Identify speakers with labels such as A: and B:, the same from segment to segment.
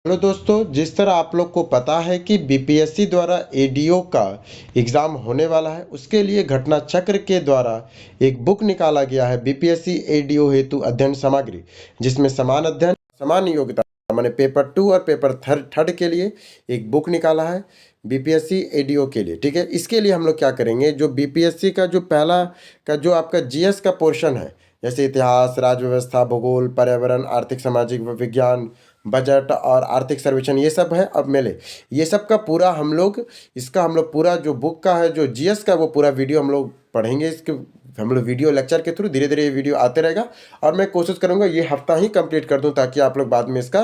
A: Hello दोस्तों, जिस तरह आप लोग को पता है कि बीपीएससी द्वारा एडीओ का एग्ज़ाम होने वाला है, उसके लिए घटना चक्र के द्वारा एक बुक निकाला गया है, बीपीएससी एडीओ हेतु अध्ययन सामग्री, जिसमें समान अध्ययन समान योग्यता माने पेपर 2 और पेपर थर्ड के लिए एक बुक निकाला है बीपीएससी एडीओ के लिए। ठीक है, इसके लिए हम लोग क्या करेंगे, जो बीपीएससी का जो पहला का जो आपका जीएस का पोर्शन है, जैसे इतिहास, राज्य व्यवस्था, भूगोल, पर्यावरण, आर्थिक सामाजिक विज्ञान, बजट और आर्थिक सर्वेक्षण, ये सब है। अब मेले ये सब का पूरा हम लोग इसका हम लोग पूरा जो बुक का है, जो जीएस का, वो पूरा वीडियो हम लोग पढ़ेंगे। इसके हम लोग वीडियो लेक्चर के थ्रू धीरे धीरे ये वीडियो आते रहेगा और मैं कोशिश करूंगा ये हफ्ता ही कंप्लीट कर दूं, ताकि आप लोग बाद में इसका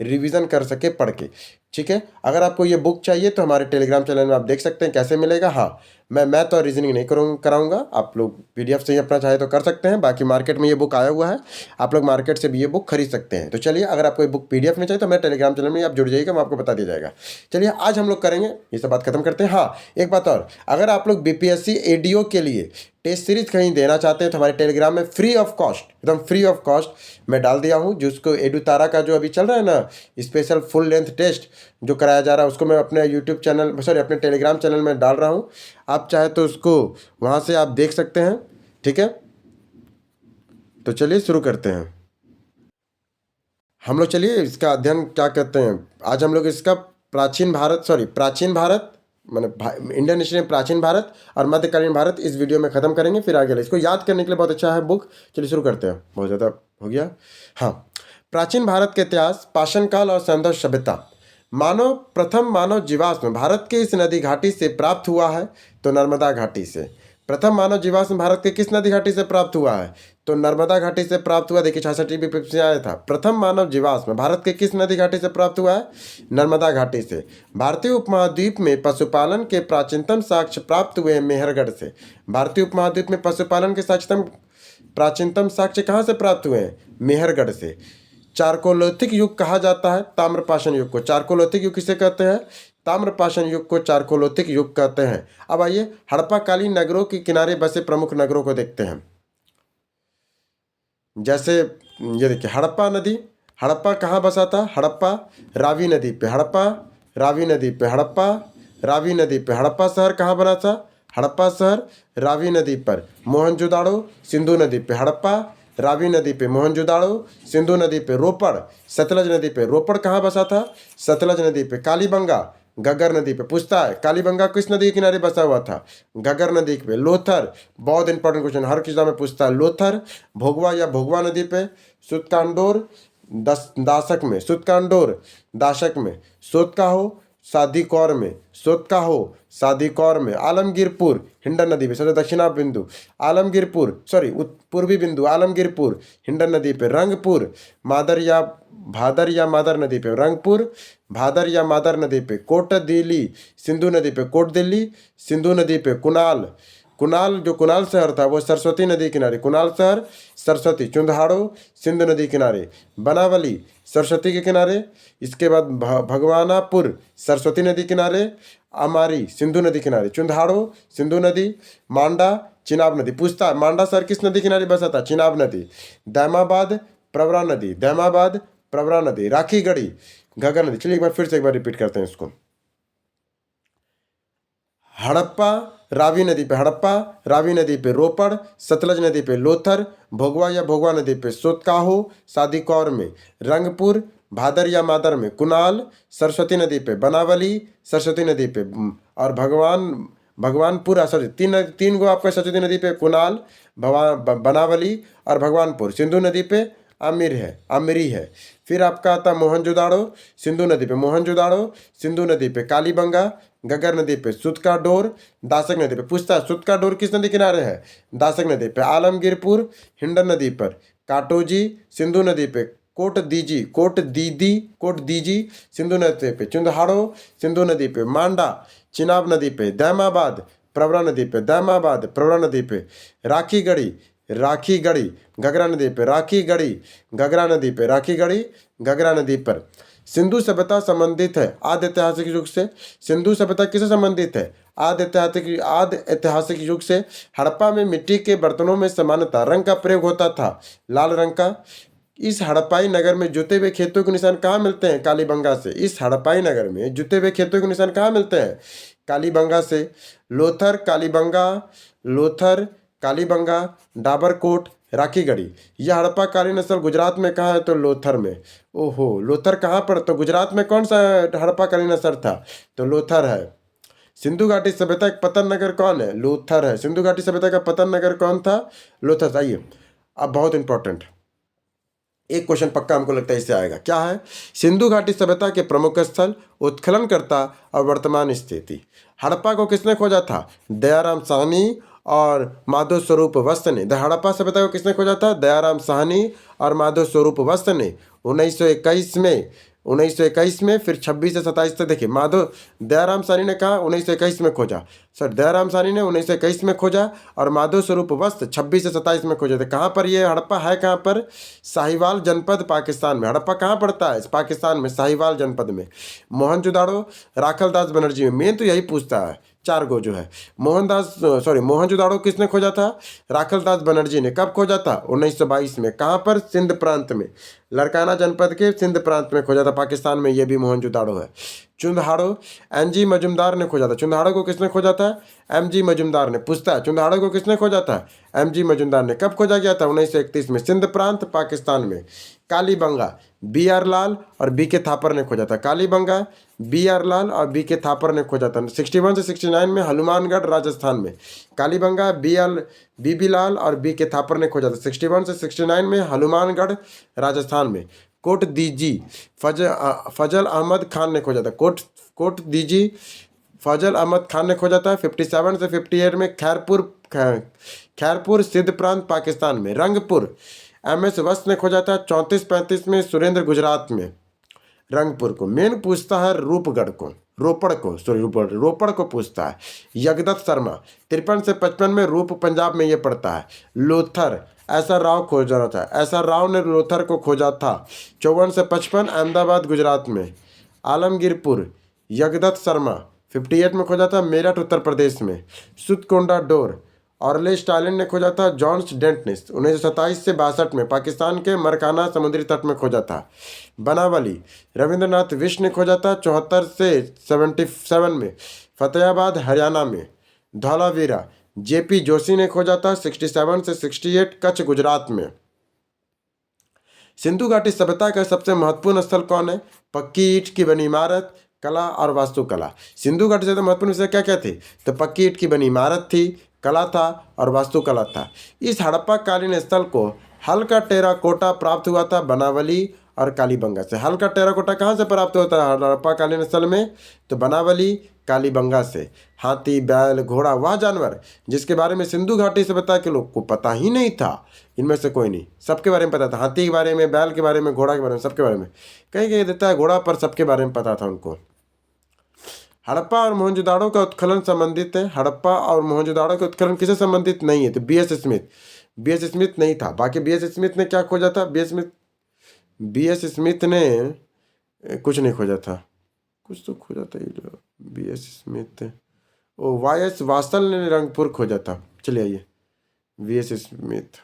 A: रिवीजन कर सके पढ़ के। ठीक है, अगर आपको ये बुक चाहिए तो हमारे टेलीग्राम चैनल में आप देख सकते हैं कैसे मिलेगा। हाँ, मैं मैथ और रीजनिंग नहीं कराऊंगा, आप लोग पीडीएफ से ही अपना चाहे तो कर सकते हैं। बाकी मार्केट में ये बुक आया हुआ है, आप लोग मार्केट से भी ये बुक खरीद सकते हैं। तो चलिए, अगर आपको ये बुक पीडीएफ में चाहिए तो मेरे टेलीग्राम चैनल में आप जुड़ जाइएगा, मैं आपको बता दिया जाएगा। चलिए, आज हम लोग करेंगे ये सब बात खत्म करते हैं। हाँ, एक बात और, अगर आप लोग बीपीएससी एडीओ के लिए टेस्ट सीरीज कहीं देना चाहते हैं तो हमारे टेलीग्राम में फ्री ऑफ कॉस्ट, एकदम फ्री ऑफ कॉस्ट मैं डाल दिया हूँ। जिसको एडू तारा का जो अभी चल रहा है ना, स्पेशल फुल लेंथ टेस्ट जो कराया जा रहा है, उसको मैं अपने यूट्यूब चैनल सॉरी अपने टेलीग्राम चैनल में डाल रहा हूँ। आप चाहे तो उसको वहाँ से आप देख सकते हैं। ठीक है, तो चलिए शुरू करते हैं हम लोग। चलिए, इसका अध्ययन क्या कहते हैं, आज हम लोग इसका प्राचीन भारत मैंने इंडियन हिस्ट्री में प्राचीन भारत और मध्यकालीन भारत इस वीडियो में ख़त्म करेंगे। फिर आगे इसको याद करने के लिए बहुत अच्छा है बुक। चलिए शुरू करते हैं, बहुत ज़्यादा हो गया। हाँ, प्राचीन भारत के इतिहास, पाषाण काल और सैंधव सभ्यता। प्रथम मानव जीवाश्म भारत के इस नदी घाटी से प्राप्त हुआ है, तो नर्मदा घाटी से। प्रथम मानव जीवाश्म भारत के किस नदी घाटी से प्राप्त हुआ है, तो नर्मदा घाटी से प्राप्त हुआ। देखिए 66 से आया था। प्रथम मानव जीवाश्म भारत के किस नदी घाटी से प्राप्त हुआ है, नर्मदा घाटी से। भारतीय उपमहाद्वीप में पशुपालन के प्राचीनतम साक्ष्य प्राप्त हुए मेहरगढ़ से। भारतीय उपमहाद्वीप में पशुपालन के प्राचीनतम साक्ष्य कहाँ से प्राप्त हुए हैं, मेहरगढ़ से। चारकोलिथिक युग कहा जाता है ताम्रपाषाण युग को। चारकोलिथिक युग किसे कहते हैं, ताम्रपाषाण युग को चारकोलिथिक युग कहते हैं। अब आइए हड़प्पाकालीन नगरों के किनारे बसे प्रमुख नगरों को देखते हैं। जैसे ये देखिए, हड़प्पा नदी, हड़प्पा कहाँ बसा था, हड़प्पा रावी नदी पे, हड़प्पा रावी नदी पे, हड़प्पा रावी नदी पे। हड़प्पा शहर कहाँ बना था, हड़प्पा शहर रावी नदी पर। मोहनजोदाड़ो सिंधु नदी पे, हड़प्पा रावी नदी पे, मोहनजोदाड़ो सिंधु नदी पे। रोपड़ सतलज नदी पे, रोपड़ कहाँ बसा था, सतलज नदी पे। कालीबंगा घग्गर नदी पे। पूछता है कालीबंगा किस नदी के किनारे बसा हुआ था, घग्गर नदी पे। लोथर, बहुत इंपॉर्टेंट क्वेश्चन, हर किसी में पूछता है। लोथर भोगवा या भोगवा नदी पे। सुतकांडोर दाशक में, सुतकांडोर दाशक में। सोतकाहो सादीकौर में, सोतकाहो सादीकौर में। आलमगीरपुर हिंडन नदी पे, सबसे दक्षिणा बिंदु आलमगीरपुर पूर्वी बिंदु आलमगीरपुर हिंडन नदी पे। रंगपुर भादर या मादर नदी पे, रंगपुर भादर या मादर नदी पे। कोट दिल्ली सिंधु नदी पे, कोट दिल्ली सिंधु नदी पे। कुनाल जो कुनाल शहर था वो सरस्वती नदी किनारे, कुनाल शहर सरस्वती। चुंदहाड़ो सिंधु नदी किनारे। बनावली सरस्वती के किनारे। इसके बाद भगवानापुर सरस्वती नदी किनारे। अमारी सिंधु नदी किनारे। चुंदहाड़ो सिंधु नदी। मांडा चिनाब नदी। पूछता है मांडा शहर किस नदी किनारे बसा था, चिनाब नदी। दैमाबाद प्रवरा नदी, दैमाबाद प्रवरा नदी। राखीगढ़ी घग्गर नदी। चलिए एक बार रिपीट करते हैं इसको। हड़प्पा रावी नदी पे, हड़प्पा रावी नदी पे। रोपड़ सतलज नदी पे। लोथर भोगवा या भोगवा नदी पे। सोतकाहो सादीकौर में। रंगपुर भादर या मादर में। कुनाल सरस्वती नदी पे। बनावली सरस्वती नदी पे। और भगवानपुर सॉरी तीन गो आपका सरस्वती नदी पे, कुनाल बनावली और भगवानपुर। सिंधु नदी पे आमिरी है। फिर आपका आता मोहनजोदाड़ो सिंधु नदी पे, मोहनजोदाड़ो सिंधु नदी पे। कालीबंगा घग्गर नदी पे। सुतकाडोर दाशक नदी पे। पूछता है सुतकाडोर किस नदी किनारे है, दाशक नदी पे। आलमगीरपुर हिंडन नदी पर। काटोजी सिंधु नदी पे। कोट दीजी सिंधु नदी पे। चुंदहाड़ो सिंधु नदी पे। मांडा चिनाब नदी पे। दैमाबाद प्रवरा नदी पे, दैमाबाद प्रवरा नदी पे। राखीगढ़ी घग्गरा नदी पे, राखीगढ़ी घग्गरा नदी पे। राखीगढ़ी घग्गरा नदी पर। सिंधु सभ्यता संबंधित है आदि ऐतिहासिक युग से। सिंधु सभ्यता किससे संबंधित है, आदि ऐतिहासिक युग से। हड़प्पा में मिट्टी के बर्तनों में सामान्यतः रंग का प्रयोग होता था, लाल रंग का। इस हड़प्पाई नगर में जुते हुए खेतों के निशान कहाँ मिलते हैं? कालीबंगा से। इस हड़प्पाई नगर में जुते हुए खेतों के निशान कहाँ मिलते हैं? कालीबंगा से। लोथर, कालीबंगा, लोथर, कालीबंगा, डाबरकोट, राखीगढ़ी। यह हड़प्पा-कालीन स्थल गुजरात में कहाँ है? तो लोथर में। ओहो, लोथर कहाँ पर? तो गुजरात में कौन सा हड़प्पा-कालीन स्थल था? तो लोथर है। सिंधु घाटी सभ्यता का पतन नगर कौन है? लोथर है। सिंधु घाटी सभ्यता का पतन नगर कौन था? लोथर। आइए, अब बहुत इंपॉर्टेंट एक क्वेश्चन पक्का हमको लगता है इससे आएगा। क्या है? सिंधु घाटी सभ्यता के प्रमुख स्थल, उत्खननकर्ता और वर्तमान स्थिति। हड़प्पा को किसने खोजा था? दयाराम साहनी और माधव स्वरूप वस्त ने। हड़प्पा सभ्यता को किसने खोजा था? दयाराम साहनी और माधव स्वरूप वस्त ने 1921 में। 1921 में, फिर 26 से 27 तक। देखिए, माधव दयाराम साहनी ने कहा 1921 में खोजा, सर दयाराम साहनी ने 1921 में खोजा और माधव स्वरूप वस्त 26 से 27 में खोजे थे। कहाँ पर ये हड़प्पा है? कहाँ पर? साहिवाल जनपद, पाकिस्तान में। हड़प्पा कहाँ पड़ता है? पाकिस्तान में, साहिवाल जनपद में। मोहनजोदाड़ो, राखलदास बनर्जी में। मेन तो यही पूछता है, चार गो जो है। मोहनजोदाड़ो किसने खोजा था? राखलदास बनर्जी ने। कब खोजा था? 1922 में। कहाँ पर? सिंध प्रांत में, लड़काना जनपद के सिंध प्रांत में खोजा था, पाकिस्तान में। ये भी मोहनजोदाड़ो है। चुंदहाड़ो, एनजी मजुमदार ने खोजा था। चुंदहाड़ो को किसने खोजा था? एमजी मजुमदार ने। पूछता है, चुंदहाड़ो को किसने खोजा था? एमजी मजुमदार ने। कब खोजा गया था? 1931 में, सिंध प्रांत, पाकिस्तान में। कालीबंगा, बी आर लाल और बी के थापर ने खोजा था। कालीबंगा, बी आर लाल और बी के थापर ने खोजा था 61 से 69 में, हनुमानगढ़, राजस्थान में। कालीबंगा, बी बी लाल और बी के थापर ने खोजा था 61 से 69 में, हनुमानगढ़, राजस्थान में। कोट दीजी, फजल अहमद खान ने खोजा था। कोट दीजी फजल अहमद खान ने खोजा था 57 से 58 में, खैरपुर, सिंध प्रांत, पाकिस्तान में। रंगपुर, एम एस वस्त ने खोजा था 34-35 में, सुरेंद्र, गुजरात में। रंगपुर को मेन पूछता है, रोपड़ को पूछता है। जगदत्त शर्मा 53 से 55 में, रूप, पंजाब में ये पड़ता है। लोथर, ऐसा राव खोजा था। ऐसा राव ने लोथर को खोजा था 54 से 55, अहमदाबाद, गुजरात में। आलमगीरपुर, जगदत्त शर्मा 58 में खोजा था, मेरठ, उत्तर प्रदेश में। सुतकोंडा डोर, ऑर्ले स्टालिन ने खोजा था। जॉन्स डेंट ने 1927 से 62 में, पाकिस्तान के मरकाना समुद्री तट में खोजा था। बनावली, रविंद्रनाथ विश्व ने खोजा था 74 से 77 में, फतेहाबाद, हरियाणा में। धौलावीरा, जेपी जोशी ने खोजा था 67 से 68, कच्छ, गुजरात में। सिंधु घाटी सभ्यता का सबसे महत्वपूर्ण स्थल कौन है? पक्की ईंट की बनी इमारत, कला और वास्तुकला। सिंधु घाटी से महत्वपूर्ण विषय क्या क्या थे? तो पक्की ईंट की बनी इमारत थी, कला था और वास्तुकला था। इस हड़प्पा कालीन स्थल को हल्का टेराकोटा प्राप्त हुआ था बनावली और कालीबंगा से। हल्का टेराकोटा कहाँ से प्राप्त होता है हड़प्पा कालीन स्थल में? तो बनावली, कालीबंगा से। हाथी, बैल, घोड़ा, वह जानवर जिसके बारे में सिंधु घाटी सभ्यता के लोग को पता ही नहीं था, इनमें से कोई नहीं, सबके बारे में पता था। हाथी के बारे में, बैल के बारे में, घोड़ा के बारे में, सबके बारे में। कहीं कहीं देता है घोड़ा, पर सबके बारे में पता था उनको। हड़प्पा और मोहनजोदाड़ो का उत्खनन संबंधित है। हड़प्पा और मोहनजोदाड़ो का उत्खनन किसे संबंधित नहीं है? तो बी एस स्मिथ नहीं था। बाकी बी एस स्मिथ ने क्या खोजा था? बी एस स्मिथ ने कुछ नहीं खोजा था, कुछ तो खोजा था बी एस स्मिथ। ओ, वाई एस वात्सल ने रंगपुर खोजा था। चलिए आइए, बी एस स्मिथ।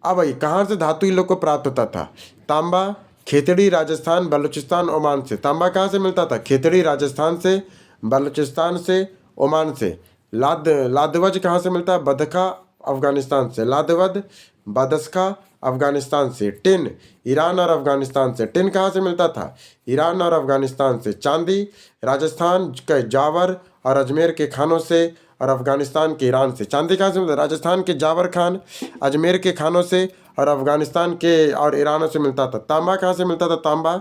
A: अब आइए, कहाँ से धातु इन लोग को प्राप्त होता था? तांबा, खेतड़ी, राजस्थान, बलूचिस्तान, ओमान से। तांबा कहाँ से मिलता था? खेतड़ी, राजस्थान से, बलूचिस्तान से, ओमान से। लादवज कहाँ से मिलता है? बदखा, अफगानिस्तान से। लादवद, बदस्खा, अफगानिस्तान से। टिन, ईरान और अफगानिस्तान से। टिन कहाँ से मिलता था? ईरान और अफगानिस्तान से। चांदी, राजस्थान के जावर और अजमेर के खानों से और अफगानिस्तान के ईरान से। चांदी कहाँ से मिलता है? राजस्थान के जावर खान, अजमेर के खानों से और अफगानिस्तान के और ईरान से मिलता था। तांबा कहाँ से मिलता था? तांबा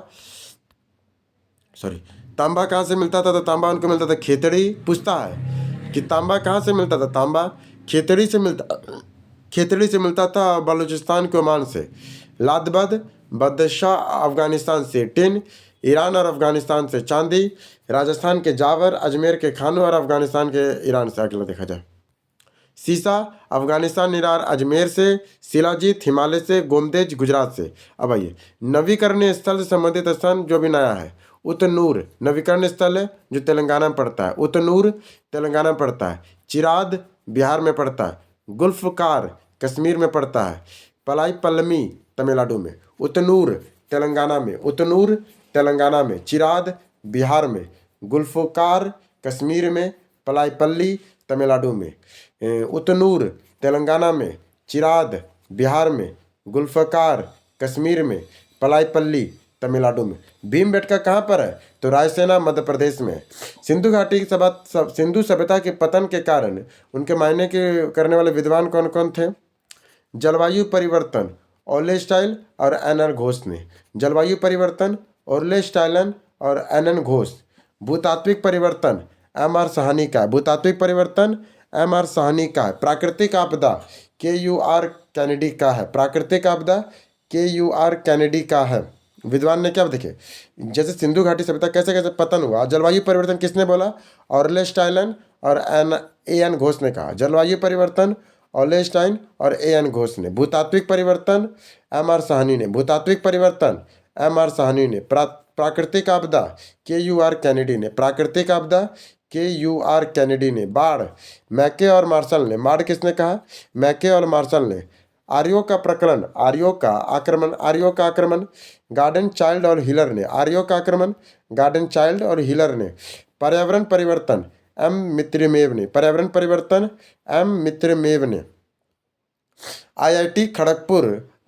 A: कहाँ से मिलता था? तो तांबा उनको मिलता था खेतड़ी। पूछता है कि तांबा कहाँ से मिलता था? तांबा खेतड़ी से मिलता था, बलूचिस्तान के ओमान से। लादबद, बदशाह, अफगानिस्तान से। टिन, ईरान और अफगानिस्तान से। चांदी, राजस्थान के जावर, अजमेर के खानों और अफगानिस्तान के ईरान से। अगला देखा जाए। सीसा, अफगानिस्तान, ईरान, अजमेर से। शिलाजीत, हिमालय से। गोमदेज, गुजरात से। अब आइए, नवीकरणीय स्थल से संबंधित स्थान जो भी नया है। उतनूर नवीकरण स्थल है जो तेलंगाना में पड़ता है। उतनूर तेलंगाना में पड़ता है। चिराद बिहार में पड़ता है। गुल्फकार कश्मीर में पड़ता है। पलाई पल्लमी तमिलनाडु में। उतनूर तेलंगाना में। उतनूर तेलंगाना में। चिराद बिहार में। गुल्फकार कश्मीर में। पलाईपल्ली तमिलनाडु में। उतनूर तेलंगाना में। चिराद बिहार में। गुल्फकार कश्मीर में। पलाईपल्ली तमिलनाडु में। भीमबेटका कहाँ पर है? तो रायसेना मध्य प्रदेश में। सिंधु घाटी सिंधु सभ्यता के पतन के कारण उनके मायने के करने वाले विद्वान कौन कौन थे? जलवायु परिवर्तन ओले स्टाइल और एन घोष ने। जलवायु परिवर्तन ओले स्टाइलन और एन घोष। भूतात्विक परिवर्तन M.R. साहनी का है। भूतात्विक परिवर्तन M.R. साहनी का है। प्राकृतिक आपदा KUR कैनेडी का है। प्राकृतिक आपदा KUR कैनेडी का है। विद्वान ने क्या देखे, जैसे सिंधु घाटी सभ्यता कैसे कैसे पतन हुआ, जलवायु परिवर्तन किसने बोला? ऑर्लेस्टाइन और एन घोष ने कहा। जलवायु परिवर्तन ऑर्लेस्टाइन और एन घोष ने। भूतात्विक परिवर्तन M.R. साहनी ने। भूतात्विक परिवर्तन M.R. साहनी ने। प्राकृतिक आपदा KUR कैनेडी ने। प्राकृतिक आपदा KUR कैनेडी ने। बाढ़ मैके और मार्शल ने। बाढ़ किसने कहा? मैके और मार्शल ने। आर्यों का प्रकरण आर्यों का आक्रमण गार्डन चाइल्ड और हिलर ने। आर्यों का आक्रमण गार्डन चाइल्ड और हिलर ने। पर्यावरण परिवर्तन M. मित्रमेव ने। पर्यावरण परिवर्तन M. मित्रमेव ने।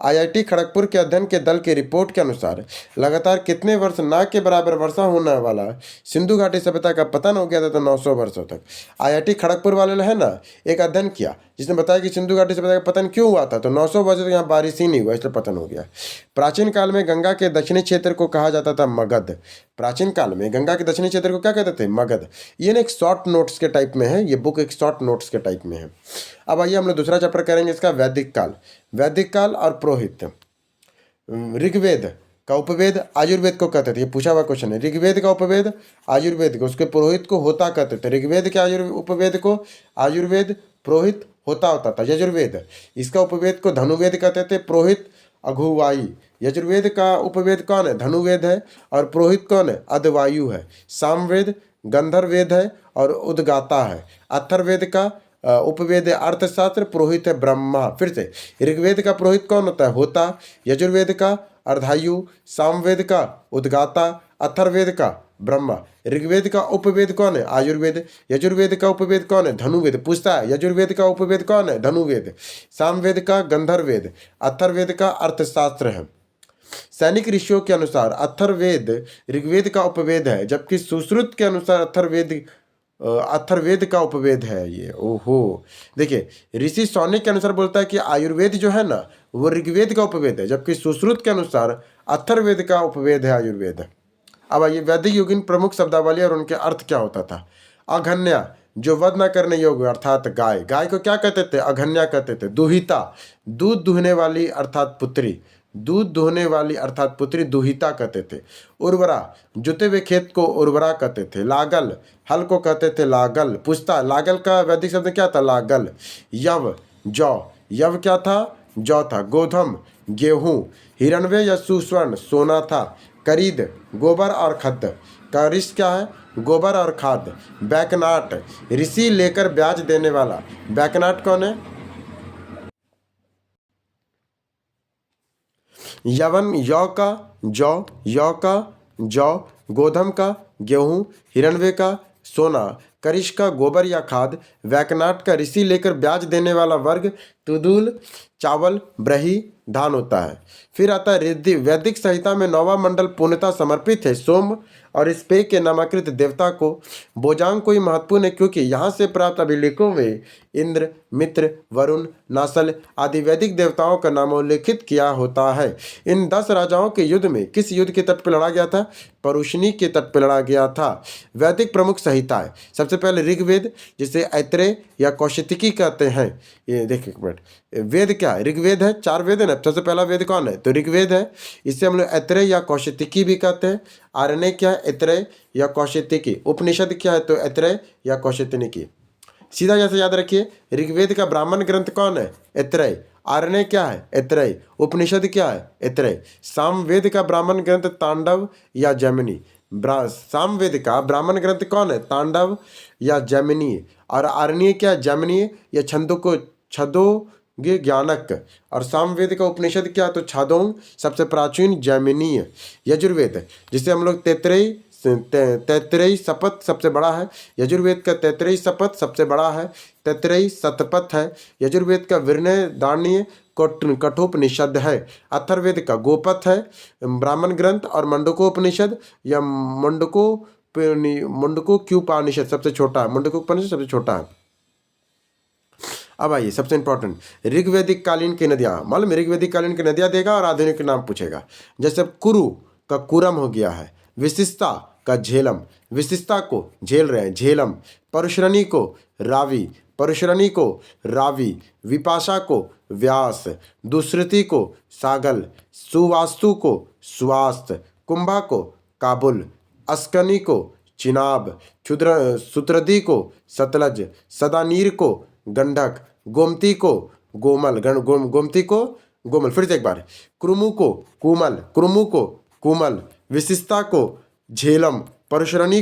A: IIT खड़गपुर के अध्ययन के दल की रिपोर्ट के अनुसार लगातार कितने वर्ष ना के बराबर वर्षा होने वाला सिंधु घाटी सभ्यता का पतन हो गया था? तो 900 वर्षों तक। IIT खड़गपुर वाले है ना, एक अध्ययन किया जिसने बताया कि सिंधु घाटी सभ्यता का पतन क्यों हुआ था? तो 900 वर्ष तक यहाँ बारिश ही नहीं हुआ, इसलिए पतन हो गया। प्राचीन काल में गंगा के दक्षिणी क्षेत्र को कहा जाता था मगध। प्राचीन काल में गंगा के दक्षिणी क्षेत्र को क्या कहते थे? मगध। ये ना एक शॉर्ट नोट्स के टाइप में है, ये बुक एक शॉर्ट नोट्स के टाइप में है। अब आइए हम लोग दूसरा चैप्टर करेंगे इसका, वैदिक काल। वैदिक काल और पुरोहित। ऋग्वेद का उपवेद आयुर्वेद को कहते थे, ये पूछा हुआ क्वेश्चन है। ऋग्वेद का उपवेद आयुर्वेद को, उसके पुरोहित को होता कहते थे। ऋग्वेद के उपवेद को आयुर्वेद, पुरोहित होता था। यजुर्वेद, इसका उपवेद को धनुवेद कहते थे, पुरोहित अघुवाई। यजुर्वेद का उपवेद कौन है? धनुवेद है। और पुरोहित कौन है? अधवायु है। सामवेद गंधर्वेद है और उद्गाता है। अथर्ववेद का उपवेद है अर्थशास्त्र, पुरोहित है ब्रह्मा। फिर से ऋग्वेद का पुरोहित कौन होता है? होता। यजुर्वेद का अर्धायु, सामवेद का उद्गाता, अथर्ववेद का ब्रह्मा। ऋग्वेद का उपवेद कौन है? आयुर्वेद। यजुर्वेद का उपवेद कौन है? धनुवेद। पूछता है यजुर्वेद का उपवेद कौन है? धनुवेद। सामवेद का गंधर्ववेद। अथर्ववेद का अर्थशास्त्र है। सैनिक ऋषियों के अनुसार अथर्ववेद ऋग्वेद का उपवेद है, जबकि सुश्रुत के अनुसार अथर्ववेद का उपवेद है ये। ओहो, देखिए ऋषि सौनिक के अनुसार बोलता है कि आयुर्वेद जो है ना वो ऋग्वेद का उपवेद है, जबकि सुश्रुत के अनुसार अथर्ववेद का उपवेद है आयुर्वेद। अब आइए वैदिक युगीन प्रमुख शब्दावली और उनके अर्थ क्या होता था। अघन्या, जो वध न करने योग्य अर्थात गाय। गाय को क्या कहते थे? अघन्या कहते थे। दुहिता, दूध दुहने वाली अर्थात पुत्री। दूध दुहने वाली अर्थात पुत्री दुहिता कहते थे। उर्वरा, जुते हुए खेत को उर्वरा कहते थे। लागल, हल को कहते थे लागल। पूछता लागल का वैदिक शब्द क्या था? लागल। यव, जौ। यव क्या था? जौ था। गोधम, गेहूं। हिरण्मय या सुस्वर्ण, सोना था। करीद, गोबर और खद्द। करिश क्या है? गोबर और खाद। बैकनाट, ऋषि लेकर ब्याज देने वाला। बैकनाट कौन है? यवन, यौ का जौ, यौ का जौ। गोधम का गेहूं। हिरण्मय का सोना। करिश का गोबर या खाद। वैकनाट का ऋषि लेकर ब्याज देने वाला वर्ग। तुदुल, चावल, ब्रही, धान होता है। फिर आता है वैदिक संहिता में 9वां मंडल पूर्णतः समर्पित है सोम और स्पे के नामाकृत देवता को। बोजांग को ही महत्वपूर्ण है क्योंकि यहाँ से प्राप्त अभिलेखों में इंद्र, मित्र, वरुण, नासल आदि वैदिक देवताओं का नाम उल्लेखित किया होता है। इन 10 राजाओं के युद्ध में किस युद्ध के तट पर लड़ा गया था? परुष्णी के तट पर लड़ा गया था। वैदिक प्रमुख संहिताएं, सबसे पहले ऋग्वेद जिसे ऐत्रेय या कौशिकी कहते हैं। ये देखिए एक मिनट, वेद क्या है? ऋग्वेद है, 4 वेद है ना। सबसे पहला वेद कौन है? तो ऋग्वेद है। इसे हम लोग ऐत्रेय या कौशिकी भी कहते हैं। आरण्य क्या है? ऐत्रेय या कौशिकी। उपनिषद क्या है? तो ऐत्रेय या कौशिकी। सीधा जैसे याद रखिए, ऋग्वेद का ब्राह्मण ग्रंथ कौन है? ऐत्रेय। आरण्य क्या है? ऐत्रेय। उपनिषद क्या है? ऐत्रेय। सामवेद का ब्राह्मण ग्रंथ तांडव या जैमिनी। सामवेद का ब्राह्मण ग्रंथ कौन है? तांडव या जैमिनी। और आरण्य क्या? जैमिनी या छंदो ये ज्ञानक। और सामवेद का उपनिषद क्या, तो छादोंग सबसे प्राचीन जैमिनीय। यजुर्वेद जिसे हम लोग तैतरेयी शपथ सबसे बड़ा है, यजुर्वेद का तैतरेयी शपथ सबसे बड़ा है, तैतरेयी शतपथ है। यजुर्वेद का विनय दारण्य कठोपनिषद है। अथर्ववेद का गोपथ है। ब्राह्मण ग्रंथ और मंडकोपनिषद या मुंडकोक्युपनिषद सबसे छोटा है, मुंडकोपनिषद सबसे छोटा है। अब आइए सबसे इंपॉर्टेंट, ऋग्वैदिक कालीन की नदियाँ, मालूम ऋग्वैदिक कालीन की नदियाँ देगा और आधुनिक के नाम पूछेगा। जैसे कुरु का कुरम हो गया है, विशिष्टा का झेलम, विशिष्टा को झेल रहे हैं झेलम, परशुरणी को रावी, परशुरणी को रावी, विपाशा को व्यास, दुश्रुति को सागल, सुवास्तु को स्वास्थ्य, कुंभा को काबुल, अस्कनी को चिनाब, क्षुद्र सुत्रदी को सतलज, सदानीर को गंडक, गोमती को गोमल, गोमती को गोमल। फिर से एक बार, क्रुमु को कुमल, क्रुमु को कुमल, विशिष्टा को झेलम, परशुरणी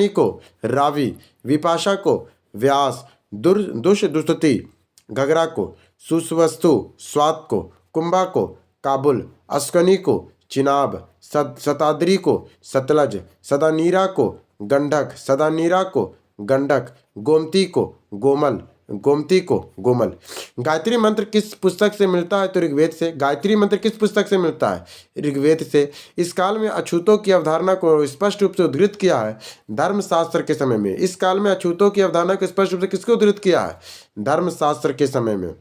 A: को रावी, विपाशा को व्यास, दुष्टुति घगरा को, सुस्वस्तु स्वाद को, कुंभा को काबुल, अस्कनी को चिनाब, सताद्री को सतलज, सदानीरा को गंडक, सदानीरा को गंडक, गोमती को गोमल, गोमती को गोमल। गायत्री मंत्र किस पुस्तक से मिलता है, तो ऋग्वेद से। गायत्री मंत्र किस पुस्तक से मिलता है, ऋग्वेद से। इस काल में अछूतों की अवधारणा को स्पष्ट रूप से उद्धृत किया है धर्मशास्त्र के समय में। इस काल में अछूतों की अवधारणा को स्पष्ट रूप से किसको उद्धृत किया है, धर्मशास्त्र के समय में।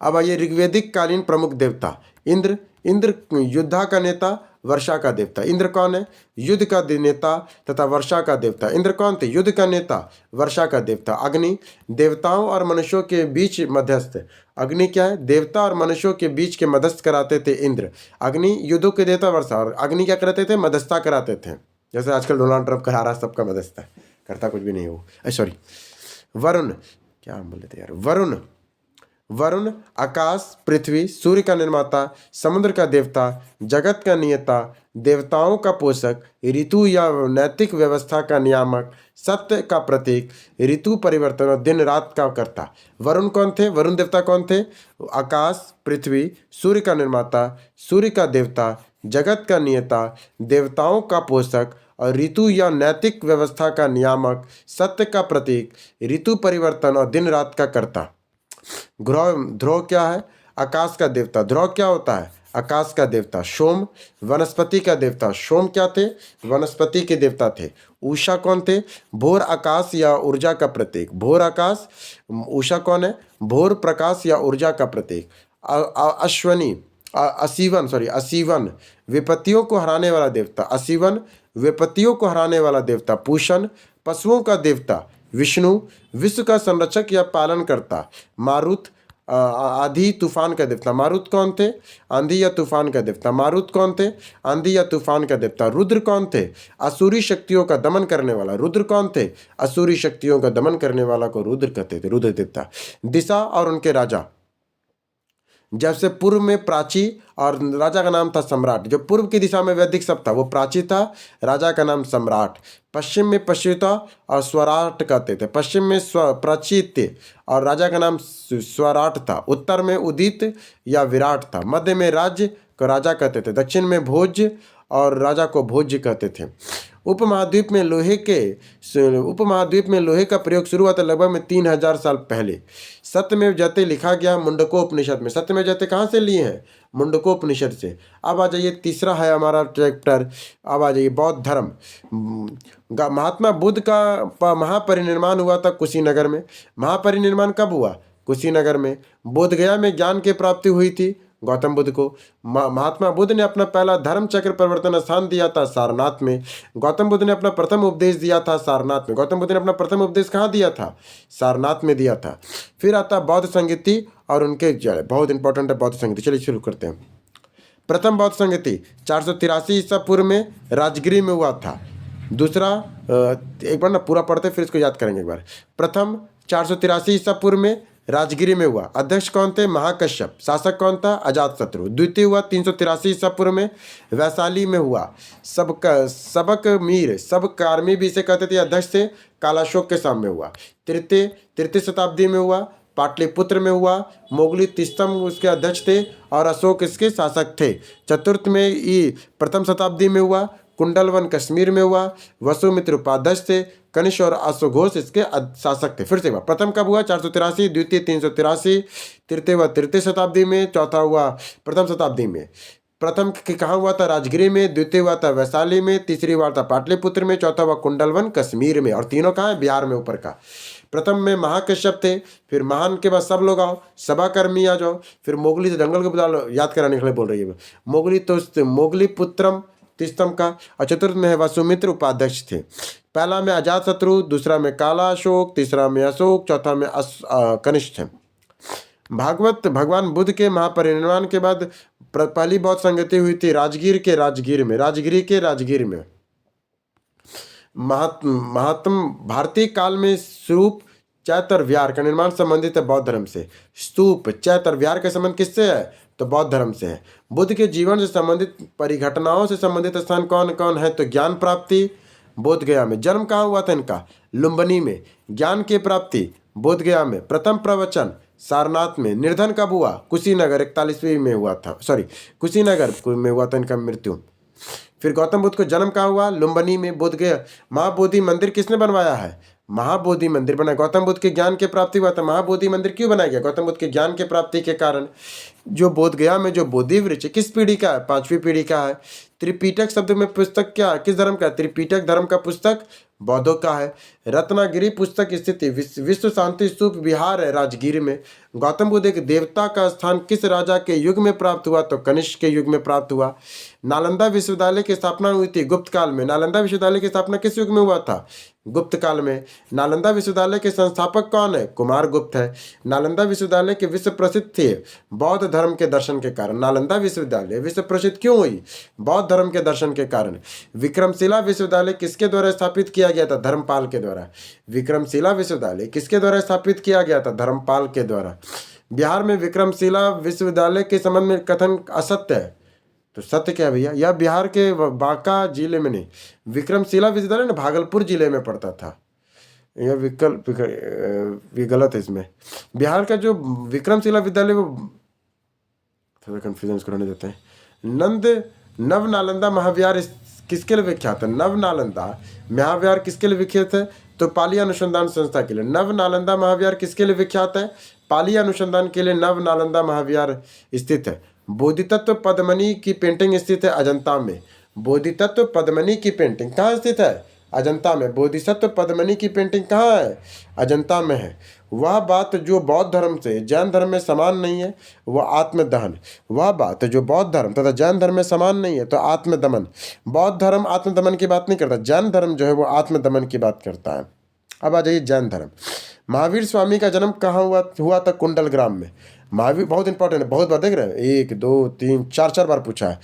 A: अब आइए ऋग्वैदिक कालीन प्रमुख देवता। इंद्र, इंद्र युद्धा का नेता, वर्षा का देवता। इंद्र कौन है, युद्ध का नेता तथा वर्षा का देवता। इंद्र कौन थे, युद्ध का नेता, वर्षा का देवता। अग्नि, देवताओं और मनुष्यों के बीच मध्यस्थ। अग्नि क्या है, देवता और मनुष्यों के बीच के मध्यस्थ कराते थे इंद्र। अग्नि युद्धों के देवता, वर्षा। और अग्नि क्या कराते थे, मध्यस्थता कराते थे। जैसे आजकल डोनाल्ड ट्रंप करा रहा है सबका मध्यस्थ है, करता कुछ भी नहीं हो। सॉरी, वरुण, क्या बोले थे यार, वरुण, वरुण आकाश पृथ्वी सूर्य का निर्माता, समुद्र का देवता, जगत का नियता, देवताओं का पोषक, ऋतु या नैतिक व्यवस्था का नियामक, सत्य का प्रतीक, ऋतु परिवर्तन और दिन रात का कर्ता। वरुण कौन थे, वरुण देवता कौन थे, आकाश पृथ्वी सूर्य का निर्माता, सूर्य का देवता, जगत का नियता, देवताओं का पोषक और ऋतु या नैतिक व्यवस्था का नियामक, सत्य का प्रतीक, ऋतु परिवर्तन और दिन रात का कर्ता। ध्रुव, ध्रुव क्या है, आकाश का देवता। ध्रुव क्या होता है, आकाश का देवता। सोम, वनस्पति का देवता। सोम क्या थे, वनस्पति के देवता थे। उषा कौन थे, भोर आकाश या ऊर्जा का प्रतीक। भोर आकाश, उषा कौन है, भोर प्रकाश या ऊर्जा का प्रतीक। अश्वनी, असीवन विपत्तियों को हराने वाला देवता। असीवन विपत्तियों को हराने वाला देवता। पूषण, पशुओं का देवता। विष्णु, विश्व का संरक्षक या पालन करता। मारुत, आंधी तूफान का देवता। मारुत कौन थे, आंधी या तूफान का देवता। मारुत कौन थे, आंधी या तूफान का देवता। रुद्र कौन थे, असुरी शक्तियों का दमन करने वाला। रुद्र कौन थे, असुरी शक्तियों का दमन करने वाला को रुद्र कहते थे, रुद्र देवता। दिशा और उनके राजा, जैसे पूर्व में प्राची और राजा का नाम था सम्राट। जो पूर्व की दिशा में वैदिक सब था वो प्राची था, राजा का नाम सम्राट। पश्चिम में पश्चिता और स्वराट कहते थे। पश्चिम में प्राचीत्य और राजा का नाम स्वराट था। उत्तर में उदित या विराट था। मध्य में राज्य को राजा कहते थे। दक्षिण में भोज और राजा को भोज्य कहते थे। उपमहाद्वीप में लोहे का प्रयोग शुरू हुआ था लगभग में 3000 साल पहले। सत्यमेव जयते लिखा गया मुंडकोपनिषद में। सत्यमेव जयते कहाँ से लिए हैं, मुंडकोपनिषद से। अब आ जाइए, तीसरा है हमारा चैप्टर। अब आ जाइए बौद्ध धर्म। महात्मा बुद्ध का महापरिनिर्वाण हुआ था कुशीनगर में। महापरिनिर्वाण कब हुआ, कुशीनगर में। बोध गया में ज्ञान की प्राप्ति हुई थी गौतम बुद्ध को। महात्मा बुद्ध ने अपना पहला धर्म चक्र परिवर्तन स्थान दिया था सारनाथ में। गौतम बुद्ध ने अपना प्रथम उपदेश दिया था सारनाथ में। गौतम बुद्ध ने अपना प्रथम उपदेश कहाँ दिया था, सारनाथ में दिया था। फिर आता बौद्ध संगीति और उनके जड़, बहुत इंपॉर्टेंट है बौद्ध संगीति। चलिए शुरू करते हैं। प्रथम बौद्ध संगीति 483 ईसा पूर्व में राजगिरी में हुआ था। दूसरा, एक बार ना पूरा पढ़ते फिर इसको याद करेंगे एक बार। प्रथम 483 ईसा पूर्व में राजगिरी में हुआ। अध्यक्ष कौन थे? महाकश्यप। शासक कौन था? अजातशत्रु। द्वितीय हुआ 383 ईसा पूर्व में वैशाली में हुआ। सबक मीर, सब कार्मी भी इसे कहते थे, अध्यक्ष थे, कालाशोक के सामने हुआ। तृतीय शताब्दी में हुआ, पाटलिपुत्र में हुआ। मोगली तिस्तम उसके अध्यक्ष थे और अशोक इसके शासक थे। चतुर्थ में प्रथम शताब्दी में हुआ, कुंडलवन कश्मीर में हुआ। वसुमित्र उपाध्यक्ष थे, कनिष्क और अश्वघोष इसके शासक थे। फिर से हुआ, प्रथम कब हुआ? 483, द्वितीय 383, तृतीय हुआ तृतीय शताब्दी में, चौथा हुआ प्रथम शताब्दी में। प्रथम कहाँ हुआ था? राजगिरी में। द्वितीय हुआ था वैशाली में। तीसरी हुआ था पाटलिपुत्र में। चौथा हुआ कुंडलवन कश्मीर में। और तीनों कहाँ है? बिहार में ऊपर का। प्रथम में महाकश्यप थे, फिर महान के बाद सब लोग आओ, सभाकर्मी आ जाओ, फिर मोगली से जंगल को बुला, याद कराने के लिए बोल रही है मोगली, तो मोगली पुत्रम तिस्तम का। और चतुर्थ में है वसुमित्र उपाध्यक्ष थे। पहला में अजातशत्रु, दूसरा में काला अशोक, तीसरा में अशोक, चौथा में कनिष्क थे। भगवान बुद्ध के महापरिनिर्वाण के बाद पहली बौद्ध संगति हुई थी राजगीर के राजगीर में। महात्म भारतीय काल में स्तूप चैत्य और विहार का निर्माण संबंधित है बौद्ध धर्म से। स्तूप चैत्य और विहार का संबंध किससे है? तो बौद्ध धर्म से है। बुद्ध के जीवन से संबंधित परिघटनाओं से संबंधित स्थान कौन कौन है? तो ज्ञान प्राप्ति बोध गया में। जन्म कहाँ हुआ था इनका? लुम्बिनी में। ज्ञान की प्राप्ति बोध गया में। प्रथम प्रवचन सारनाथ में। निर्धन कब हुआ? कुशीनगर 41वीं में हुआ था, कुशीनगर में हुआ था इनका मृत्यु। फिर गौतम बुद्ध को जन्म कहाँ हुआ? लुम्बिनी में, बोध गया। महाबोधि मंदिर किसने बनवाया है? महाबोधि मंदिर बना। गौतम बुद्ध के ज्ञान की प्राप्ति हुआ था। महाबोधि मंदिर क्यों बनाया गया? गौतम बुद्ध के ज्ञान की प्राप्ति के कारण। जो बोध गया में जो बोधि वृक्ष किस पीढ़ी का है? 5वीं पीढ़ी का है। त्रिपिटक शब्द में पुस्तक क्या, किस धर्म का? त्रिपिटक धर्म का पुस्तक बौद्धों का है। रत्नागिरी पुस्तक स्थित विश्व शांति स्तूप विहार है राजगीर में। गौतम बुद्ध एक देवता का स्थान किस राजा के युग में प्राप्त हुआ? तो कनिष्क के युग में प्राप्त हुआ। नालंदा विश्वविद्यालय की स्थापना हुई थी गुप्त काल में। नालंदा विश्वविद्यालय की स्थापना किस युग में हुआ था? गुप्त काल में। नालंदा विश्वविद्यालय के संस्थापक कौन है? कुमार गुप्त है। नालंदा विश्वविद्यालय के विश्व प्रसिद्ध थे बौद्ध धर्म के दर्शन के कारण। नालंदा विश्वविद्यालय विश्व प्रसिद्ध क्यों हुई? बौद्ध धर्म के दर्शन के कारण। विक्रमशिला विश्वविद्यालय किसके द्वारा स्थापित किया गया था? धर्मपाल के द्वारा। विक्रमशिला विश्वविद्यालय किसके द्वारा स्थापित किया गया था? धर्मपाल के द्वारा। बिहार में विक्रमशिला विश्वविद्यालय के संबंध में कथन असत्य है, तो सत्य क्या है भैया? यह बिहार के बांका जिले में नहीं, विक्रमशिला विश्वविद्यालय ना भागलपुर जिले में पड़ता था। यह ये गलत है इसमें। बिहार का जो विक्रमशिला विद्यालय वो थोड़ा कन्फ्यूजन कराने देते हैं। नव नालंदा महाविहार किसके लिए विख्यात है? नव नालंदा महाविहार किसके लिए विख्यात है? तो पाली अनुसंधान संस्था के लिए। नव नालंदा महाविहार किसके लिए विख्यात है? पाली अनुसंधान के लिए नव नालंदा महाविहार स्थित है। बोधितत्व पद्मनी की पेंटिंग स्थित है अजंता में। बोधितत्व पद्मनी की पेंटिंग कहाँ स्थित है? अजंता में। बोधिसत्व पद्मनी की पेंटिंग कहाँ है? अजंता में है। वह बात जो बौद्ध धर्म से जैन धर्म में समान नहीं है वह आत्मदहन। वह बात जो बौद्ध धर्म तथा जैन धर्म में समान नहीं है तो आत्मदमन। बौद्ध धर्म आत्मदमन की बात नहीं करता, जैन धर्म जो है वो आत्मदमन की बात करता है। अब आ जाइए जैन धर्म। महावीर स्वामी का जन्म कहाँ हुआ था? कुंडल ग्राम में। महावीर बहुत इंपॉर्टेंट है, बहुत बार देख रहे हैं, 1 2 3 4 बार पूछा है,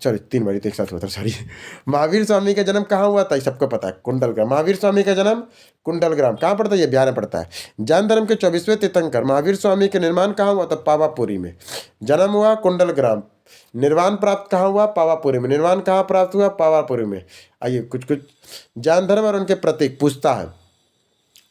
A: सॉरी 3 बार एक साथ हुआ था, सॉरी। महावीर स्वामी का जन्म कहाँ हुआ था? सबको पता है, कुंडल ग्राम। महावीर स्वामी का जन्म कुंडल ग्राम कहाँ पड़ता है? ये बिहार में पड़ता है। जैन धर्म के 24वें तीर्थंकर महावीर स्वामी के निर्माण कहाँ हुआ था? पावापुरी में। जन्म हुआ कुंडल ग्राम, निर्वाण प्राप्त कहाँ हुआ? पावापुरी में। निर्वाण कहाँ प्राप्त हुआ? पावापुरी में। आइए कुछ जैन धर्म और उनके प्रतीक पूछता है,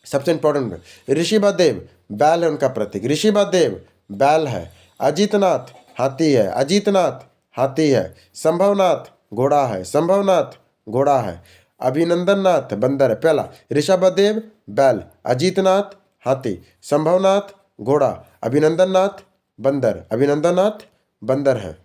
A: सबसे इंपॉर्टेंट। ऋषिभदेव बैल है उनका प्रतीक, ऋषिभदेव बैल है। अजीतनाथ हाथी है, अजीतनाथ हाथी है। संभवनाथ घोड़ा है, संभवनाथ घोड़ा है। अभिनंदननाथ बंदर है। पहला ऋषभदेव बैल, अजीतनाथ हाथी, संभवनाथ घोड़ा, अभिनंदननाथ बंदर, अभिनंदननाथ बंदर है।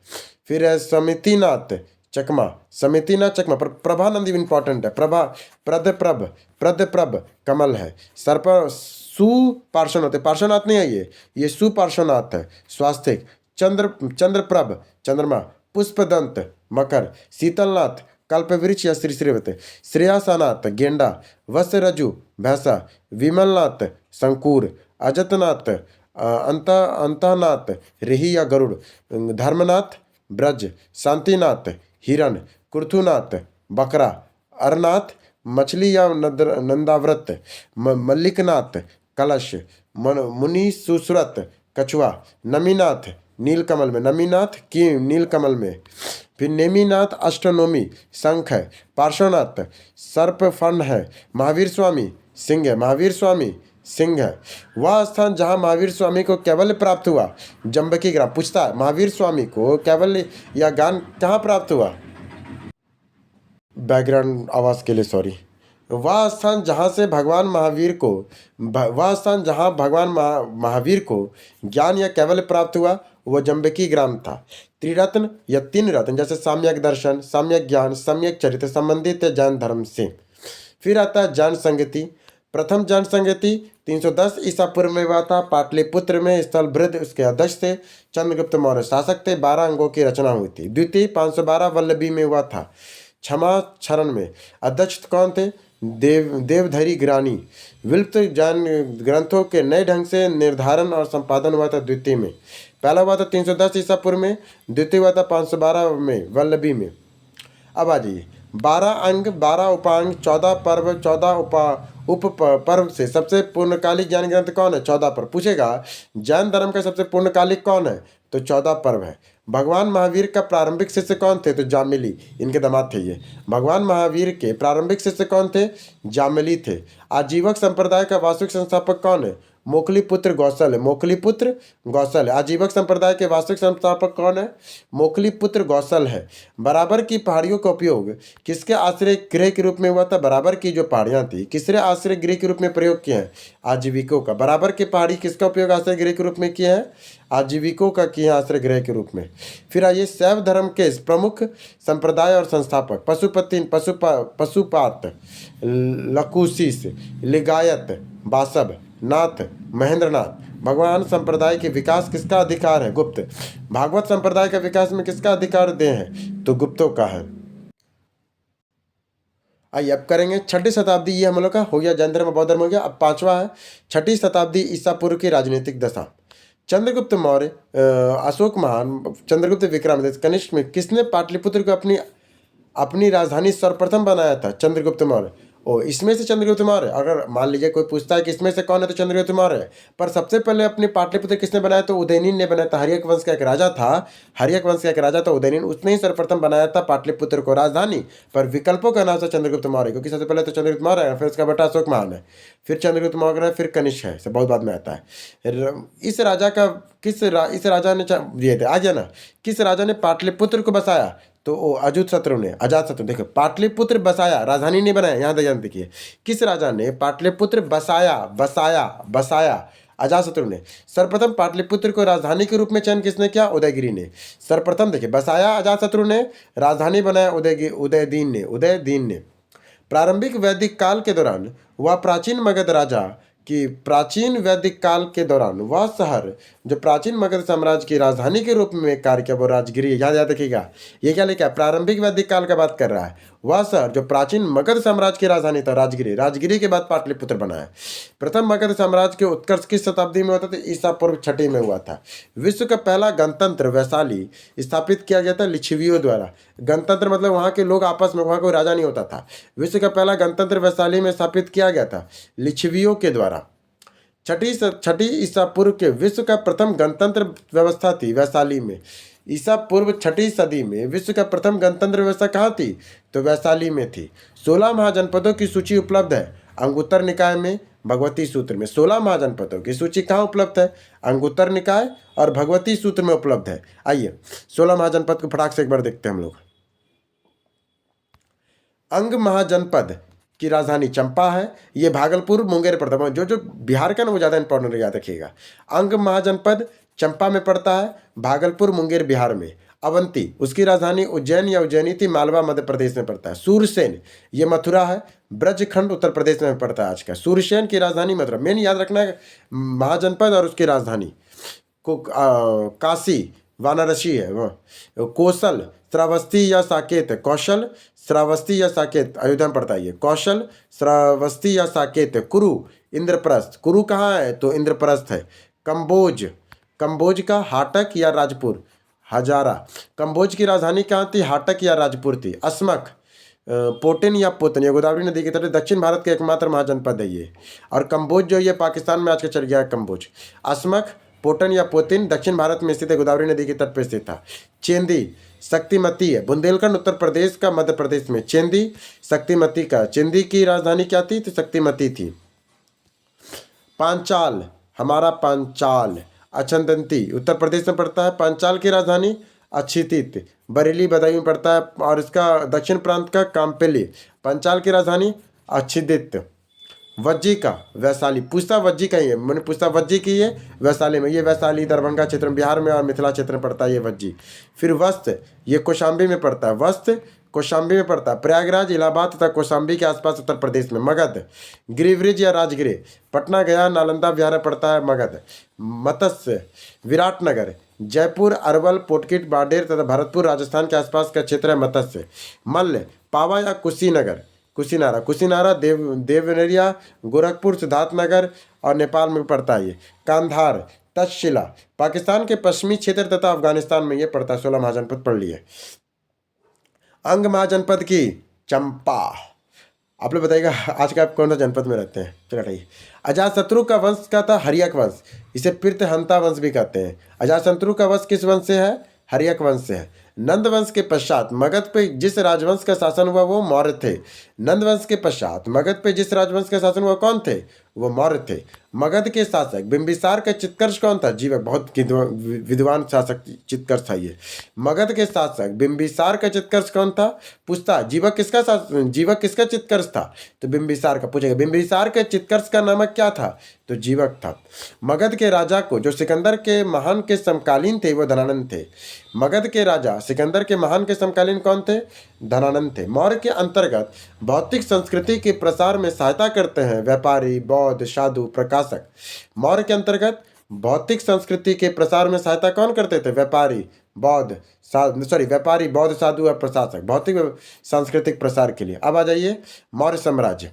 A: फिर है समितिनाथ चकमा, समितिनाथ चकमा। प्रभानंद इंपॉर्टेंट है, प्रभा प्रद कमल है। सर्प सुपार्श्वनाथ होते, पार्श्वनाथ नहीं है ये सुपार्श्वनाथ है। स्वास्तिक चंद्रप्रभ चंद्रमा, पुष्पदंत मकर, शीतलनाथ कल्पवृक्ष या श्रीवत, श्रेयासानाथ गेंडा, वत्सरजु भैंसा, विमलनाथ शंकुर, अजतनाथ अंतनाथ रेही या गरुड़, धर्मनाथ ब्रज, शांतिनाथ हिरण, कुर्थुनाथ बकरा, अरनाथ मछली या नंदाव्रत, मल्लिकनाथ कलश, मुनि सुश्रुत कछुआ, नमीनाथ नीलकमल में, नमीनाथ की नीलकमल में। फिर नेमिनाथ अष्टनोमी शंख है, पार्श्वनाथ सर्प फन है, महावीर स्वामी सिंह है, महावीर स्वामी सिंह है। वह स्थान जहाँ महावीर स्वामी को कैवल्य प्राप्त हुआ, जम्बकी ग्राम। पूछता है महावीर स्वामी को कैवल्य या ज्ञान कहाँ प्राप्त हुआ? बैकग्राउंड आवाज़ के लिए सॉरी। वह स्थान जहाँ से भगवान महावीर को वह स्थान जहाँ भगवान महावीर को ज्ञान या कैवल्य प्राप्त हुआ वह जम्बकी ग्राम था। त्रिरत्न या तीन रत्न जैसे सम्यक दर्शन, सम्यक ज्ञान, सम्यक चरित्र संबंधित है जैन धर्म से। फिर आता है जैन संगति। प्रथम जैन संगति 310 ईसा पूर्व में हुआ था, पाटलिपुत्र में। स्थल वृद्ध उसके अध्यक्ष थे, चंद्रगुप्त मौर्य शासक थे। 12 अंगों की रचना हुई थी। द्वितीय 512 वल्लभी में हुआ था, क्षमा क्षरण में। अध्यक्ष कौन थे? देवधरी ग्रानी। विलुप्त जैन ग्रंथों के नए ढंग से निर्धारण और संपादन हुआ था द्वितीय में। पहला हुआ था 310 ईसा पूर्व में, द्वितीय हुआ था 512 में वल्लभी में। अब आ जाइए, 12 अंग, 12 उपांग, 14 पर्व, 14 उप पर्व से सबसे पूर्णकालिक ज्ञान ग्रंथ कौन है? 14 पर्व। पूछेगा जैन धर्म का सबसे पूर्णकालिक कौन है? तो 14 पर्व है। भगवान महावीर का प्रारंभिक शिष्य कौन थे? तो जामिली, इनके दामाद थे ये। भगवान महावीर के प्रारंभिक शिष्य कौन थे? जामिली थे। आजीवक संप्रदाय का वास्तविक संस्थापक कौन है? मोखली पुत्र गौसल है, मोखली पुत्र गौसल है। आजीवक संप्रदाय के वास्तविक संस्थापक कौन है? मोखली पुत्र गौसल है। बराबर की पहाड़ियों का उपयोग किसके आश्रय गृह के रूप में हुआ था? बराबर की जो पहाड़ियां थी किसके आश्रय गृह के रूप में प्रयोग किए हैं? आजीविकों का। बराबर की पहाड़ी किसका उपयोग आश्रय गृह के रूप में किए हैं? आजीविकों का किए आश्रय गृह के रूप में। फिर आइए शैव धर्म के प्रमुख संप्रदाय और संस्थापक। पशुपात, लकुशिस, लिगायत, बासव, नाथ, महेंद्रनाथ। भगवान संप्रदाय के विकास किसका अधिकार है? गुप्त। भागवत संप्रदाय का विकास में किसका अधिकार दे हैं? तो गुप्तों का है। आइए अब करेंगे 6ठी शताब्दी। ये हम लोग का हो गया, जैन धर्म बौद्ध धर्म हो गया। अब 5वां है 6ठी शताब्दी ईसा पूर्व की राजनीतिक दशा। चंद्रगुप्त मौर्य, अशोक महान, चंद्रगुप्त विक्रमादित्य, कनिष्क में किसने पाटलिपुत्र को अपनी राजधानी सर्वप्रथम बनाया था? चंद्रगुप्त मौर्य। इसमें से चंद्रगुप्त मौर्य। अगर मान लीजिए कोई पूछता है कि इसमें से कौन है, तो चंद्रगुप्त मौर्य। पर सबसे पहले अपने पाटलिपुत्र किसने बनाया? तो उदयनीन ने बनाया था। हर्यक वंश का एक राजा था, हर्यक वंश का एक राजा था उदयनीन, उसने ही सर्वप्रथम बनाया था पाटलिपुत्र को राजधानी। पर विकल्पों का नाम था चंद्रगुप्त मौर्य, क्योंकि सबसे पहले तो चंद्रगुप्त मौर्य है, फिर उसका बेटा अशोक महान है, फिर चंद्रगुप्त मौर्य है, फिर कनिष्क है, सब बहुत बाद में आता है। इस राजा ने दिए थे, आ गया ना, किस राजा ने पाटलिपुत्र को बसाया? तो अजातशत्रु ने। देखो पाटलिपुत्र बसाया, राजधानी नहीं बनाया। यहाँ ध्यान देखिए, किस राजा ने पाटलिपुत्र बसाया? अजातशत्रु ने। सर्वप्रथम पाटलिपुत्र को राजधानी के रूप में चयन किसने किया? उदयगिरि ने। सर्वप्रथम देखिए, बसाया अजातशत्रु ने, राजधानी बनाया उदयदीन ने। प्रारंभिक वैदिक काल के दौरान वह प्राचीन मगध राजा कि प्राचीन वैदिक काल के दौरान वह शहर जो प्राचीन मगध साम्राज्य की राजधानी के रूप में कार्य किया वो राजगिरी। याद रखिएगा, ये क्या लिखा है? प्रारंभिक वैदिक काल का बात कर रहा है। वह शहर जो प्राचीन मगध साम्राज्य की राजधानी था राजगिरी, राजगिरी के बाद पाटलिपुत्र बना है। प्रथम मगध साम्राज्य के उत्कर्ष किस शताब्दी में हुआ था? तो ईसा पूर्व 6ठी में हुआ था। विश्व का पहला गणतंत्र वैशाली स्थापित किया गया था लिच्छवियों द्वारा। गणतंत्र मतलब वहाँ के लोग आपस में, वहाँ कोई राजा नहीं होता था। विश्व का पहला गणतंत्र वैशाली में स्थापित किया गया था लिच्छवियों के द्वारा। 6ठी ईसा पूर्व के विश्व का प्रथम गणतंत्र व्यवस्था थी वैशाली में। ईसा पूर्व 6ठी सदी में विश्व का प्रथम गणतंत्र व्यवस्था कहाँ थी? तो वैशाली में थी। 16 महाजनपदों की सूची उपलब्ध है अंगुत्तर निकाय में, भगवती सूत्र में। 16 महाजनपदों की सूची कहाँ उपलब्ध है? अंगुत्तर निकाय और भगवती सूत्र में उपलब्ध है। आइए 16 महाजनपद को फटाक से एक बार देखते हैं हम लोग। अंग महाजनपद की राजधानी चंपा है। ये भागलपुर मुंगेर पड़ता है। जो बिहार का ना वो ज़्यादा इंपॉर्टेंट याद रखिएगा। अंग महाजनपद चंपा में पड़ता है, भागलपुर मुंगेर बिहार में। अवंती उसकी राजधानी उज्जैन या उज्जैनी थी, मालवा मध्य प्रदेश में पड़ता है। सूरसेन ये मथुरा है, ब्रजखंड उत्तर प्रदेश में पड़ता है आज का। सूरसेन की राजधानी मथुरा। मेन याद रखना है महाजनपद और उसकी राजधानी को। काशी वाराणसी है वो। कौशल श्रावस्ती या साकेत, कौशल श्रावस्ती या साकेत अयोध्या में पड़ता है ये। कौशल श्रावस्ती या साकेत। कुरु इंद्रप्रस्थ, कुरु कहाँ है? तो इंद्रप्रस्थ है। कंबोज का हाटक या राजपुर, हजारा। कंबोज की राजधानी कहाँ थी? हाटक या राजपुर थी। अस्मक पोटिन या पोतन, ये गोदावरी नदी के तट दक्षिण भारत का एकमात्र महाजनपद है ये। और कम्बोज जो ये पाकिस्तान में आज का चल गया है कम्बोज। असमक, पोटन या पोतिन दक्षिण भारत में स्थित है, गोदावरी नदी के तट पर स्थित था। चेंदी शक्तिमती है, बुंदेलखंड उत्तर प्रदेश का मध्य प्रदेश में। चेंदी शक्तिमती का, चेंदी की राजधानी क्या थी? तो शक्तिमती थी। पांचाल, हमारा पांचाल अछंदंती उत्तर प्रदेश में पड़ता है। पांचाल की राजधानी अछितित बरेली बदायूं में पड़ता है, और इसका दक्षिण प्रांत का काम्पेली। पांचाल की राजधानी अछिदित। वज्जी का वैशाली, पुस्ता वज्जी का ही है, मैंने पुस्ता वज्जी की है वैशाली में, ये वैशाली दरभंगा क्षेत्र में बिहार में और मिथिला क्षेत्र में पड़ता है ये वज्जी। फिर वस्त, ये कौशाम्बी में पड़ता है, वस्त कौशाम्बी में पड़ता है। प्रयागराज, इलाहाबाद तथा कौशाम्बी के आसपास उत्तर प्रदेश में। मगध, गिरिब्रिज या राजगिर, पटना, गया, नालंदा बिहार में पड़ता है मगध। मत्स्य, विराटनगर, जयपुर, अरवल, पोटकिट, बाडेर तथा भरतपुर राजस्थान के आसपास का क्षेत्र है मत्स्य। मल्ल, पावा या कुशीनगर, कुशीनारा, कुशीनारा देवनरिया, गोरखपुर, सिद्धार्थनगर और नेपाल में पड़ता है ये। कांधार, तक्षशिला, पाकिस्तान के पश्चिमी क्षेत्र तथा अफगानिस्तान में ये पड़ता है। 16 महाजनपद पढ़ लिए। अंग महाजनपद की चंपा। आप लोग बताइएगा आज का आप कौन सा जनपद में रहते हैं? चलो हटाइए। अजातशत्रु का वंश क्या था? हर्यक वंश, इसे पृथहंता वंश भी कहते हैं। अजातशत्रु का वंश किस वंश से है? हर्यक वंश से है। नंद वंश के पश्चात मगध पे जिस राजवंश का शासन हुआ वो मौर्य थे। नंद वंश के पश्चात मगध पे जिस राजवंश का शासन हुआ कौन थे? वो मौर्य थे। मगध के शासक बिंबिसार का चित्कर्ष कौन था? जीवक, बहुत विद्वान शासक चित्कर्ष था ये। मगध के शासक बिंबिसार का चित्कर्ष कौन था? पूछता जीवक किसका चित्कर्ष था? तो बिंबिसार का। पूछेगा बिंबिसार के चित्कर्ष का नामक क्या था? तो जीवक था। मगध के राजा को जो सिकंदर के महान के समकालीन थे वो धनानंद थे। मगध के राजा सिकंदर के महान के समकालीन कौन थे? धनानंद थे। मौर्य के अंतर्गत भौतिक संस्कृति के प्रसार में सहायता करते हैं व्यापारी, बौद्ध, साधु, प्रकाशक। मौर्य के अंतर्गत भौतिक संस्कृति के प्रसार में सहायता कौन करते थे? व्यापारी, बौद्ध, व्यापारी, बौद्ध, साधु और प्रशासक, भौतिक सांस्कृतिक प्रसार के लिए। अब आ जाइए मौर्य साम्राज्य।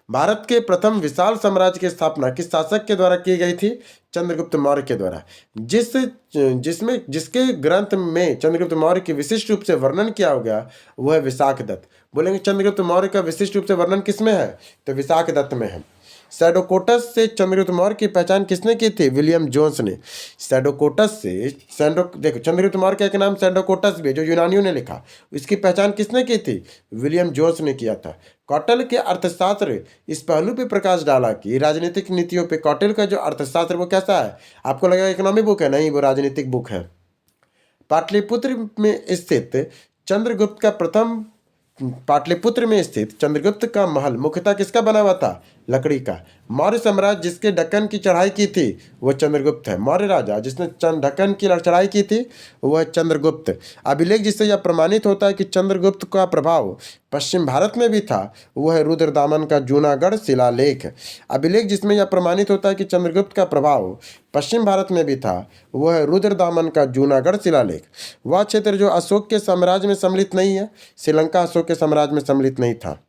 A: भारत के प्रथम विशाल साम्राज्य की स्थापना किस शासक के द्वारा की गई थी? चंद्रगुप्त मौर्य के द्वारा। जिसके ग्रंथ में चंद्रगुप्त मौर्य की विशिष्ट रूप से वर्णन किया होगा वह है विशाखदत्त। बोलेंगे चंद्रगुप्त मौर्य का विशिष्ट रूप से वर्णन किसमें है? तो विशाखदत्त में है। सैडोकोटस से चंद्रगुप्त मौर्य की पहचान किसने की थी? विलियम जोन्स ने। देखो चंद्रगुप्त मौर्य का एक नाम सैडोकोटस भी जो यूनानियों ने लिखा, इसकी पहचान किसने की थी? विलियम जोन्स ने किया था। कौटिल्य के अर्थशास्त्र इस पहलू पे प्रकाश डाला कि राजनीतिक नीतियों पे कौटिल्य का जो अर्थशास्त्र वो कैसा है? आपको लगेगा इकोनॉमी बुक है, नहीं, वो राजनीतिक बुक है। पाटलिपुत्र में स्थित चंद्रगुप्त का महल मुख्यतः किसका बना हुआ था? लकड़ी का। मौर्य साम्राज्य जिसके ढक्कन की चढ़ाई की थी वह चंद्रगुप्त है। मौर्य राजा जिसने ढक्कन की चढ़ाई की थी वह चंद्रगुप्त। अभिलेख जिससे यह प्रमाणित होता है कि चंद्रगुप्त का प्रभाव पश्चिम भारत में भी था वह है रुद्रदामन का जूनागढ़ शिलालेख। अभिलेख जिसमें यह प्रमाणित होता है कि चंद्रगुप्त का प्रभाव पश्चिम भारत में भी था वह है रुद्रदामन का जूनागढ़ शिलालेख। वह क्षेत्र जो अशोक के साम्राज्य में सम्मिलित नहीं है, श्रीलंका अशोक के साम्राज्य में सम्मिलित नहीं था।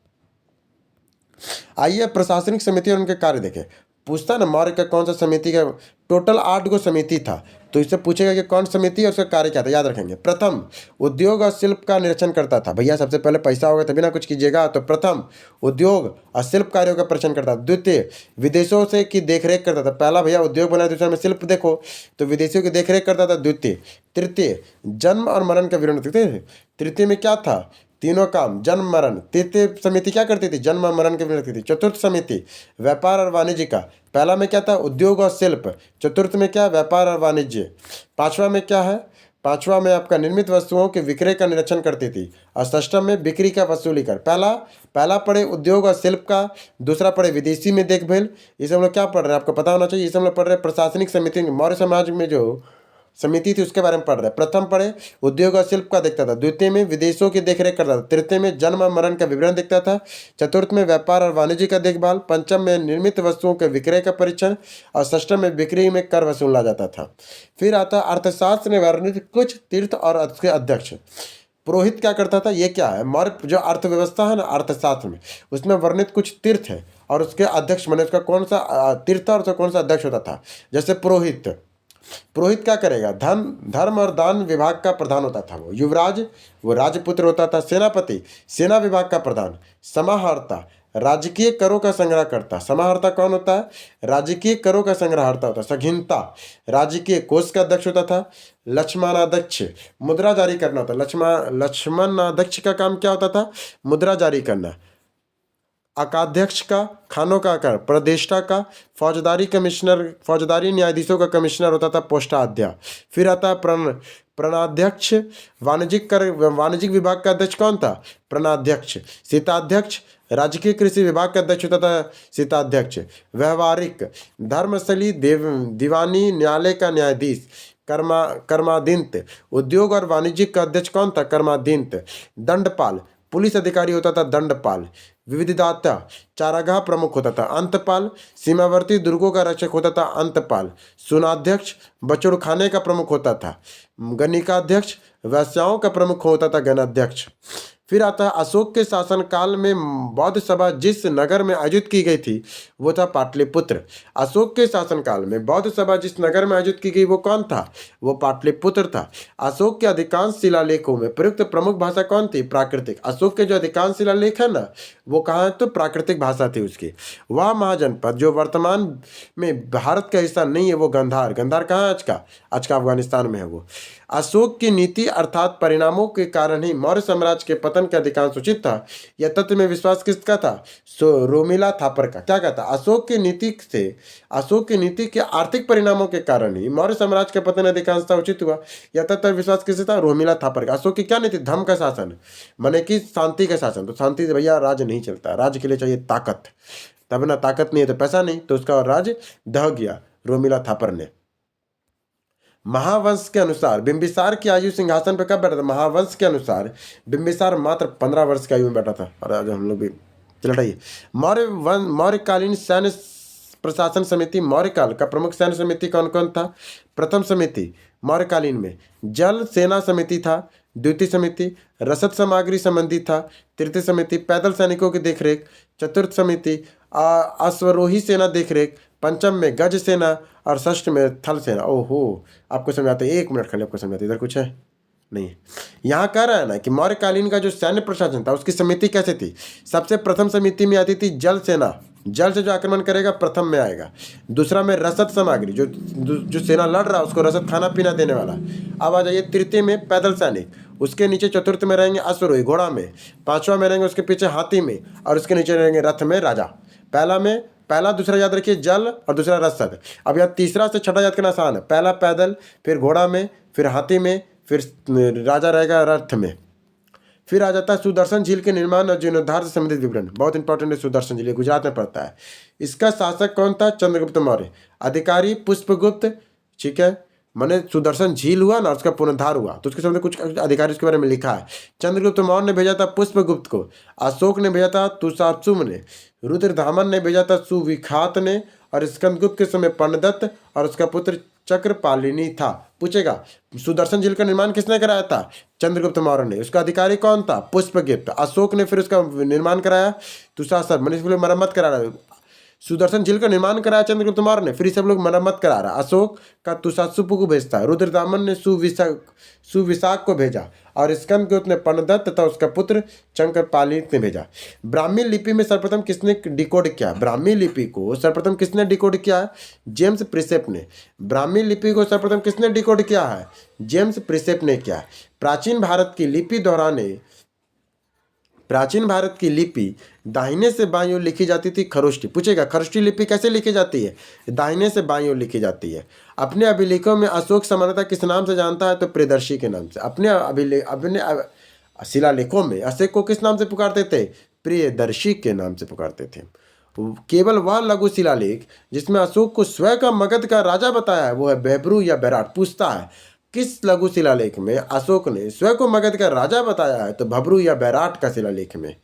A: आइए प्रशासनिक समिति और उनके कार्य देखें। पूछता ना मौर्य का कौन सा समिति का, टोटल 8 गो समिति था, तो इससे पूछेगा कि कौन समिति और उसका कार्य क्या था, याद रखेंगे। प्रथम उद्योग और शिल्प का निरीक्षण करता था। भैया सबसे पहले पैसा होगा तभी ना कुछ कीजिएगा, तो प्रथम उद्योग और शिल्प कार्यों का परीक्षण करता था। द्वितीय विदेशों से की देखरेख करता था। पहला भैया उद्योग बना, दूसरा में शिल्प देखो तो विदेशियों की देखरेख करता था, द्वितीय। तृतीय जन्म और मरण का विवरण देखते थे। तृतीय में क्या था? तीनों काम, जन्म मरण। तृतीय समिति क्या करती थी? जन्म और मरण के विवरण करती थी। चतुर्थ समिति व्यापार और वाणिज्य का। पहला में क्या था? उद्योग और शिल्प। चतुर्थ में क्या? व्यापार और वाणिज्य। पांचवा में क्या है? पांचवा में आपका निर्मित वस्तुओं के विक्रय का निरीक्षण करती थी। और षष्ठम में बिक्री का वसूली कर। पहला पढ़े उद्योग और शिल्प का, दूसरा पढ़े विदेशी में देखभाल। ये सब हम लोग क्या पढ़ रहे हैं आपको पता होना चाहिए। ये सब हम लोग पढ़ रहे हैं प्रशासनिक समिति, मौर्य समाज में जो समिति थी उसके बारे में पढ़ रहे हैं। प्रथम पढ़े उद्योग और शिल्प का देखता था। द्वितीय में विदेशों की देखरेख करता था। तृतीय में जन्म और मरण का विवरण देखता था। चतुर्थ में व्यापार और वाणिज्य का देखभाल। पंचम में निर्मित वस्तुओं के विक्रय का परीक्षण। और षष्ठम में बिक्री में कर वसूला जाता था। फिर आता अर्थशास्त्र ने वर्णित कुछ तीर्थ और उसके अध्यक्ष। पुरोहित क्या करता था? ये क्या है? मौर्य जो अर्थव्यवस्था है ना अर्थशास्त्र में, उसमें वर्णित कुछ तीर्थ है और उसके अध्यक्ष माने उसका कौन सा तीर्थ और उसका कौन सा अध्यक्ष होता था। जैसे पुरोहित, पुरोहित क्या करेगा? धन धर्म और दान विभाग का प्रधान होता था वो। युवराज, वो राजपुत्र होता था। सेनापति, सेना विभाग का प्रधान। समाहर्ता, राजकीय करों का संग्रह करता। समाहर्ता कौन होता है? राजकीय करों का संग्रहर्ता होता है। संघिनता, राजकीय कोष का अध्यक्ष होता था। लक्ष्मणाध्यक्ष, मुद्रा जारी करना होता। लक्ष्मणाध्यक्ष का काम क्या होता था? मुद्रा जारी करना। अकाध्यक्ष का खानों का आकार। प्रदेष्टा का फौजदारी कमिश्नर, फौजदारी न्यायाधीशों का कमिश्नर होता था पोस्टाध्यक्ष। फिर आता है प्रणाध्यक्ष, वाणिज्यिक विभाग का अध्यक्ष कौन था? प्रणाध्यक्ष। सीताध्यक्ष, राजकीय कृषि विभाग का अध्यक्ष होता था सीताध्यक्ष। व्यवहारिक, धर्मस्थली दीवानी न्यायालय का न्यायाधीश। कर्माधीनत, उद्योग और वाणिज्यिक का अध्यक्ष कौन था? कर्माधीनत। दंडपाल, पुलिस अधिकारी होता था दंडपाल। विविधदाता, चारागाह प्रमुख होता था अंतपाल। सीमावर्ती दुर्गों का रक्षक होता था अंतपाल। सुनाध्यक्ष, बछड़खाने का प्रमुख होता था। गणिकाध्यक्ष, वैश्याओं का प्रमुख होता था गणाध्यक्ष। फिर आता है अशोक के शासनकाल में बौद्ध सभा जिस नगर में आयोजित की गई थी वो था पाटलिपुत्र। अशोक के शासनकाल में बौद्ध सभा जिस नगर में आयोजित की गई वो कौन था? वो पाटलिपुत्र था। अशोक के अधिकांश शिलालेखों में प्रयुक्त प्रमुख भाषा कौन थी? प्राकृतिक। अशोक के जो अधिकांश शिलालेख है ना वो कहाँ है? तो प्राकृतिक भाषा थी उसकी। वह महाजनपद जो वर्तमान में भारत का हिस्सा नहीं है वो गंधार। गंधार कहाँ है? आज का अफगानिस्तान में है वो। अशोक की नीति अर्थात परिणामों के कारण ही मौर्य साम्राज्य के पतन का अधिकांश उचित था। यह तथ्य में विश्वास किसका था? रोमिला थापर का। क्या कहता? अशोक की नीति के आर्थिक परिणामों के कारण ही मौर्य साम्राज्य का पतन अधिकांशतः उचित हुआ। यह तथ्य विश्वास किससे था? रोमिला थापर का। अशोक की क्या नीति? धम्म का शासन, माने कि शांति का शासन। तो शांति से भैया राज्य नहीं चलता, राज्य के लिए चाहिए ताकत। तब ना ताकत नहीं है तो पैसा नहीं, तो उसका राज्य ढह गया रोमिला थापर ने। महावंश के अनुसार बिंबिसार की आयु सिंहासन पर कब बैठा था? महावंश के अनुसार बिंबिसार मात्र 15 वर्ष की आयु में बैठा था। और आज हम लोग भी चलटाइए। मौर्यकालीन सैन्य प्रशासन समिति, मौर्य काल का प्रमुख सैन्य समिति कौन कौन था? प्रथम समिति मौर्यकालीन में जल सेना समिति था। द्वितीय समिति रसद सामग्री संबंधी था। तृतीय समिति पैदल सैनिकों की देखरेख। चतुर्थ समिति अश्वरोही सेना देखरेख। पंचम में गज सेना और षष्ठ में थल सेना। ओहो, आपको समझाते, 1 मिनट खाली आपको समझाते। इधर कुछ है नहीं। यहाँ कह रहा है ना कि मौर्यकालीन का जो सैन्य प्रशासन था उसकी समिति कैसे थी? सबसे प्रथम समिति में आती थी जल सेना, जल से जो आक्रमण करेगा प्रथम में आएगा। दूसरा में रसद सामग्री, जो सेना लड़ रहा है उसको रसद खाना पीना देने वाला। अब आ जाइए तृतीय में पैदल सैनिक, उसके नीचे चतुर्थ में रहेंगे अश्वरोही घोड़ा में, पांचवा में रहेंगे उसके पीछे हाथी में, और उसके नीचे रहेंगे रथ में राजा। पहला दूसरा याद रखिए जल और दूसरा रसद। अब यहाँ तीसरा से छठा याद करना आसान है। पहला पैदल, फिर घोड़ा में, फिर हाथी में, फिर राजा रहेगा रथ में। फिर आ जाता है सुदर्शन झील के निर्माण और जीर्णोद्धार से संबंधित विवरण। बहुत इंपॉर्टेंट है सुदर्शन झील, गुजरात में पड़ता है। इसका शासक कौन था? चंद्रगुप्त मौर्य। अधिकारी पुष्पगुप्त। ठीक है, मैंने सुदर्शन झील हुआ ना, उसका पुनरुद्धार हुआ तो उसके सामने कुछ अधिकारी उसके बारे में लिखा है। चंद्रगुप्त मौर्य ने भेजा था पुष्पगुप्त को, अशोक ने भेजा था तुषारशुम ने, रुद्रधामन ने भेजा था सुविख्यात ने, और स्कंदगुप्त के समय पंडदत्त और उसका पुत्र चक्रपालिनी था। पूछेगा सुदर्शन झील का निर्माण किसने कराया था? चंद्रगुप्त मौर्य ने। उसका अधिकारी कौन था? पुष्पगुप्त। अशोक ने फिर उसका निर्माण कराया, तुषार मनीष मरम्मत करा रहा है। सुदर्शन झील का निर्माण कराया चंद्रगुप्त मौर्य ने, फिर सब लोग मरम्मत करा रहा। अशोक का तुषारशुम को भेजता है, रुद्रदामन ने सुविशाख को भेजा, और स्कंदगुप्त ने पंडदत्त तथा उसका पुत्र चक्रपालिनी ने भेजा। ब्राह्मी लिपि में सर्वप्रथम किसने डिकोड किया? ब्राह्मी लिपि को सर्वप्रथम किसने डिकोड किया है? जेम्स प्रिसेप ने। ब्राह्मी लिपि को सर्वप्रथम किसने डिकोड किया है? जेम्स प्रिसेप ने किया। प्राचीन भारत की लिपि दाहिने से बाईं ओर लिखी जाती थी खरोष्टी। पूछेगा खरोष्टी लिपि कैसे लिखी जाती है? दाहिने से बाईं ओर लिखी जाती है। अपने अभिलेखों में अशोक सामान्यतः किस नाम से जानता है? तो प्रियदर्शी के नाम से। अपने शिलालेखों में अशोक को किस नाम से पुकारते थे? प्रियदर्शी के नाम से पुकारते थे। केवल वह लघु शिलालेख जिसमें अशोक को स्वयं का मगध का राजा बताया है वो है बेबरू या बैराट। पूछता है किस लघु शिलालेख में अशोक ने स्वयं को मगध का राजा बताया है? तो भबरू या बैराट का शिलालेख में।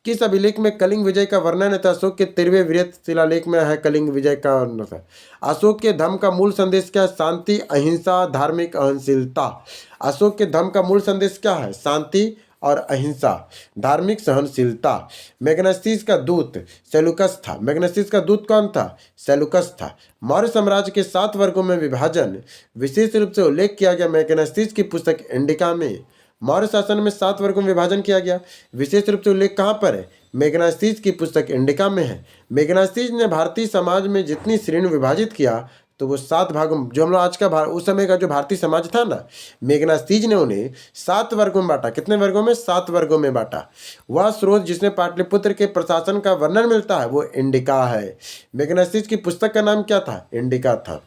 A: किस अभिलेख में कलिंग विजय का वर्णन है? तो अशोक के 13वें वृहत शिलालेख में है कलिंग विजय का वर्णन। अशोक के धम्म का मूल संदेश क्या है? शांति, अहिंसा, धार्मिक सहनशीलता। अशोक के धम्म का मूल संदेश क्या है? शांति और अहिंसा, धार्मिक सहनशीलता। मैग्नेसीज का दूत सेलुकस था। मैग्नेसीज का दूत कौन था? सेलुकस था। मौर्य साम्राज्य के 7 वर्गों में विभाजन विशेष रूप से उल्लेख किया गया मैग्नेसीज की पुस्तक इंडिका में। मौर्य शासन में 7 वर्गों में विभाजन किया गया, विशेष रूप से उल्लेख कहाँ पर है? मैग्नेसीज की पुस्तक इंडिका में है। मैग्नेसीज ने भारतीय समाज में जितनी श्रेणी विभाजित किया तो वो 7 भागों, जो हम लोग आज का उस समय का जो भारतीय समाज था ना, मैग्नेसीज ने उन्हें 7 वर्गों में बांटा। कितने वर्गों में? 7 वर्गों में बांटा। वह स्रोत जिसमें पाटलिपुत्र के प्रशासन का वर्णन मिलता है वो इंडिका है। मैग्नेसीज की पुस्तक का नाम क्या था? इंडिका था।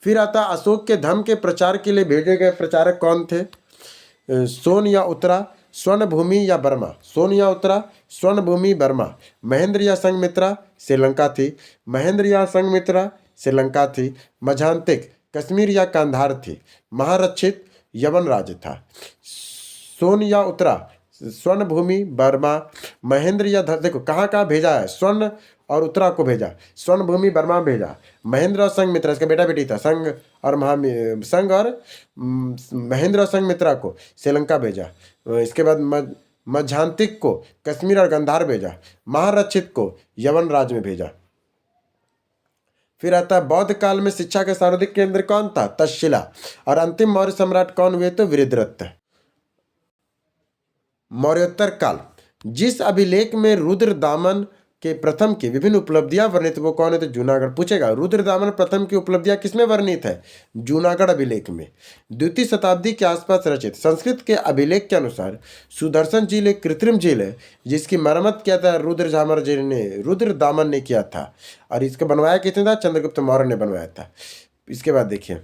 A: फिर आता अशोक के धर्म के प्रचार के लिए भेजे गए प्रचारक कौन थे? सोन या उत्तरा, स्वर्णभूमि या बर्मा। सोन या उत्तरा, स्वर्णभूमि, बर्मा। महेंद्र या संघमित्रा, श्रीलंका थी। महेंद्र या संघमित्रा, श्रीलंका थी। मझांतिक, कश्मीर या कांधार थी। महारक्षित, यवन राज्य था। सोन या उत्तरा, स्वर्णभूमि, बर्मा। महेंद्र या देखो कहाँ कहाँ भेजा है, स्वर्ण और उत्तरा को भेजा, स्वर्णभूमि बर्मा भेजा। महेंद्र और संघमित्रा, इसका बेटा बेटी था, संघ और महेंद्र और संघमित्रा को श्रीलंका भेजा। इसके बाद मझांतिक को कश्मीर और गंधार भेजा। महारक्षित को यवन राज्य में भेजा। फिर आता है बौद्ध काल में शिक्षा का सर्वाधिक केंद्र कौन था? तक्षशिला। और अंतिम मौर्य सम्राट कौन हुए? तो वीरद्रथ। मौर्योत्तर काल, जिस अभिलेख में रुद्रदामन के प्रथम की विभिन्न उपलब्धियां वर्णित वो कौन है? तो जूनागढ़। पूछेगा रुद्रदामन प्रथम की उपलब्धियां किसमें वर्णित है? जूनागढ़ अभिलेख में। 2वीं शताब्दी के आसपास रचित संस्कृत के अभिलेख के अनुसार सुदर्शन झील एक कृत्रिम झील है जिसकी मरम्मत किया था रुद्रदामन ने किया था। और इसका बनवाया किसने था? चंद्रगुप्त मौर्य ने बनवाया था। इसके बाद देखिए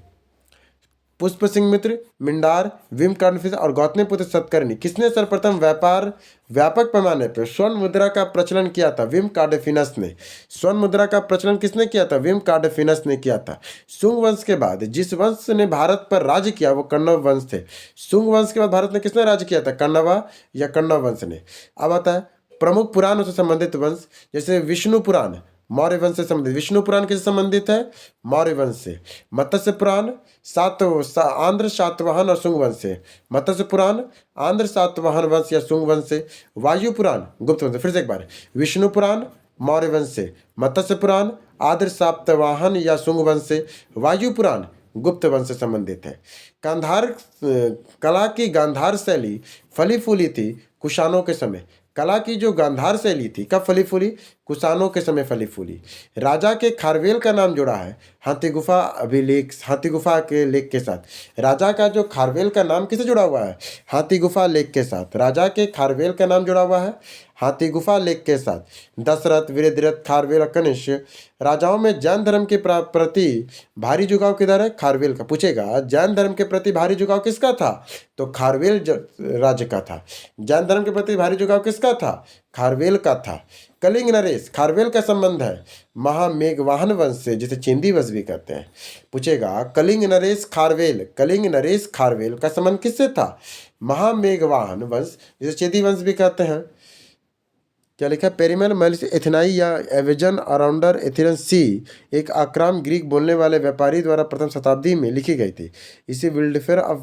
A: पुष्प सिंह मित्र, मिंडार, विम कर्णफिश और गौतमीपुत्र सतकर्णी किसने सर्वप्रथम व्यापक पैमाने पर स्वर्ण मुद्रा का प्रचलन किया था? विम कार्डेफिनस ने। स्वर्ण मुद्रा का प्रचलन किसने किया था? विम कार्डेफिनस ने किया था। शुंग वंश के बाद जिस वंश ने भारत पर राज्य किया वो कण्व वंश थे। शुंग वंश के बाद भारत में किसने राज्य किया था? कण्वा या कण्व वंश ने। अब आता है प्रमुख पुराणों से संबंधित वंश, जैसे विष्णु पुराण मौर्य वंश से संबंधित। विष्णु पुराण किससे संबंधित है? मौर्य वंश से। मत्स्य पुराण आंध्र सातवाहन और शुंग वंश से। मत्स्य पुराण आंध्र सातवाहन वंश या शुंग वंश से। वायु पुराण गुप्त वंश से। फिर से एक बार, विष्णु पुराण मौर्य वंश से। मत्स्य पुराण आंध्र सातवाहन या शुंग वंश से। वायु पुराण गुप्त वंश से संबंधित है। कला की गांधार शैली फली फूली थी कुषाणों के समय। कला की जो गांधार शैली थी कब फली फूली? कुषाणों के समय फली फूली। राजा के खारवेल का नाम जुड़ा है हाथी गुफा के लेख के साथ। राजा का जो खारवेल का नाम किससे जुड़ा हुआ है? हाथी गुफा लेख के साथ। राजा के खारवेल का नाम जुड़ा हुआ है हाथी गुफा लेख के साथ। दशरथ, वीरद्रथ, खारवेल और कनिष्क। राजाओं में जैन धर्म के प्रति भारी झुकाव किधर है? खारवेल का। पूछेगा जैन धर्म के प्रति भारी झुकाव किसका था? तो खारवेल राज्य का था। जैन धर्म के प्रति भारी झुकाव किसका था? खारवेल का था। कलिंग नरेश, खारवेल का संबंध है महामेघवाहन वंश से, जिसे चिंदी वंश भी कहते हैं। पूछेगा कलिंग नरेश खारवेल का संबंध किससे था? महामेघवाहन वंश, जिसे चेदी वंश भी कहते हैं। क्या लिखा? पेरिमेल मलिस एथेनाई या एवेजन अराउंडर एथेरियन सी एक आक्राम ग्रीक बोलने वाले व्यापारी द्वारा प्रथम शताब्दी में लिखी गई थी। इसे विल्डफेयर ऑफ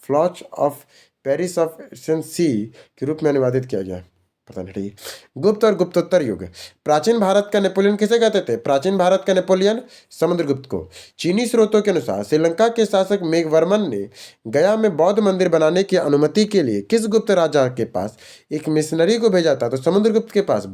A: फ्लॉच of Paris of Asian sea के रूप में अनुवादित किया गया। पता नहीं। ठीक। गुप्त और गुप्तोत्तर युग। प्राचीन भारत का नेपोलियन किसे कहते थे? प्राचीन भारत का नेपोलियन समुद्रगुप्त को। चीनी स्रोतों के अनुसार श्रीलंका के शासक मेघवर्मन ने गया में बौद्ध मंदिर बनाने की अनुमति के लिए किस गुप्त राजा के पास एक मिशनरी को भेजा था? तो समुद्रगुप्त के पास।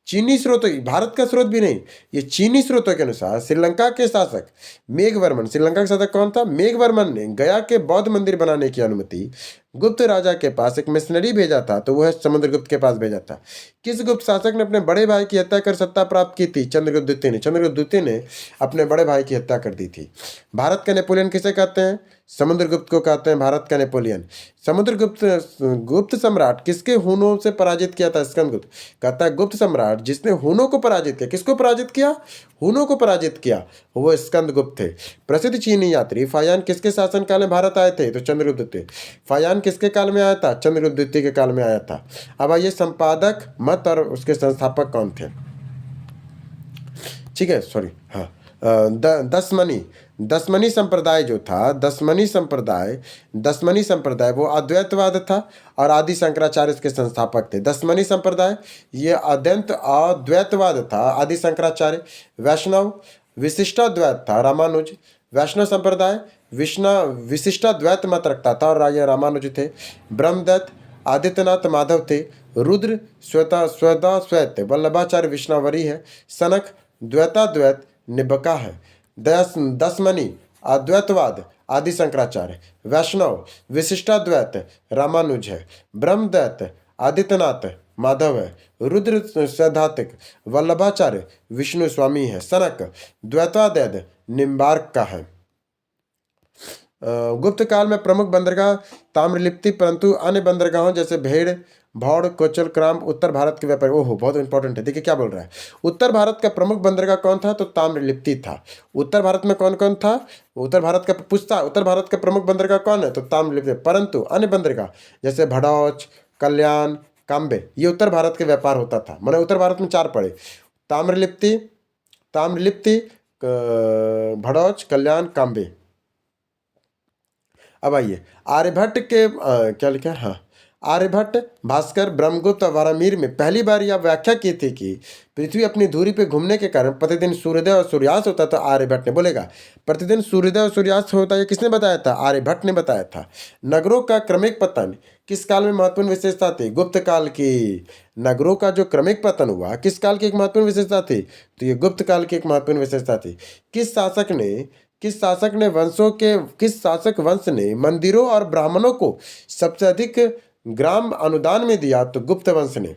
A: चीनी स्रोतों, भारत का स्रोत भी नहीं, ये चीनी स्रोतों के अनुसार श्रीलंका के शासक मेघवर्मन, श्रीलंका के शासक कौन था? मेघवर्मन ने गया के बौद्ध मंदिर बनाने की अनुमति गुप्त राजा के पास एक मिशनरी भेजा था, तो वह समुद्रगुप्त के पास भेजा था। किस गुप्त शासक ने अपने बड़े भाई की हत्या कर सत्ता प्राप्त की थी? चंद्रगुप्त द्वितीय ने। चंद्रगुप्त द्वितीय ने अपने बड़े भाई की हत्या कर दी थी। भारत का नेपोलियन किसे कहते हैं? समुद्रगुप्त को कहते हैं भारत का नेपोलियन। गुप्त सम्राट किसके हुनों से पराजित किया था? स्कंदगुप्त। कहता है गुप्त सम्राट जिसने हुनों को पराजित किया। किसको पराजित किया? हुनों को पराजित किया, वो स्कंदगुप्त थे। प्रसिद्ध चीनी यात्री फायान किसके शासनकाल में भारत आए थे? तो चंद्रगुप्त द्वितीय। फायान किसके काल में आया था? चंद्रगुप्त द्वितीय के काल में आया था। अब आइए संपादक मत और उसके संस्थापक कौन थे? ठीक है, सॉरी, हाँ। दसमनी दसमनी संप्रदाय जो था, दसमनी संप्रदाय वो अद्वैतवाद था और आदि शंकराचार्य इसके संस्थापक थे। दसमनी संप्रदाय ये अद्वैतवाद था, आदि शंकराचार्य। वैष्णव विशिष्टाद्वैत था, रामानुज। वैष्णव संप्रदाय विशिष्टाद्वैत मत रखता था और राजा रामानुज थे। ब्रह्मदत्त आदित्यनाथ माधव थे। रुद्र श्वेत वल्लभाचार्य विष्णावरी है। सनक द्वैताद्वैत निबका है। दसमनी अद्वैतवाद आदि शंकराचार्य। वैष्णव विशिष्टाद्वैत रामानुज है। ब्रह्मदत्त आदित्यनाथ माधव है। रुद्र सैद्धांतिक वल्लभाचार्य विष्णु स्वामी है। सनक द्वैताद्वैत निम्बार्क का है। गुप्त काल में प्रमुख बंदरगाह ताम्रलिप्ति, परंतु अन्य बंदरगाहों जैसे भेड़, भौड़, कोचल, क्राम उत्तर भारत के व्यापारी। ओहो, बहुत इंपॉर्टेंट है, देखिए क्या बोल रहा है। उत्तर भारत का प्रमुख बंदरगाह कौन था? तो ताम्रलिप्ति था। उत्तर भारत में कौन कौन था? उत्तर भारत का पूछता, उत्तर भारत का प्रमुख बंदरगाह कौन है? तो ताम्रलिप्ति। परंतु अन्य बंदरगाह जैसे भड़ौच, कल्याण, काम्बे, ये उत्तर भारत के व्यापार होता था। मैंने उत्तर भारत में 4 पढ़े, ताम्रलिप्ति, भड़ौच, कल्याण, काम्बे। अब आइए आर्यभट्ट के क्या लिखा है? हाँ, आर्यभट्ट, भास्कर, ब्रह्मगुप्त और वारामीर में पहली बार यह व्याख्या की थी कि पृथ्वी अपनी धुरी पे घूमने के कारण प्रतिदिन सूर्योदय और सूर्यास्त होता था। आर्यभट्ट ने बोलेगा प्रतिदिन सूर्योदय और सूर्यास्त होता है, किसने बताया था? आर्यभट्ट ने बताया था। नगरों का क्रमिक पतन किस काल में महत्वपूर्ण विशेषता थी? गुप्त काल की। नगरों का जो क्रमिक पतन हुआ किस काल की एक महत्वपूर्ण विशेषता थी? तो ये गुप्त काल की एक महत्वपूर्ण विशेषता थी। किस शासक वंश ने मंदिरों और ब्राह्मणों को सबसे अधिक ग्राम अनुदान में दिया? तो गुप्त वंश ने।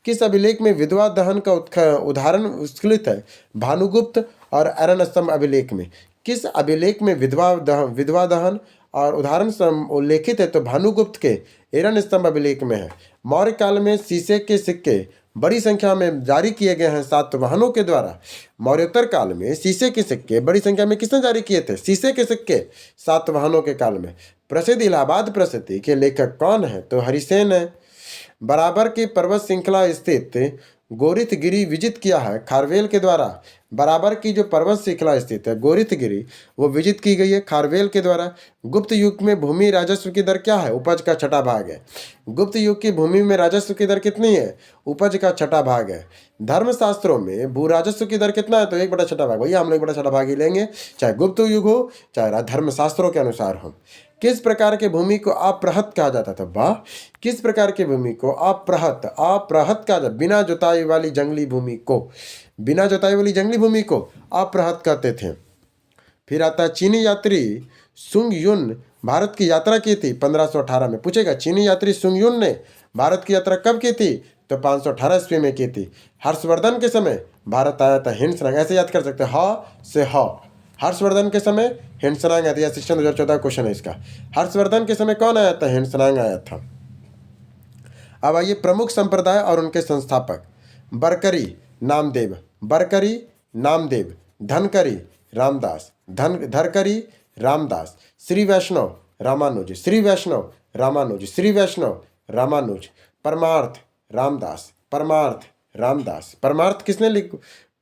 A: किस अभिलेख में विधवा दहन का उदाहरण उल्लिखित है? भानुगुप्त और अरण स्तंभ अभिलेख में। किस अभिलेख में विधवा दहन और उदाहरण उल्लेखित है? तो भानुगुप्त के एरन स्तंभ अभिलेख में है। मौर्य काल में शीशे के सिक्के बड़ी संख्या में जारी किए गए हैं सातवाहनों के द्वारा। मौर्योत्तर काल में शीशे के सिक्के बड़ी संख्या में किसने जारी किए थे? शीशे के सिक्के सातवाहनों के काल में। प्रसिद्ध इलाहाबाद प्रसिद्धि के लेखक कौन है? तो हरिसेन है। बराबर की पर्वत श्रृंखला स्थित गोरितगिरी विजित किया है खारवेल के द्वारा। बराबर की जो पर्वत श्रृंखला स्थित है गोरितगिरी, वो विजित की गई है खारवेल के द्वारा। गुप्त युग में भूमि राजस्व की दर क्या है? उपज का 6ठा भाग है। गुप्त युग की भूमि में राजस्व की दर कितनी है? उपज का 6ठा भाग है। धर्मशास्त्रों में भू राजस्व की दर कितना है? तो 1/6 भाग। भैया हम लोग 1/6 भाग ही लेंगे, चाहे गुप्त युग हो चाहे धर्मशास्त्रों के अनुसार हो। किस प्रकार के भूमि को अप्रहत कहा जाता था? वाह, किस प्रकार की भूमि को अप्रहत कहा जाता? बिना जुताई वाली जंगली भूमि को, बिना जुताई वाली जंगली भूमि को अप्रहत कहते थे। फिर आता है चीनी यात्री सुंग युन भारत की यात्रा की थी 1518 में। पूछेगा चीनी यात्री सुंग युन ने भारत की यात्रा कब की थी? तो 518 ईस्वी में की थी। हर्षवर्धन के समय भारत आया था हिंसरांग, ऐसे याद कर सकते हैं, ह से ह। हर्षवर्धन के समय हिंसरांग आया था। शिक्षण 2014 क्वेश्चन है इसका। हर्षवर्धन के समय कौन आया था? हिंसरांग आया था। अब आइए प्रमुख संप्रदाय और उनके संस्थापक। बरकरी नामदेव, बरकरी नामदेव, धनकरी रामदास, धरकरी रामदास, श्री वैष्णव रामानुज, श्री वैष्णव रामानुज, श्री वैष्णव रामानुज, परमार्थ रामदास, परमार्थ रामदास। परमार्थ किसने एक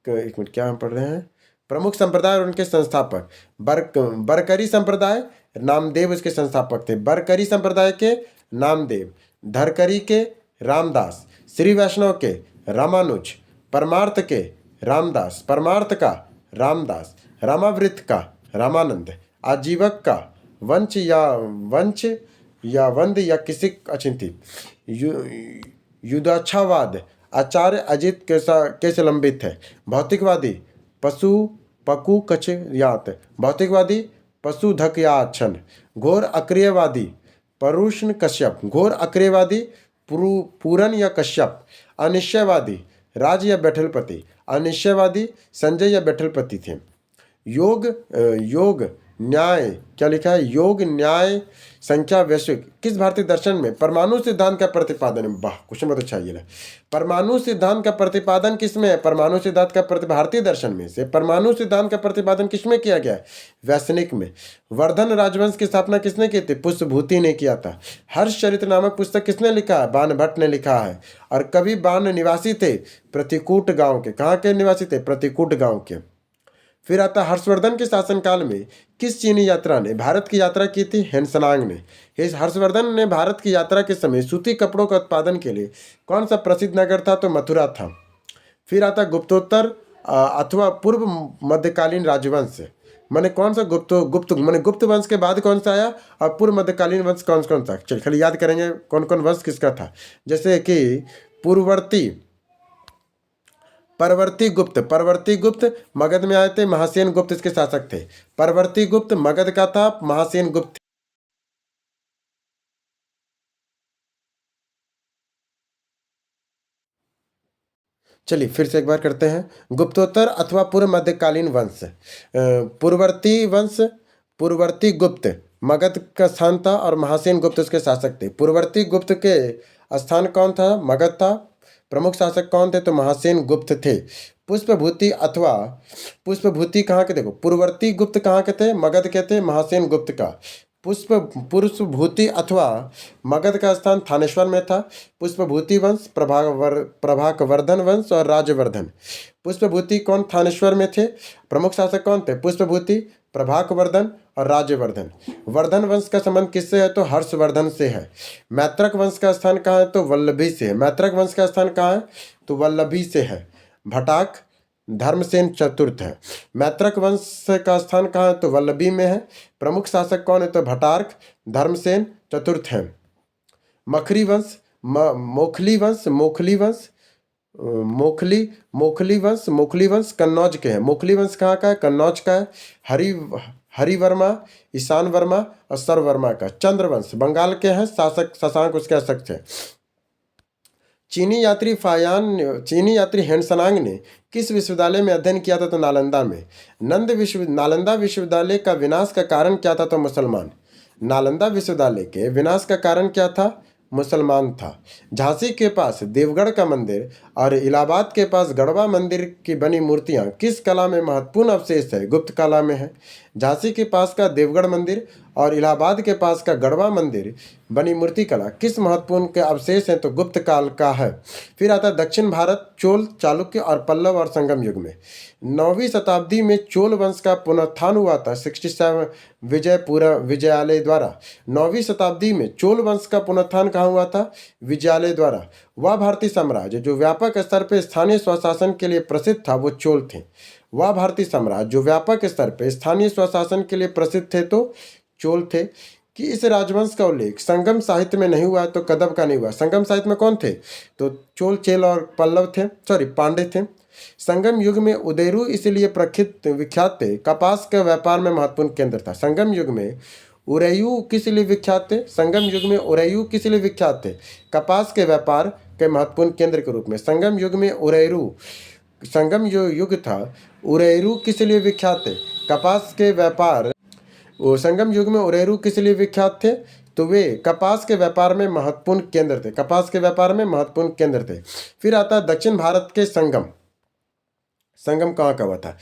A: मिनट, क्या हम पढ़ रहे हैं? प्रमुख संप्रदाय और उनके संस्थापक। बरकरी संप्रदाय नामदेव इसके संस्थापक थे। बरकरी संप्रदाय के नामदेव, धरकरी के रामदास, श्री वैष्णव के रामानुज, परमार्थ के रामदास, परमार्थ का रामदास, रामावृत का रामानंद, आजीवक का वंश या वंद या किसी अचिंतित, युदाच्छावाद आचार्य अजित कैसे लंबित है। भौतिकवादी पकु कचयात, भौतिकवादी पशु धकयाछन, घोर अक्रियवादी परुष्ण कश्यप, घोर अक्रियवादी पूरन या कश्यप, अनिश्चयवादी राज या बैठलपति, अनिश्चयवादी संजय या बैठलपति थे। योग न्याय क्या लिखा है? योग न्याय संख्या वैश्विक किस भारतीय दर्शन में परमाणु सिद्धांत का प्रतिपादन है? वाह, क्वेश्चन बहुत अच्छा ये है। परमाणु सिद्धांत का प्रतिपादन किसमें है? परमाणु सिद्धांत का भारतीय दर्शन में से परमाणु सिद्धांत का प्रतिपादन किसमें किया गया है? वैश्विक में। वर्धन राजवंश की स्थापना किसने की थी? पुष्पभूति ने किया था। हर्षचरित्र नामक पुस्तक किसने लिखा है? बाण भट्ट ने लिखा है। और कवि बाण निवासी थे प्रतिकूट गांव के। कहाँ के निवासी थे? प्रतिकूट गांव के। फिर आता हर्षवर्धन के शासनकाल में किस चीनी यात्रा ने भारत की यात्रा की थी? हेनसनांग ने। इस हर्षवर्धन ने भारत की यात्रा के समय सूती कपड़ों का उत्पादन के लिए कौन सा प्रसिद्ध नगर था? तो मथुरा था। फिर आता गुप्तोत्तर अथवा पूर्व मध्यकालीन राजवंश। मैंने कौन सा गुप्त मैंने गुप्त वंश के बाद कौन सा आया और पूर्व मध्यकालीन वंश कौन कौन सा? चलिए खाली याद करेंगे कौन कौन वंश किसका था। जैसे कि पूर्ववर्ती परवर्ती गुप्त मगध में आए थे, महासेन गुप्त इसके शासक थे। परवर्ती गुप्त मगध का था, महासेन गुप्त। चलिए फिर से एक बार करते हैं। गुप्तोत्तर अथवा पूर्व मध्यकालीन वंश। पूर्ववर्ती वंश, पूर्ववर्ती गुप्त मगध का स्थान था और महासेन गुप्त उसके शासक थे। पूर्ववर्ती गुप्त के स्थान कौन था? मगध था। प्रमुख शासक कौन थे? तो महासेन गुप्त थे। पुष्पभूति अथवा पुष्पभूति कहाँ के? देखो पूर्ववर्ती गुप्त कहाँ के थे? मगध के थे। महासेन गुप्त का पुष्पभूति अथवा मगध का स्थान थानेश्वर में था। पुष्पभूति वंश, प्रभाकवर्धन वंश और राजवर्धन। पुष्पभूति कौन थानेश्वर में थे? प्रमुख शासक कौन थे? पुष्पभूति, प्रभाकवर्धन और राजवर्धन। वर्धन वंश का संबंध किससे है? तो हर्षवर्धन से है। मैत्रक वंश का स्थान कहाँ है? तो वल्लभी से है। मैत्रक वंश का स्थान कहाँ है? तो वल्लभी से है। भटाक धर्मसेन चतुर्थ है। मैत्रक वंश का स्थान कहाँ है? तो वल्लभी में है। प्रमुख शासक कौन है? तो भटार्क धर्मसेन चतुर्थ है। मखरी वंश, मोखली वंश, मोखली वंश कन्नौज के हैं। मोखली वंश कहाँ का है? कन्नौज का है। हरिवर्मा, ईशान वर्मा और सर्ववर्मा का। चंद्रवंश बंगाल के हैं, शासक शशांक उसके शासक थे। चीनी यात्री हेनसनांग ने किस विश्वविद्यालय में अध्ययन किया था? तो नालंदा में। नालंदा विश्वविद्यालय का विनाश का कारण क्या था? तो मुसलमान। नालंदा विश्वविद्यालय के विनाश का कारण क्या था? मुसलमान था। झांसी के पास देवगढ़ का मंदिर और इलाहाबाद के पास गढ़वा मंदिर की बनी मूर्तियां किस कला में महत्वपूर्ण अवशेष है? गुप्त कला में है। झांसी के पास का देवगढ़ मंदिर और इलाहाबाद के पास का गढ़वा मंदिर बनी मूर्ति कला किस महत्वपूर्ण के अवशेष हैं? तो गुप्त काल का है। फिर आता है दक्षिण भारत चोल, चालुक्य और पल्लव और संगम युग में। 9वीं शताब्दी में चोल वंश का पुनरुत्थान हुआ था 67 विजयालय द्वारा। 9वीं शताब्दी में चोल वंश का पुनरुत्थान कहाँ हुआ था? विजयालय द्वारा। वह भारतीय साम्राज्य जो व्यापक स्तर पर स्थानीय स्वशासन के लिए प्रसिद्ध था वो चोल थे। वह भारतीय साम्राज्य जो व्यापक स्तर पर स्थानीय स्वशासन के लिए प्रसिद्ध थे तो चोल थे। कि इस राजवंश का उल्लेख संगम साहित्य में नहीं हुआ तो कदम का नहीं हुआ। संगम साहित्य में कौन थे? तो चोल, चेल और पल्लव थे, पांडे थे। संगम युग में उदेरू इसलिए विख्यात थे, कपास के व्यापार में महत्वपूर्ण केंद्र था। संगम युग में उरेयू किस लिए विख्यात थे? संगम युग में उरेयू किस लिए विख्यात थे? कपास के व्यापार के महत्वपूर्ण केंद्र के रूप में। संगम युग में संगम जो युग था उरेरू किस लिए विख्यात थे? कपास के व्यापार। संगम युग में उरेरू किस लिए विख्यात थे? तो वे कपास के व्यापार में महत्वपूर्ण केंद्र थे। कपास के व्यापार में महत्वपूर्ण केंद्र थे। फिर आता दक्षिण भारत के संगम। संगम कहाँ का हुआ था?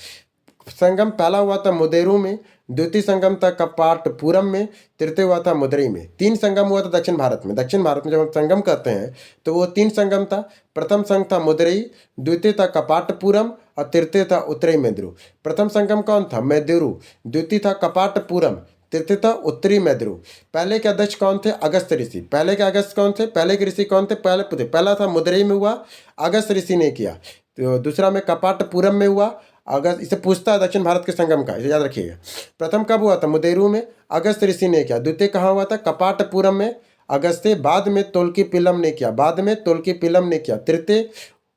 A: संगम पहला हुआ था मुदेरू में, द्वितीय संगम था कपाटपुरम में, तृतीय हुआ था मदुरई में। 3 संगम हुआ था दक्षिण भारत में। दक्षिण भारत में जब हम संगम कहते हैं तो वो 3 संगम था। प्रथम संगम था मदुरई, द्वितीय था कपाटपुरम और तृतीय था उत्तरी मेदिरू। प्रथम संगम कौन था? मेदिरू। द्वितीय था कपाटपुरम, तृतीय था उत्तरी मेदिरू। पहले के अध्यक्ष कौन थे? अगस्त ऋषि। पहले के अगस्त कौन थे? पहले के ऋषि कौन थे? पहला था मदुरई में हुआ, अगस्त ऋषि ने किया। तो दूसरा में कपाटपुरम में हुआ। अगस्त, इसे पूछता है दक्षिण भारत के संगम का, इसे याद रखिएगा। प्रथम कब हुआ था? मुदेरू में, अगस्त ऋषि ने किया। द्वितीय कहाँ हुआ था? कपाटपुरम में, अगस्त से बाद में तोल्कीपिलम ने किया। तृतीय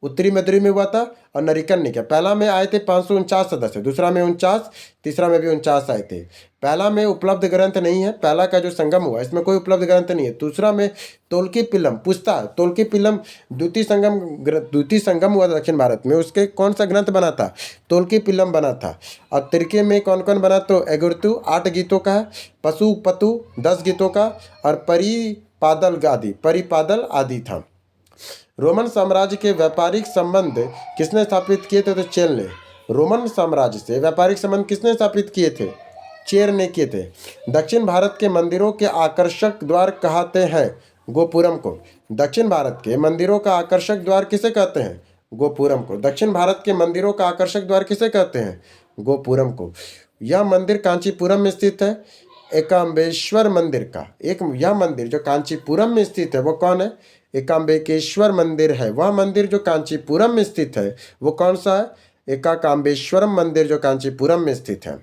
A: उत्तरी मदुरई में हुआ था और नरिकन ने किया। पहला में आए थे 549 सदस्य, दूसरा में 49, तीसरा में भी 49 आए थे। पहला में उपलब्ध ग्रंथ नहीं है, पहला का जो संगम हुआ इसमें कोई उपलब्ध ग्रंथ नहीं है। दूसरा में तोल्कीपिलम पूछता है, तोल्कीपिलम द्वितीय संगम हुआ था दक्षिण भारत में, उसके कौन सा ग्रंथ बना था? तोल्कीपिलम बना था। और तृतीय में कौन कौन बना? तो एगुर्तु 8 गीतों का है, पशुपतु 10 गीतों का और परिपादल आदि था। रोमन साम्राज्य के व्यापारिक संबंध किसने स्थापित किए थे? तो चेल ने। रोमन साम्राज्य से व्यापारिक संबंध किसने स्थापित किए थे? चेर ने किए थे। दक्षिण भारत के मंदिरों के आकर्षक द्वार कहते हैं गोपुरम को। दक्षिण भारत के मंदिरों का आकर्षक द्वार किसे कहते हैं? गोपुरम को। दक्षिण भारत के मंदिरों का आकर्षक द्वार किसे कहते हैं? गोपुरम को। यह मंदिर कांचीपुरम में स्थित है। एकाम्बेश्वर मंदिर का एक यह मंदिर जो कांचीपुरम में स्थित है वो कौन है? एकाम्बेकेश्वर मंदिर है। वह मंदिर जो कांचीपुरम में स्थित है वो कौन सा है? एकाम्बेश्वरम मंदिर जो कांचीपुरम में स्थित है।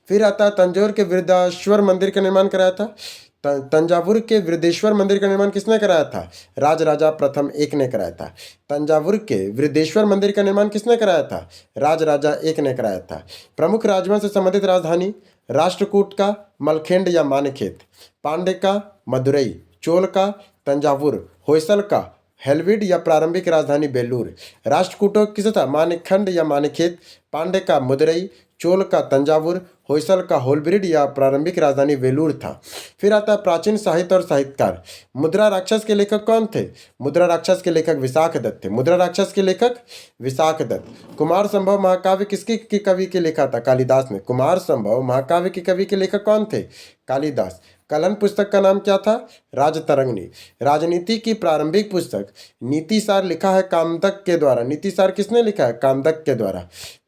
A: फिर आता है तंजौर के वृद्धाश्वर मंदिर का निर्माण कराया था। तंजावुर के वृद्धेश्वर मंदिर का निर्माण किसने कराया था? राजराजा प्रथम एक ने कराया था। तंजावुर के वृद्धेश्वर मंदिर का निर्माण किसने कराया था? राजराजा एक ने कराया था। प्रमुख राजवंश से संबंधित राजधानी राष्ट्रकूट का मलखेंड या मानखेत, पांड्य का मदुरई, चोल का तंजावुर, होयसल का हेलविड या प्रारंभिक राजधानी बेलूर। राष्ट्रकूटों किसे था? मानखंड या मानखेत, पांड्य का मदुरई, चोल का तंजावुर, होयसल का होलब्रिड या प्रारंभिक राजधानी वेलूर था। फिर आता है प्राचीन साहित्य और साहित्यकार। मुद्रा राक्षस के लेखक कौन थे? मुद्रा राक्षस के लेखक विशाख दत्त थे। मुद्रा राक्षस के लेखक विशाख दत्त। कुमार संभव महाकाव्य किसकी की कवि के लिखा था? कालिदास ने। कुमार संभव महाकाव्य की कवि के लेखक कौन थे? कालिदास। कलन पुस्तक का नाम क्या था? राजतरंगिणी। राजनीति की प्रारंभिक पुस्तक नीतिसार लिखा है कामदक के द्वारा। नीतिसार किसने लिखा है? कामदक के द्वारा।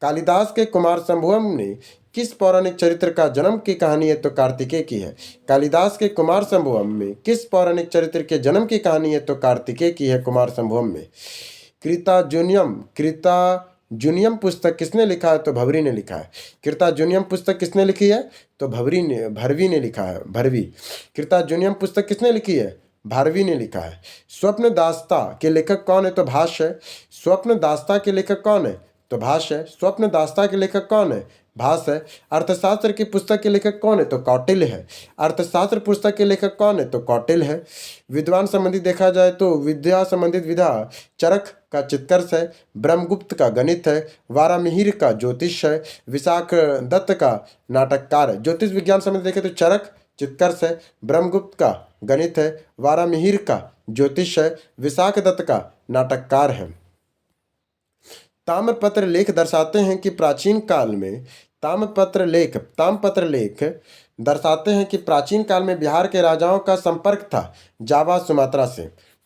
A: कालिदास के कुमार संभवम ने किस पौराणिक चरित्र का जन्म की कहानी है? तो कार्तिकेय की है। कालिदास के कुमार संभवम में किस पौराणिक चरित्र के जन्म की कहानी है? तो कार्तिकेय की है कुमार संभवम में। कृताजुनियम पुस्तक किसने लिखा है? तो भवरी ने लिखा है। कृताजुनियम पुस्तक किसने लिखी है? तो भरवी ने लिखा है। भरवी। कृताजुनियम पुस्तक किसने लिखी है? भारवी ने लिखा है। स्वप्न दास्ता के लेखक कौन है? तो भाष्य है। स्वप्न दास्ता के लेखक कौन है? तो भाष्य है। स्वप्न दास्ता के लेखक कौन है? भाष्य है। अर्थशास्त्र की पुस्तक के लेखक कौन है? तो कौटिल्य है। अर्थशास्त्र पुस्तक के लेखक कौन है? तो कौटिल्य है। विद्वान संबंधी देखा जाए तो विद्या संबंधित विधा चरक का चित्कर्ष है, ब्रह्मगुप्त का गणित है, वारामिहिर का ज्योतिष है, विशाख दत्त का नाटककार है। ज्योतिष विज्ञान संबंधी देखें तो चरक चित्कर्ष है, ब्रह्मगुप्त का गणित है, वारामिहिर का ज्योतिष है, विशाख दत्त का नाटककार है। ताम्रपत्र लेख दर्शाते हैं कि प्राचीन काल में ताम्रपत्र लेख दर्शाते हैं कि प्राचीन काल में बिहार के राजाओं का संपर्क था जावा सुमात्रा से।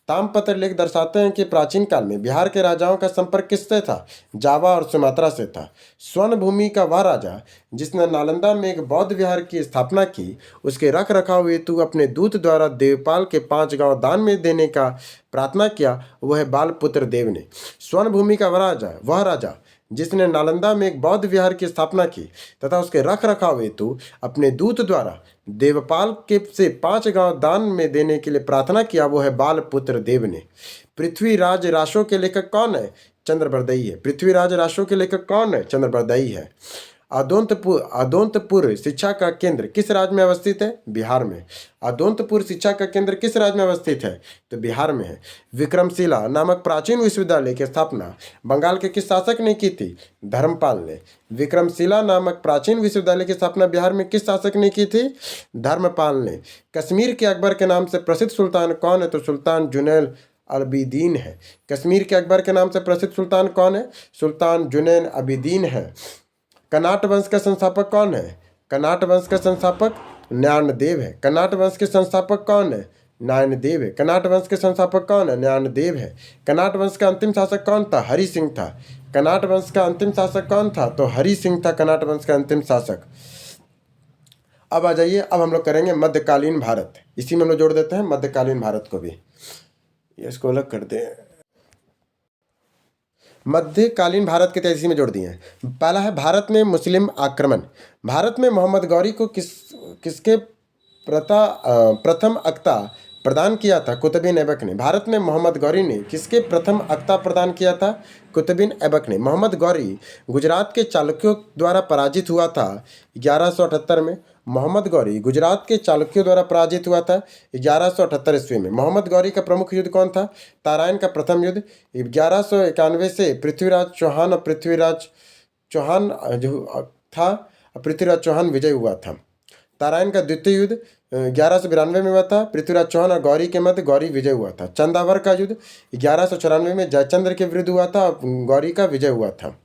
A: ताम्रपत्र लेख दर्शाते हैं कि प्राचीन काल में बिहार के राजाओं का संपर्क किससे था? जावा और सुमात्रा से था। स्वर्ण भूमि का वह राजा जिसने नालंदा में एक बौद्ध विहार की स्थापना की, उसके रख रखाव हेतु अपने दूत द्वारा देवपाल के 5 गांव दान में देने का प्रार्थना किया, वह है बालपुत्र देव ने। स्वर्ण भूमि का वह राजा जिसने नालंदा में एक बौद्ध विहार की स्थापना की तथा उसके रख रखाव हेतु अपने दूत द्वारा देवपाल के से 5 गांव दान में देने के लिए प्रार्थना किया, वो है बालपुत्र देव ने। पृथ्वीराज राशों के लेखक कौन है? चंद्रबरदई है। पृथ्वीराज राशों के लेखक कौन है? चंद्रबरदई है। आदोंतपुर शिक्षा का केंद्र किस राज्य में अवस्थित है? बिहार में। आदोंतपुर शिक्षा का केंद्र किस राज्य में अवस्थित है? तो बिहार में है। विक्रमशिला नामक प्राचीन विश्वविद्यालय की स्थापना बंगाल के किस शासक ने की थी? धर्मपाल ने। विक्रमशिला नामक प्राचीन विश्वविद्यालय की स्थापना बिहार में किस शासक ने की थी? धर्मपाल ने। कश्मीर के अकबर के नाम से प्रसिद्ध सुल्तान कौन है? तो सुल्तान जुनैन अबिदीन है। कश्मीर के अकबर के नाम से प्रसिद्ध सुल्तान कौन है? सुल्तान जुनैन अबिदीन है। कनाट वंश का संस्थापक कौन है? कनाट वंश का संस्थापक न्यानदेव है। कनाट वंश के संस्थापक कौन है? नायनदेव है। कनाट वंश के संस्थापक कौन है? न्यानदेव है। कनाट वंश का अंतिम शासक कौन था? हरि सिंह था। कनाट वंश का अंतिम शासक कौन था? तो हरि सिंह था कनाट वंश का अंतिम शासक। अब आ जाइए, अब हम लोग करेंगे मध्यकालीन भारत। इसी में हम लोग जोड़ देते हैं मध्यकालीन भारत को भी, इसको अलग कर दें। मध्यकालीन भारत के 83 में जोड़ दिए हैं। पहला है भारत में मुस्लिम आक्रमण। भारत में मोहम्मद गौरी को किसके प्रथम अख्ता प्रदान किया था? कुतुबुद्दीन ऐबक ने। भारत में मोहम्मद गौरी ने किसके प्रथम अख्ता प्रदान किया था? कुतुबुद्दीन ऐबक ने। मोहम्मद गौरी गुजरात के चालुक्यों द्वारा पराजित हुआ था 1178 में। मोहम्मद गौरी गुजरात के चालुक्यों द्वारा पराजित हुआ था 1178 ईस्वी में। मोहम्मद गौरी का प्रमुख युद्ध कौन था? ताराइन का प्रथम युद्ध 1191 से पृथ्वीराज चौहान जो था, पृथ्वीराज चौहान विजय हुआ था। ताराइन का द्वितीय युद्ध 1192 में हुआ था। पृथ्वीराज चौहान और गौरी के मध्य गौरी विजय हुआ था। चंदावर का युद्ध 1194 में जयचंद्र के विरुद्ध हुआ था और गौरी का विजय हुआ था।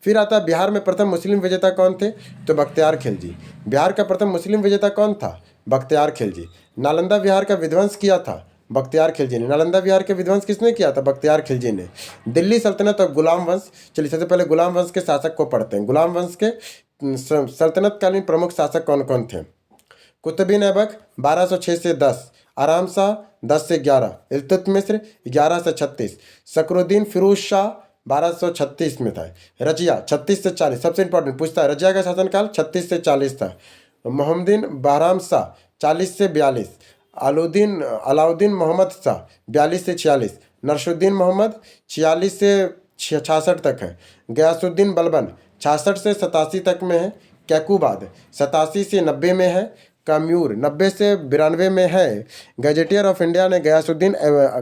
A: फिर आता है बिहार में प्रथम मुस्लिम विजेता कौन थे? तो बख्तियार खिलजी। बिहार का प्रथम मुस्लिम विजेता कौन था? बख्तियार खिलजी। नालंदा विहार का विध्वंस किया था बख्तियार खिलजी ने। नालंदा विहार के विध्वंस किसने किया था? बख्तियार खिलजी ने। दिल्ली सल्तनत और गुलाम वंश, चलिए सबसे पहले गुलाम वंश के शासक को पढ़ते हैं। गुलाम वंश के सल्तनतकालीन प्रमुख शासक कौन कौन थे? कुतुबुद्दीन ऐबक 1206 से 10, आराम शाह 10 से 11, इल्तुतमिश 11 से 36, शकरुद्दीन फिरोज शाह 1236 में था। रजिया 36 से 40, सबसे इंपॉर्टेंट पूछता है, रजिया का शासनकाल 36 से 40 था। मोहम्मदीन बहराम शाह 40 से 42, अलाउद्दीन मोहम्मद शाह 42 से 46, नरसुद्दीन मोहम्मद 46 से 66 तक है। गयासुद्दीन बलबन 66 से 87 तक में है। कैकुबाद 87 से 90 में है। काम्यूर 90 से 92 में है। गैजेटियर ऑफ इंडिया ने गयासुद्दीन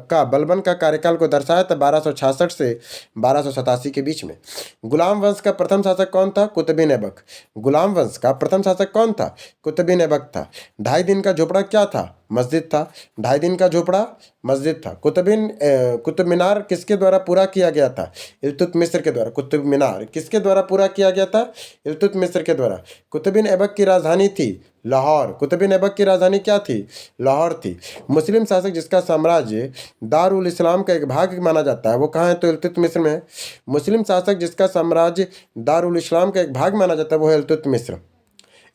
A: का बलबन का कार्यकाल को दर्शाया था 1266 से 1287 के बीच में। गुलाम वंश का प्रथम शासक कौन था? कुतुबुद्दीन ऐबक। गुलाम वंश का प्रथम शासक कौन था? कुतुबुद्दीन ऐबक था। 2.5 दिन का झोपड़ा क्या था? मस्जिद था। 2.5 दिन का झोपड़ा मस्जिद था। कुतुब मीनार किसके द्वारा पूरा किया गया था? इल्तुतमिश के द्वारा। कुतुब मीनार किसके द्वारा पूरा किया गया था? इल्तुतमिश के द्वारा। कुतुबुद्दीन ऐबक की राजधानी थी लाहौर। कुतुबुद्दीन ऐबक की राजधानी क्या थी? लाहौर थी। मुस्लिम शासक जिसका साम्राज्य दारुल इस्लाम का एक भाग माना जाता है वो कहाँ है? तो इल्तुतमिश में है। मुस्लिम शासक जिसका साम्राज्य दारुल इस्लाम का एक भाग माना जाता है वो है इल्तुतमिश।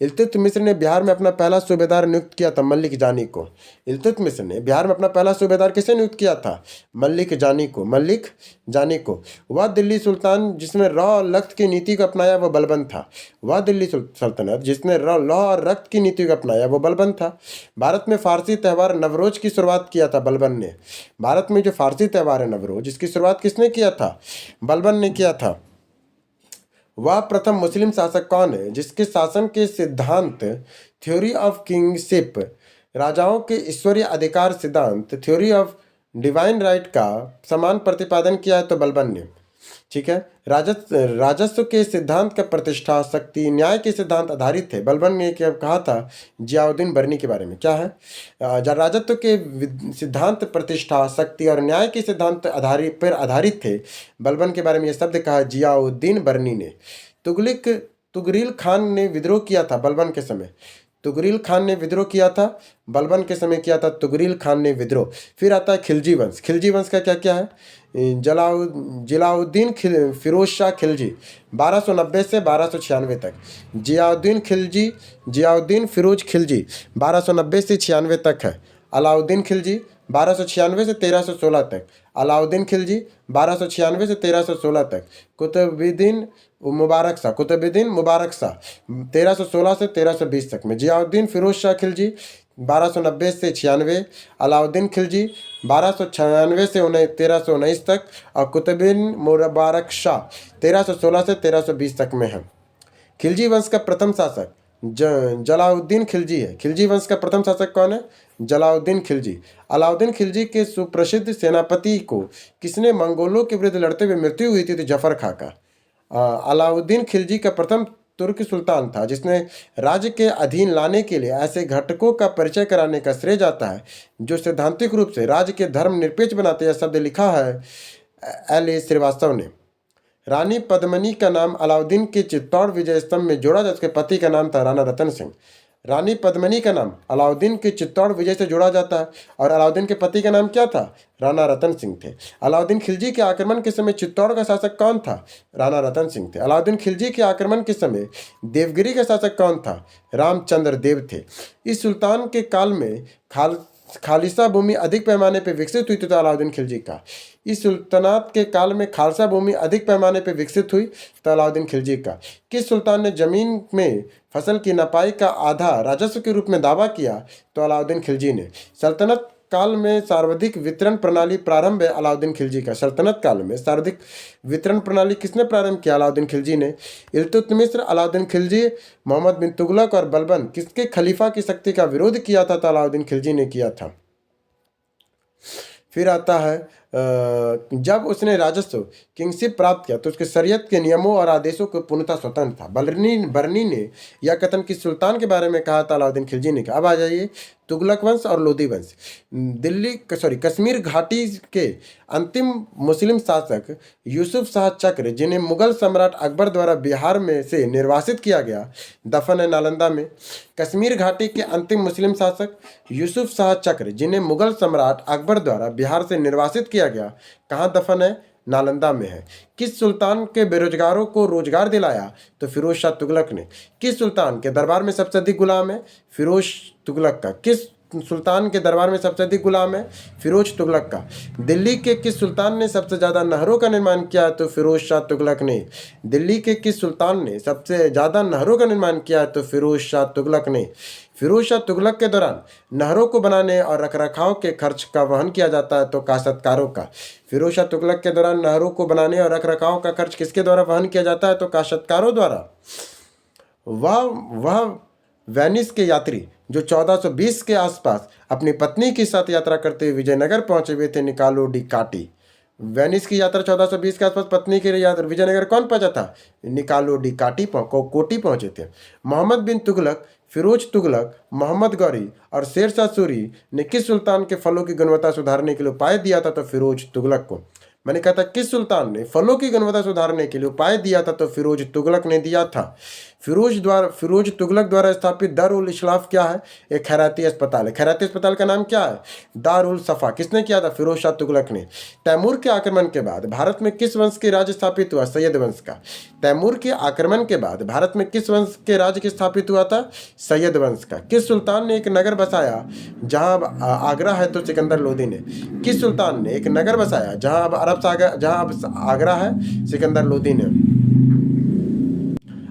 A: इल्तुतमिश ने बिहार में अपना पहला सूबेदार नियुक्त किया था मलिक जानी को। इल्तुतमिश ने बिहार में अपना पहला सूबेदार किसे नियुक्त किया था? मलिक जानी को। मलिक जानी को। वह दिल्ली सुल्तान जिसने लौह और रक्त की नीति को अपनाया वो बलबन था। वह दिल्ली सल्तनत जिसने लौह और रक्त की नीति को अपनाया वो बलबन था। भारत में फारसी त्यौहार नवरोज की शुरुआत किया था बलबन ने। भारत में जो फारसी त्यौहार है नवरोज, इसकी शुरुआत किसने किया था? बलबन ने किया था। वह प्रथम मुस्लिम शासक कौन है जिसके शासन के सिद्धांत थ्योरी ऑफ किंगशिप, राजाओं के ईश्वरीय अधिकार सिद्धांत, थ्योरी ऑफ डिवाइन राइट का समान प्रतिपादन किया है? तो बलबन ने। ठीक है। राजस्व के सिद्धांत का प्रतिष्ठा, शक्ति, न्याय के सिद्धांत आधारित थे। बलबन ने क्या कहा था जियाउद्दीन बरनी के बारे में? क्या है? राजस्व के सिद्धांत, प्रतिष्ठा, शक्ति और न्याय के सिद्धांत आधारित थे। बलबन के बारे में यह शब्द कहा जियाउद्दीन बरनी ने। तुगरिल खान ने विद्रोह किया था बलबन के समय। तुगरिल खान ने विद्रोह किया था बलबन के समय, किया था तुगरिल खान ने विद्रोह। फिर आता है खिलजी वंश। खिलजी वंश का क्या क्या है? जलाउद्दीन फिरोज शाह खिलजी 1290 से 1296 तक। जियाउद्दीन फिरोज खिलजी 1290 से 96 तक है। अलाउद्दीन खिलजी 1296 से 1316 तक। अलाउद्दीन खिलजी 1296 से 1316 तक। कुतुबुद्दीन मुबारक शाह 1316 से 1320 तक में। जियाउद्दीन फिरोज शाह खिलजी 1290 से 96, अलाउद्दीन खिलजी 1296 से 1319 तक और कुतुबुद्दीन मुबारक शाह 1316 से 1320 तक में है। खिलजी वंश का प्रथम शासक जलाउद्दीन खिलजी है। खिलजी वंश का प्रथम शासक कौन है? जलाउद्दीन खिलजी। अलाउद्दीन खिलजी के सुप्रसिद्ध सेनापति को किसने मंगोलों के विरुद्ध लड़ते हुए मृत्यु हुई थी? तो जफर खां का। अलाउद्दीन खिलजी का प्रथम तुर्क सुल्तान था जिसने राज्य के अधीन लाने के लिए ऐसे घटकों का परिचय कराने का श्रेय जाता है जो सैद्धांतिक रूप से राज्य के धर्मनिरपेक्ष बनाते हैं। शब्द लिखा है L.A. श्रीवास्तव ने। रानी पद्मिनी का नाम अलाउद्दीन के चित्तौड़ विजय स्तंभ में जोड़ा जाता है। उसके पति का नाम था राणा रतन सिंह। रानी पद्मिनी का नाम अलाउद्दीन के चित्तौड़ विजय से जोड़ा जाता है और अलाउद्दीन के पति का नाम क्या था? राणा रतन सिंह थे। अलाउद्दीन खिलजी के आक्रमण के समय चित्तौड़ का शासक कौन था? राणा रतन सिंह थे। अलाउद्दीन खिलजी के आक्रमण के समय देवगिरी का शासक कौन था? रामचंद्र देव थे। इस सुल्तान के काल में खालिसा भूमि अधिक पैमाने पर विकसित हुई थी। तो अलाउद्दीन खिलजी का इस सुल्तानात के काल में खालसा भूमि अधिक पैमाने पर विकसित हुई। तो अलाउद्दीन खिलजी का। किस सुल्तान ने जमीन में फसल की नपाई का आधा राजस्व के रूप में दावा किया? तो अलाउद्दीन खिलजी ने। सल्तनत काल में सर्वाधिक वितरण प्रणाली प्रारंभ है अलाउद्दीन खिलजी का। सल्तनत काल में सर्वाधिक वितरण प्रणाली किसने प्रारंभ किया? अलाउद्दीन खिलजी ने। इल्तुतमिश, अलाउद्दीन खिलजी, मोहम्मद बिन तुगलक और बलबन किसके खलीफा की शक्ति का विरोध किया था? तो अलाउद्दीन खिलजी ने किया था। फिर आता है जब उसने राजस्व किंगशिप प्राप्त किया तो उसके शरीयत के नियमों और आदेशों को पूर्णतः स्वतंत्र था। बर्नी ने यह कथन किस सुल्तान के बारे में कहा था? अलाउद्दीन खिलजी ने कहा। अब आ जाइए तुगलक वंश और लोदी वंश। कश्मीर घाटी के अंतिम मुस्लिम शासक यूसुफ शाह चक्र, जिन्हें मुगल सम्राट अकबर द्वारा बिहार में से निर्वासित किया गया, दफन है नालंदा में। कश्मीर घाटी के अंतिम मुस्लिम शासक यूसुफ शाह चक्र, जिन्हें मुगल सम्राट अकबर द्वारा बिहार से निर्वासित किया गया, कहाँ दफन है? नालंदा में है। किस सुल्तान के बेरोजगारों को रोजगार दिलाया? तो फिरोज शाह तुगलक ने। किस सुल्तान के दरबार में सबसे अधिक गुलाम है? फिरोज तुगलक का। किस सुल्तान के दरबार में सबसे अधिक गुलाम है? फिरोज तुगलक का। दिल्ली के किस सुल्तान ने सबसे ज़्यादा नहरों का निर्माण किया? तो फिरोज शाह तुगलक ने। दिल्ली के किस सुल्तान ने सबसे ज़्यादा नहरों का निर्माण किया? तो फिरोज शाह तुगलक ने। फिरोज शाह तुगलक के दौरान नहरों को बनाने और रखरखाव के खर्च का वहन किया जाता है तो काश्तकारों का। फिरोज शाह तुगलक के दौरान नहरों को बनाने और रखरखाव का खर्च किसके द्वारा वहन किया जाता है? तो काश्तकारों द्वारा। वह वेनिस के यात्री जो 1420 के आसपास अपनी पत्नी के साथ यात्रा करते हुए विजयनगर पहुंचे हुए थे, निकालो डी काटी। वेनिस की यात्रा 1420 के आसपास पत्नी के लिए यात्रा विजयनगर कौन पहुंचा था? निकालो डी कोटी पहुंचे थे। मोहम्मद बिन तुगलक, फिरोज तुगलक, मोहम्मद गौरी और शेर शाह सूरी ने किस सुल्तान के फलों की गुणवत्ता सुधारने के लिए उपाय दिया था? तो फिरोज तुगलक को। मैंने कहा था किस सुल्तान ने फलों की गुणवत्ता सुधारने के लिए उपाय दिया था? तो फिरोज तुगलक ने दिया था। फिरोज तुगलक द्वारा स्थापित दारुल इस्लाफ क्या है? एक खैराती अस्पताल है। खैराती अस्पताल का नाम क्या है? दारुल सफा। किसने किया था? फिरोज शाह तुगलक ने। तैमूर के आक्रमण के बाद भारत में किस वंश के राज्य स्थापित हुआ? सैयद वंश का। तैमूर के आक्रमण के बाद भारत में किस वंश के राज्य के स्थापित हुआ था? सैयद वंश का। किस सुल्तान ने एक नगर बसाया जहां अब आगरा है? तो सिकंदर लोदी ने। किस सुल्तान ने एक नगर बसाया जहां अब आगरा है? सिकंदर लोदी ने।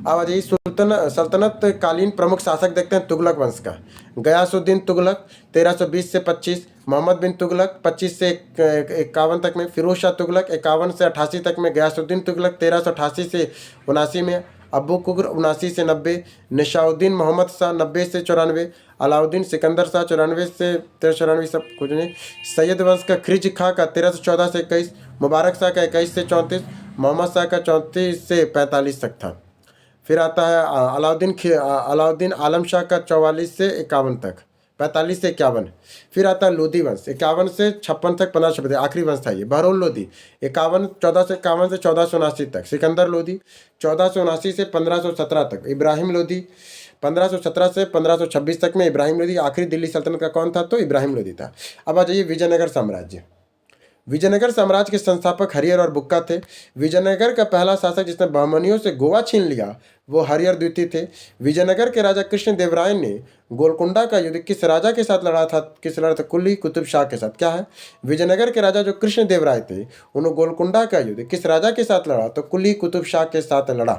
A: अब आ जाइए सल्तनत कालीन प्रमुख शासक देखते हैं तुगलक वंश का। गयासुद्दीन तुगलक 1320 से 25, मोहम्मद बिन तुगलक 25 से 51 तक में, फिरोज शाह तुगलक 51 से 88 तक में, गयासुद्दीन तुगलक 1388 से 79 में, अबू कुकर 79 से 90, निशाउद्दीन मोहम्मद शाह 90 से 94, अलाउद्दीन सिकंदर शाह 94 से 1394, सब कुछ नहीं। सैयद वंश का खिज खां का 1314 से 21, मुबारक शाह का 21 से 34, मोहम्मद शाह का 34 से 45 तक था। फिर आता है अलाउद्दीन आलम शाह का 44 से 51 तक, 45 से 51। फिर आता है लोधी वंश 51 से 56 तक, 15 आखिरी वंश था ये। बहरौल लोधी 1451 से 1479 तक। सिकंदर लोधी 1479 से 1517 तक। इब्राहिम लोधी 1517 से 1526 तक में। इब्राहिम लोधी आखिरी दिल्ली सल्तनत का कौन था? तो इब्राहिम लोधी था। अब आ जाइए विजयनगर साम्राज्य। विजयनगर साम्राज्य के संस्थापक हरिहर और बुक्का थे। विजयनगर का पहला शासक जिसने बहमनियों से गोवा छीन लिया वो हरिहर द्वितीय थे। विजयनगर के राजा कृष्णदेवराय ने गोलकुंडा का युद्ध किस राजा के साथ लड़ा था? कुली कुतुब शाह के साथ। क्या है? विजयनगर के राजा जो कृष्णदेवराय थे उन्होंने गोलकुंडा का युद्ध किस राजा के साथ लड़ा? तो कुली कुतुब शाह के साथ लड़ा।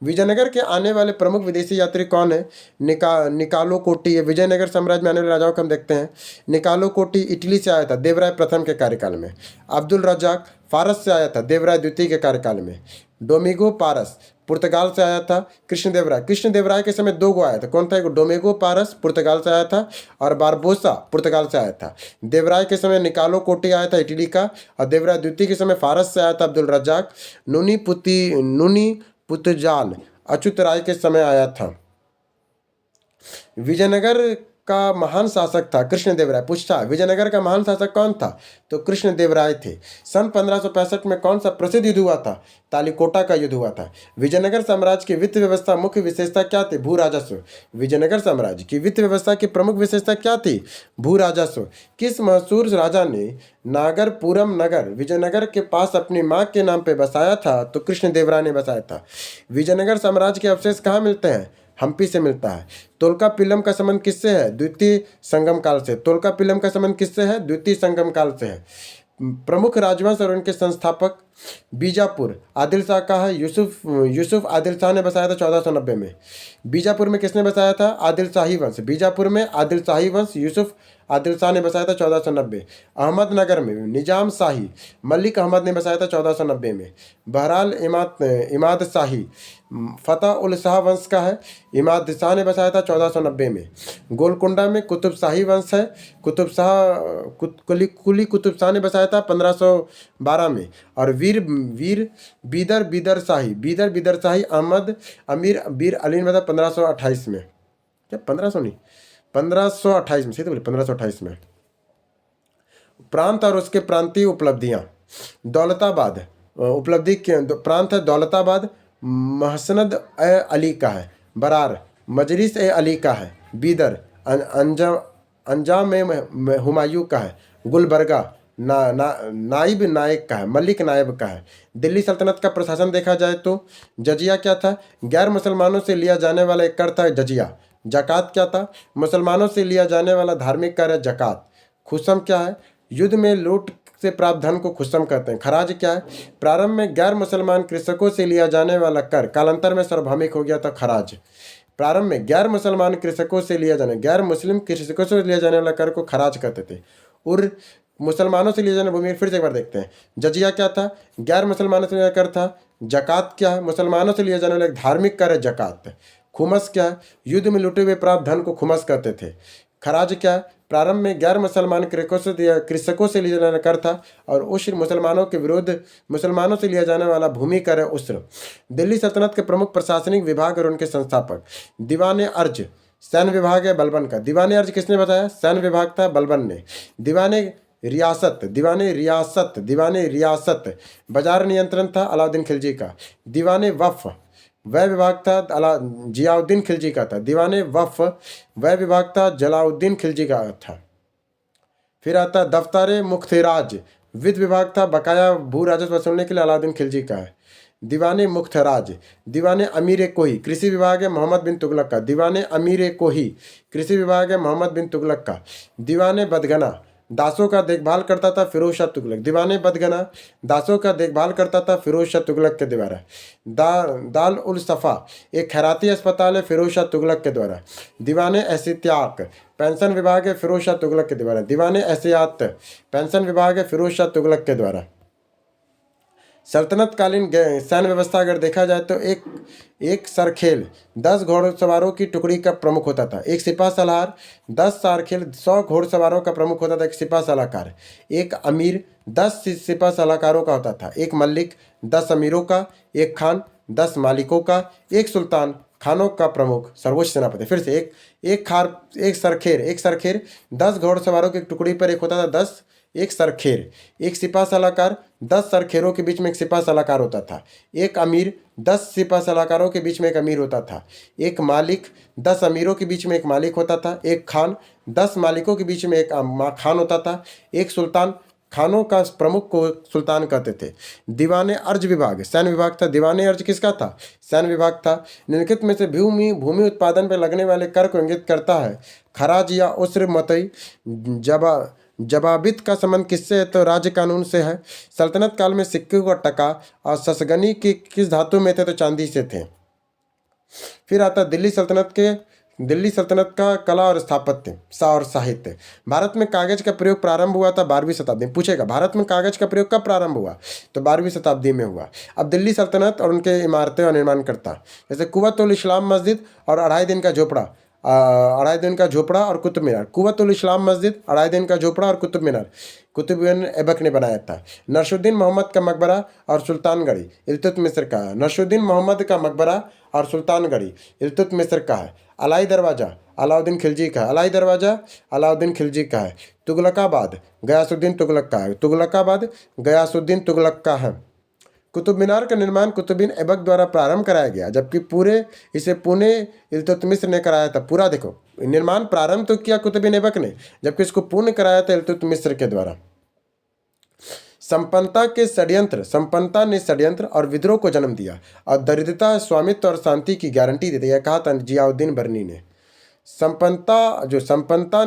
A: विजयनगर के आने वाले प्रमुख विदेशी यात्री कौन है? निकालो कोटी। विजयनगर साम्राज्य में आने वाले राजाओं को हम देखते हैं। निकालो कोटी इटली से आया था देवराय प्रथम के कार्यकाल में। अब्दुल रज्जाक फारस से आया था देवराय द्वितीय के कार्यकाल में। डोमिगो पारस पुर्तगाल से आया था कृष्णदेवराय के समय 2 गो आया था। कौन था? एक डोमिगो पारस पुर्तगाल से आया था और बारबोसा पुर्तगाल से आया था। देवराय के समय निकालो कोटी आया था इटली का, और देवराय द्वितीय के समय फारस से आया था अब्दुल रज्जाक। नूनी पुतजाल अच्युत राय के समय आया था। विजयनगर का महान शासक था कृष्णदेवराय। पूछता विजयनगर का महान शासक कौन था? तो कृष्णदेवराय थे। सन 1565 में कौन सा प्रसिद्ध युद्ध हुआ था? तालीकोटा का युद्ध हुआ था। विजयनगर साम्राज्य की वित्त व्यवस्था मुख्य विशेषता क्या थी? भू राजस्व। विजयनगर साम्राज्य की वित्त व्यवस्था की प्रमुख विशेषता क्या थी? भू राजस्व। किस मशहूर राजा ने नागरपुरम नगर विजयनगर के पास अपनी मां के नाम पर बसाया था? तो कृष्णदेवराय ने बसाया था। विजयनगर साम्राज्य के अवशेष कहाँ मिलते हैं? हम्पी से मिलता है। तोलकापिलम का संबंध किससे है? द्वितीय संगम काल से। तोलकापिलम का संबंध किससे है? द्वितीय संगम काल से है। प्रमुख राजवंश और उनके संस्थापक बीजापुर आदिल शाह का है। यूसुफ आदिल शाह ने बसाया था 1490 में। बीजापुर में किसने बसाया था? आदिल शाही वंश। बीजापुर में आदिल शाही वंश यूसुफ आदिल शाह ने बसाया था 1490। अहमदनगर में निजाम शाही मलिक अहमद ने बसाया था 1490 में। बहरहाल इमाद शाही फतेह उल शाह वंश का है। इमाद शाह ने बसाया था 1490 में। गोलकुंडा में कुतुब शाही वंश है। कुतुब शाह कुली कुतुब शाह ने बसाया था 1512 में। और वीर बीदर शाही अहमद अमीर बीर अली ने बताया 1528 में। क्या 1500 नहीं, 1528 में, सही तो बोले, 1528 में। प्रांत और उसके प्रांतीय उपलब्धियां। दौलताबाद उपलब्धि के प्रांत है दौलताबाद, महसनद ए अली का है। बरार मजलिस ए अली का है। बीदर अंजाम में हुमायूं का है। गुलबर्गा नाइब नायक का है, मलिक नायब का है। दिल्ली सल्तनत का प्रशासन देखा जाए तो जजिया क्या था? गैर मुसलमानों से लिया जाने वाला एक कर था जजिया। जकात क्या था? मुसलमानों से लिया जाने वाला धार्मिक कर है जकात। खुसम क्या है? युद्ध में लूट से प्राप्त धन को खुसम कहते हैं। खराज क्या है? प्रारंभ में गैर मुसलमान कृषकों से लिया जाने वाला कर कालांतर में सार्वभौमिक हो गया था खराज। प्रारंभ में गैर मुसलमान कृषकों से लिया जाने गैर मुस्लिम कृषकों से लिया जाने वाला कर को खराज कहते थे। और मुसलमानों से लिया जाने भूमि फिर से एक बार देखते हैं। जजिया क्या था? गैर मुसलमानों से लिया कर था। जकात क्या है? मुसलमानों से लिया जाने वाला एक धार्मिक कर है जकात। खुमस क्या है? युद्ध में लूटे हुए प्राप्त धन को खुमस कहते थे। खराज क्या है? प्रारंभ में गैर मुसलमान कृषकों से लिया जाने कर था। और उश्र मुसलमानों के विरुद्ध मुसलमानों से लिया जाने वाला भूमि कर है उश्र। दिल्ली सल्तनत के प्रमुख प्रशासनिक विभाग और उनके संस्थापक। दीवान अर्ज सैन्य विभाग है बलबन का। दीवान अर्ज किसने बताया? सैन्य विभाग था बलबन ने। दीवान रियासत बाजार नियंत्रण था अलाउद्दीन खिलजी का। दीवान वफ़ वह विभाग था जियाउद्दीन खिलजी का था। दीवान वफ़ वह विभाग था जलाउद्दीन खिलजी का था। फिर आता दफ्तर मुख्तराज वित्त विभाग था बकाया भू राजस्व वसूलने के लिए अलाउद्दीन खिलजी का है। दीवान मुख्तराज। दीवान अमीर कोही कृषि विभाग है मोहम्मद बिन तुगलक का। दीवान अमीर कोही कृषि विभाग है मोहम्मद बिन तुगलक का। दीवान बदगना दासों का देखभाल करता था फिरोज शाह तुगलक। दीवान बदगना दासों का देखभाल करता था फिरोज शाह तुगलक के द्वारा। दाल उल सफ़ा एक खैराती अस्पताल है फिरोज शाह तुगलक के द्वारा। दीवान एहतियात पेंशन विभाग है फिरोज शाह तुगलक के द्वारा। दीवान एहतियात पेंशन विभाग है फिरोज शाह तुगलक के द्वारा। सल्तनतकालीन सैन्य व्यवस्था अगर देखा जाए तो एक सरखेल 10 घोड़सवारों की टुकड़ी का प्रमुख होता था। एक सिपा सलार 10 सरखेल 100 घोड़सवारों का प्रमुख होता था। एक सिपा सलाहकार। एक अमीर 10 सिपा सलाहकारों का होता था। एक मलिक 10 अमीरों का। एक खान 10 मालिकों का। एक सुल्तान खानों का प्रमुख सर्वोच्च सेनापति। फिर से एक सरखेर 10 घोड़सवारों की टुकड़ी पर एक होता था 10 एक सरखेर। एक सिपा सलाहकार 10 सरखेरों के बीच में एक सिपा सलाहकार होता था। एक अमीर 10 सिपा सलाहकारों के बीच में एक अमीर होता था। एक मालिक 10 अमीरों के बीच में एक मालिक होता था। एक खान 10 मालिकों के बीच में एक खान होता था। एक सुल्तान खानों का प्रमुख को सुल्तान कहते थे। दीवान अर्ज विभाग सैन्य विभाग था। दीवान अर्ज किसका था? सैन्य विभाग था। निम्नलिखित में से भूमि उत्पादन पर लगने वाले कर को इंगित करता है। खराज या उस्र मतई जवाबित का संबंध किससे है? तो राज्य कानून से है। सल्तनत काल में सिक्के का टका और ससगनी की किस धातु में थे? तो चांदी से थे। फिर आता दिल्ली सल्तनत का कला और स्थापत्य और साहित्य। भारत में कागज का प्रयोग प्रारंभ हुआ था 12वीं शताब्दी में। पूछेगा भारत में कागज का प्रयोग कब प्रारंभ हुआ? तो 12वीं शताब्दी में हुआ। अब दिल्ली सल्तनत और उनके इमारतें और निर्माण करता जैसे कुव्वत उल इस्लाम मस्जिद और अढ़ाई दिन का झोपड़ा और कुतुब मीनार। कुव्वत उल इस्लाम मस्जिद, अढ़ाई दिन का झोपड़ा और कुतुब मीनार कुतुब बिन ऐबक ने बनाया था। नरसुद्दीन मोहम्मद का मकबरा और सुल्तानगढ़ी इल्तुतमिश का है। नरसुद्दीन मोहम्मद का मकबरा और सुल्तानगढ़ी इल्तुतमिश का है। अलाई दरवाज़ा अलाउद्दीन खिलजी का है। अलाई दरवाज़ा अलाउद्दीन खिलजी का है। तुगलकाबाद गयासुद्दीन तुगलक का है। तुगलकाबाद गयासुद्दीन तुगलक का है। कुतुब मीनार का निर्माण कुतुब बिन ऐबक द्वारा प्रारंभ कराया गया, जबकि इसे पुणे इल्तुतमिश ने कराया था। पूरा देखो, निर्माण प्रारंभ तो किया कुतुब बिन ऐबक ने, जबकि इसको पूर्ण कराया था इल्तुतमिश के द्वारा। संपन्नता ने षड्यंत्र और विद्रोह को जन्म दिया और दरिद्रता, स्वामित्व और शांति की गारंटी दे दी। यह कहा था जियाउद्दीन बर्नी ने। संपन्नता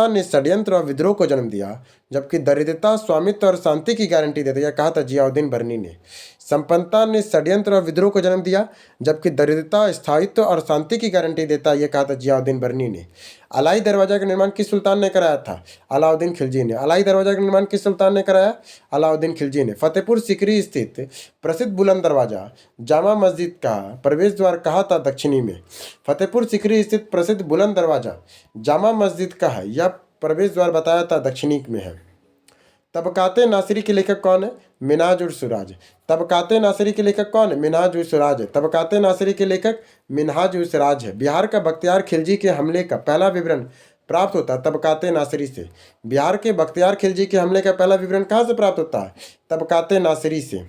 A: ने षड्यंत्र और विद्रोह को जन्म दिया जबकि दरिद्रता स्वामित्व और शांति की गारंटी देता है, यह कहा था जियाउद्दीन बर्नी ने। संपन्नता ने षड्यंत्र और विद्रोह को जन्म दिया, जबकि दरिद्रता स्थायित्व और शांति की गारंटी देता है, यह कहा था जियाउद्दीन बर्नी ने। अलाई दरवाजा का निर्माण किस सुल्तान ने कराया था? अलाउद्दीन खिलजी ने। अलाई दरवाजा का निर्माण किस सुल्तान ने कराया? अलाउद्दीन खिलजी ने। फतेहपुर सीकरी स्थित प्रसिद्ध बुलंद दरवाजा जामा मस्जिद का प्रवेश द्वार कहाँ था? दक्षिणी में। फतेहपुर सीकरी स्थित प्रसिद्ध बुलंद दरवाजा जामा मस्जिद का है, यह प्रवेश द्वार बताया था दक्षिणी में है। तबकाते नासिरी के लेखक कौन है? मिन्हाज उस सिराज। तबकाते नासिरी के लेखक कौन है? मिन्हाज उस सिराज है। तबकाते नासिरी के लेखक मिन्हाज उस सिराज है। बिहार का बख्तियार खिलजी के हमले का पहला विवरण प्राप्त होता है तबकाते नासिरी से। बिहार के बख्तियार खिलजी के हमले का पहला विवरण कहाँ से प्राप्त होता है? तबकाते नासिरी से।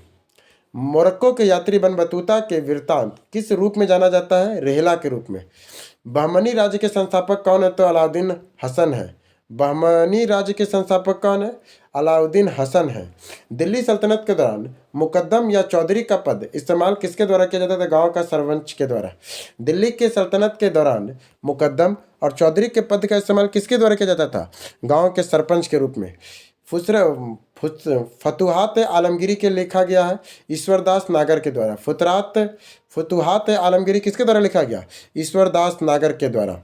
A: मोरक्को के यात्री बन बतूता के वृत्तांत किस रूप में जाना जाता है? रेहला के रूप में। बहमनी राज्य के संस्थापक कौन है? तो अलाउद्दीन हसन है। बहमनी राज्य के संस्थापक कौन है? अलाउद्दीन हसन है। दिल्ली सल्तनत के दौरान मुकद्दम या चौधरी का पद इस्तेमाल किसके द्वारा किया जाता था? गांव का सरपंच के द्वारा। दिल्ली के सल्तनत के दौरान मुकद्दम और चौधरी के पद का इस्तेमाल किसके द्वारा किया जाता था? गांव के सरपंच के रूप में। फतुहात आलमगीरी के लिखा गया है ईश्वरदास नागर के द्वारा। फतुहात आलमगीरी किसके द्वारा लिखा गया? ईश्वरदास नागर के द्वारा।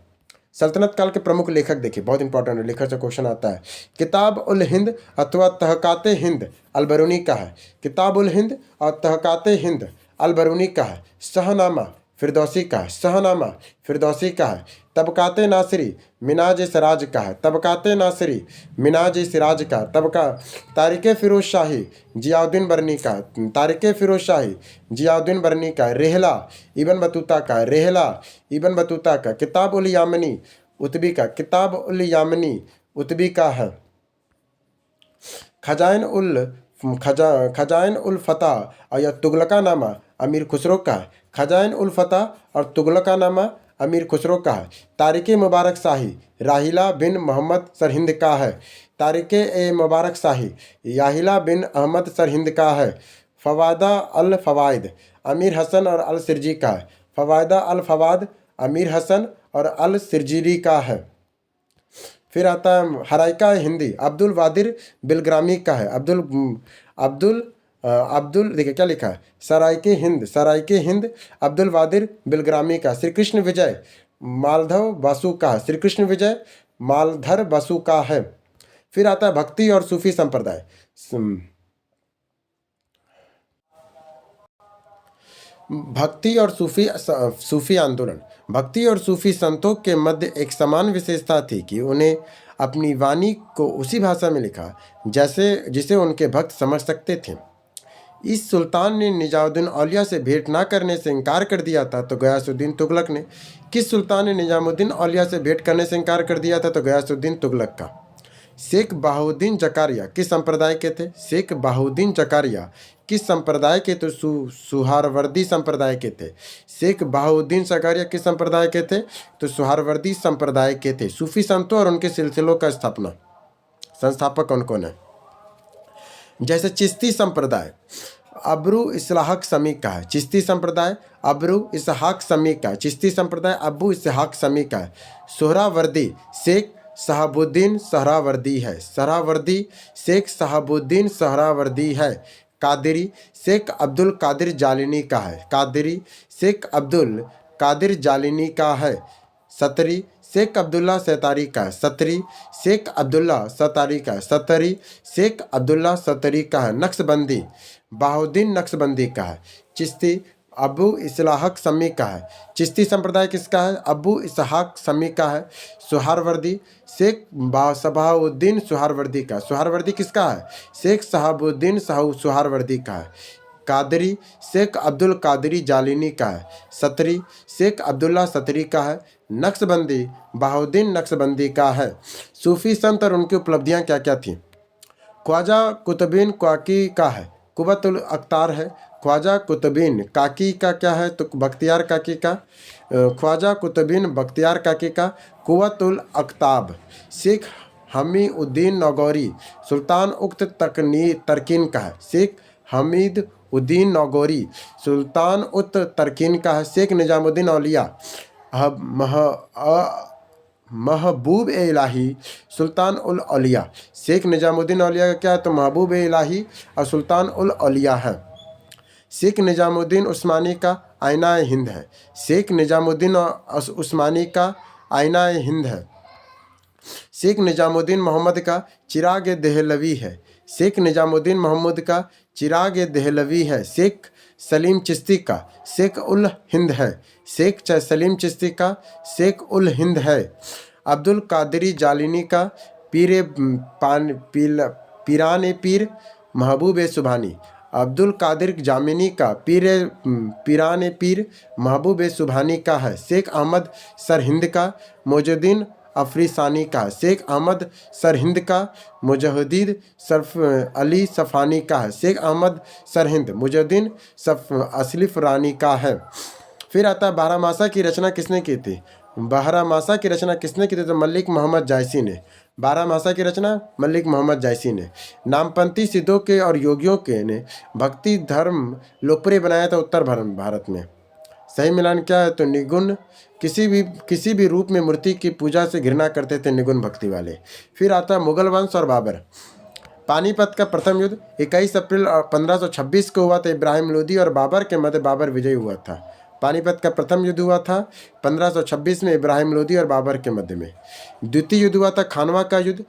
A: सल्तनत काल के प्रमुख लेखक देखिए, बहुत इंपॉर्टेंट है, लेखक से क्वेश्चन आता है। किताब उल हिंद अथवा तहकाते हिंद अलबरूनी का है। किताब उल हिंद और तहकाते हिंद अलबरूनी का है। शहनामा फिरदौसी का है। शहनामा फिरदौसी का है। तबकाते नासिरी मिनाज सिराज का है। तबकाते नासिरी मिनाज सिराज का। तबका तारिक फिरोज शाही जियाउद्दीन बर्नी का। तारिक फिरोज शाही जियाउद्दीन बर्नी का। रेहला इबन बतूता का। रेहला इबन बतूता का। किताब उल यामनी उतबी का। किताब उल यामनी उतबी का है। खजाइन उल फतह और यह तुगलका नामा अमीर खुसरो का है। खजाइन उल फतह और तुगलका नामा अमीर खुसरो का है। तारिक मुबारक शाही राहिला बिन मोहम्मद सरहिंद का है। तारिक ए मुबारक शाही याहिला बिन अहमद सरहिंद का है। फवादा अल फवाइद अमीर हसन और अल सिरजी का है। फवादा अल फवाद अमीर हसन और अल सिरजीरी का है। फिर आता है हराइका हिंदी अब्दुल वादिर बिलग्रामी का है। अब्दुल देखिए क्या लिखा है, सराइके हिंद अब्दुल वादिर बिलग्रामी का। श्री कृष्ण विजय मालधव बासु का है। श्री कृष्ण विजय मालधर बासु का है। फिर आता है भक्ति और सूफी संप्रदाय। भक्ति और सूफी आंदोलन। भक्ति और सूफी संतों के मध्य एक समान विशेषता थी कि उन्हें अपनी वाणी को उसी भाषा में लिखा जिसे उनके भक्त समझ सकते थे। इस सुल्तान ने निजामुद्दीन औलिया से भेंट ना करने से इनकार कर दिया था तो गयासुद्दीन तुगलक ने। किस सुल्तान ने निजामुद्दीन औलिया से भेंट करने से इनकार कर दिया था तो गयासुद्दीन तुगलक का। शेख बहाउद्दीन जकारिया किस संप्रदाय के थे? शेख बहाउद्दीन जकारिया किस संप्रदाय के? तो सुहारवर्दी संप्रदाय के थे। शेख बहाउद्दीन जकारिया किस संप्रदाय के थे? तो सुहारवर्दी संप्रदाय के थे। सूफी संतों और उनके सिलसिलों का संस्थापक कौन कौन है? जैसे चिश्ती संप्रदाय अबरू इसहाक समी का है। चिश्ती संप्रदाय अबरू इसहाक समी का है। चिश्ती संप्रदाय अबू इसहाक समी का है। सोहरावर्दी शेख शहाबुद्दीन सहरावर्दी है। सहरावर्दी शेख शहाबुद्दीन सहरावर्दी है। कादरी शेख अब्दुल कादिर जालिनी का है। कादरी शेख अब्दुल कादिर जालिनी का है। सतरी शेख अब्दुल्ला सतारी का है। सतरी शेख अब्दुल्ला सतारी का है। सतरी शेख अब्दुल्ला सतरी का है। नक्शबंदी बहाउद्दीन नक्शबंदी का है। चिश्ती अबू इसहाक समी का है। चिश्ती संप्रदाय किसका है? अबू इसहाक समी का है। सुहारवर्दी शेख शहाबुद्दीन सुहारवर्दी का। सुहारवर्दी किसका है? शेख शहाबुद्दीन सुहारवर्दी का है। कादरी शेख अब्दुल कादरी जालिनी का है। सतरी शेख अब्दुल्ला सतरी का है। नक्शबंदी बहाउद्दीन नक्शबंदी का है। सूफी संत और उनकी उपलब्धियां क्या क्या थीं? ख्वाजा कुतुबीन काकी का है। कुवतुल अख्तार है। ख्वाजा कुतुबीन काकी का क्या है? तो बख्तियार काकी का। ख्वाजा कुतुबीन बख्तियार काकी का। कुवतुल अख्ताब शेख हमी उद्दीन नगौरी सुल्तान उक्त तरकीन का है। शेख हमीद उद्दीन नगौरी सुल्तान उक्त तरकीन का है। शेख निजामुद्दीन औलिया महबूब ए इलाही सुल्तान उल औलिया। शेख निजामुद्दीन औलिया का क्या है, तो महबूब ए इलाही और सुल्तान उल औलिया है। शेख निजामुद्दीन उस्मानी का आईना हिंद है। शेख निजामुद्दीन उस्मानी का आईना हिंद है। शेख निजामुद्दीन मोहम्मद का चिराग देहलवी है। शेख निजामुद्दीन मोहम्मद का चिराग देहलवी है। शेख सलीम चिश्ती का शेख उल हिंद है। शेख सलीम चिश्ती का शेख उल हिंद है। अब्दुल कादरी जालिनी का पीरान पीर महबूब सुबहानी। अब्दुल कादिर जामिनी का पीरान पीर महबूब सुबहानी का है। शेख अहमद सरहिंद का मुजुद्दीन अफरीसानी का। शेख अहमद सरहिंद का मुजहिदीन सरफ अली सफ़ानी का है। शेख अहमद सरहिंद मुजुद्दीन असलिफ रानी का है। फिर आता है बारहमासा की रचना किसने की थी। बारहमासा की रचना किसने की थी, तो मलिक मोहम्मद जायसी ने। बारहमासा की रचना मलिक मोहम्मद जायसी ने। नामपंथी सिद्धों के और योगियों के ने भक्ति धर्म लोकप्रिय बनाया था उत्तर भारत में। सही मिलान क्या है, तो निगुण किसी भी रूप में मूर्ति की पूजा से घृणा करते थे निगुण भक्ति वाले। फिर आता मुगल वंश और बाबर। पानीपत का प्रथम युद्ध 21 अप्रैल 1526 को हुआ था। इब्राहिम लोदी और बाबर के मध्य बाबर विजयी हुआ था। पानीपत का प्रथम युद्ध हुआ था 1526 में इब्राहिम लोदी और बाबर के मध्य में। द्वितीय युद्ध हुआ था खानवा का युद्ध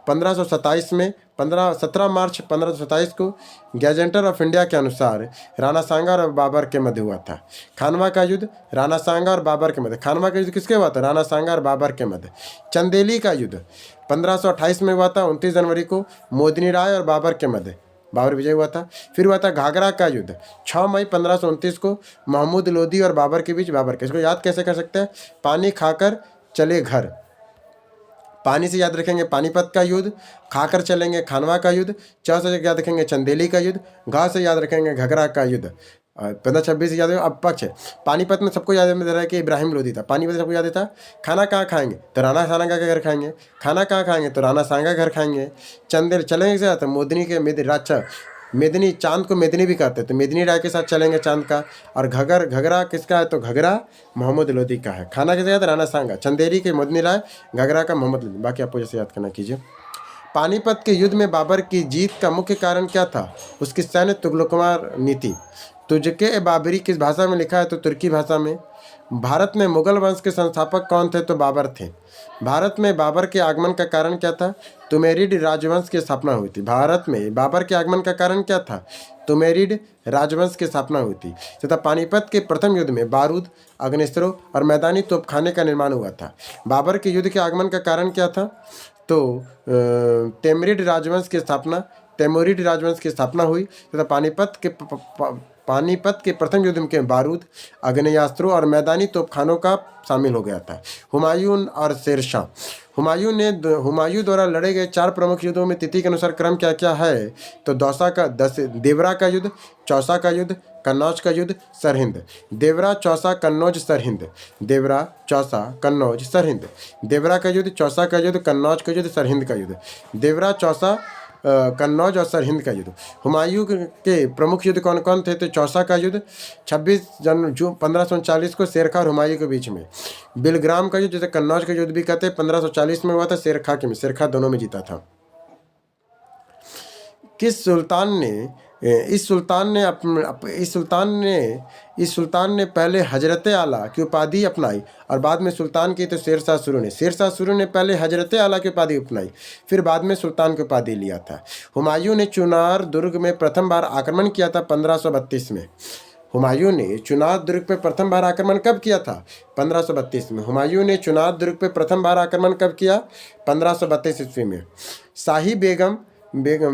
A: 1527 में। 17 मार्च 1527 को गैजेंटर ऑफ इंडिया के अनुसार राणा सांगा और बाबर के मध्य हुआ था। खानवा का युद्ध राणा सांगा और बाबर के मध्य। खानवा का युद्ध किसके हुआ था, राणा सांगा और बाबर के मध्य। चंदेली का युद्ध 1528 में हुआ था। 29 जनवरी को मोदनी राय और बाबर के मध्य बाबर विजय हुआ था। फिर हुआ था घाघरा का युद्ध 6 मई 1529 को महमूद लोदी और बाबर के बीच। बाबर के, इसको याद कैसे कर सकते हैं, पानी खाकर चले घर। पानी से याद रखेंगे पानीपत का युद्ध, खाकर चलेंगे खानवा का युद्ध, च से याद रखेंगे चंदेली का युद्ध, घा से याद रखेंगे घघरा का युद्ध। 1526 याद है। अब पक्ष पानीपत में सबको याद है कि इब्राहिम लोदी था। पानीपत में सबको याद था। खाना कहाँ खाएंगे, तो राणा सांगा का घर खाएंगे। खाना कहाँ खाएंगे, तो राणा सांगा घर खाएंगे। चंदेल चलेंगे से तो मोदनी के मेदिनी चांद को मेदिनी भी कहते हैं, तो मेदिनी राय के साथ चलेंगे चांद का। और घघरा किसका है, तो घघरा मोहम्मद लोदी का है। खाना किसका याद, राणा सांगा। चंदेरी के मोदनी राय, घघरा का मोहम्मद लोदी। बाकी आपको जैसे याद करना कीजिए। पानीपत के युद्ध में बाबर की जीत का मुख्य कारण क्या था, उसकी सैन्य तुगलकमार नीति। तुझके बाबरी किस भाषा में लिखा है, तो तुर्की भाषा में। भारत में मुगल वंश के संस्थापक कौन थे, तो बाबर थे। भारत में बाबर के आगमन का कारण क्या था, तुमेरिड राजवंश की स्थापना हुई थी। भारत में बाबर के आगमन का कारण क्या था, तुमेरिड राजवंश की स्थापना हुई थी। तथा पानीपत के प्रथम युद्ध में बारूद, अग्निस्त्रों और मैदानी तोपखाने का निर्माण हुआ था। बाबर के युद्ध के आगमन का कारण क्या था, तो तैमूरिड राजवंश की स्थापना हुई तथा पानीपत के प्रथम युद्ध में बारूद, आग्नेयास्त्रों और मैदानी तोपखानों का शामिल हो गया था। हुमायूं और शेरशाह। हुमायूं द्वारा लड़े गए 4 प्रमुख युद्धों में तिथि के अनुसार क्रम क्या क्या है, तो देवरा का युद्ध, चौसा का युद्ध, कन्नौज का युद्ध, सरहिंद। देवरा, चौसा, कन्नौज, सरहिंद। देवरा, चौसा, कन्नौज, सरहिंद। देवरा का युद्ध, चौसा का युद्ध, कन्नौज का युद्ध, सरहिंद का युद्ध। देवरा, चौसा, कन्नौज और सरहिंद का युद्ध। हुमायूं के प्रमुख युद्ध कौन कौन थे, तो चौसा का युद्ध 26 जून 1539 को शेरखा और हुमायूं के बीच में। बिलग्राम का युद्ध, जिसे कन्नौज का युद्ध भी कहते हैं, 1540 में हुआ था। शेरखा दोनों में जीता था। इस सुल्तान ने पहले हजरत आला की उपाधि अपनाई और बाद में सुल्तान की, तो शेरशाह शुरू ने पहले हजरत आला की उपाधि अपनाई, फिर बाद में सुल्तान की उपाधि लिया था। हुमायूं ने चुनार दुर्ग में प्रथम बार आक्रमण किया था 1532 में। हुमायूं ने चुनार दुर्ग पे प्रथम बार आक्रमण कब किया था, 1532 में। हुमायूं ने चुनार दुर्ग पे प्रथम बार आक्रमण कब किया, 1532 ईस्वी में। शाही बेगम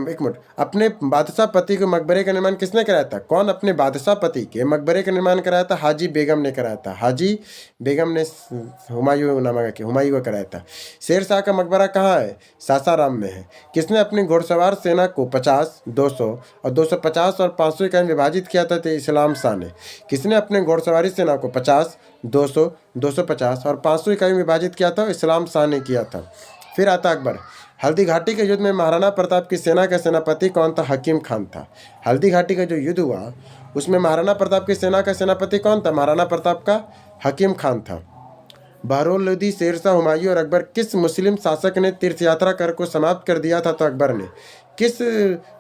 A: एक मिनट, अपने बादशाह पति के मकबरे का निर्माण किसने कराया था, कौन अपने बादशाह पति के मकबरे का निर्माण कराया था, हाजी बेगम ने कराया था। हाजी बेगम ने हुमायूं को कराया था। शेरशाह का मकबरा कहाँ है, सासाराम में है। किसने अपनी घुड़सवार सेना को 50, 200 और 250 और 500 इकाई में विभाजित किया था, तो इस्लाम शाह ने। किसने अपने घुड़सवारी सेना को 50, 200, 250 और 500 इकाई में विभाजित किया था, इस्लाम शाह ने किया था। फिर आता अकबर। हल्दी घाटी के युद्ध में महाराणा प्रताप की सेना का सेनापति कौन था, हकीम खान था। हल्दी घाटी का जो युद्ध हुआ उसमें महाराणा प्रताप की सेना का सेनापति कौन था, महाराणा प्रताप का हकीम खान था। बहरौल लोदी, शेरशाह, हुमायूं और अकबर, किस मुस्लिम शासक ने तीर्थयात्रा कर को समाप्त कर दिया था? तो अकबर ने। किस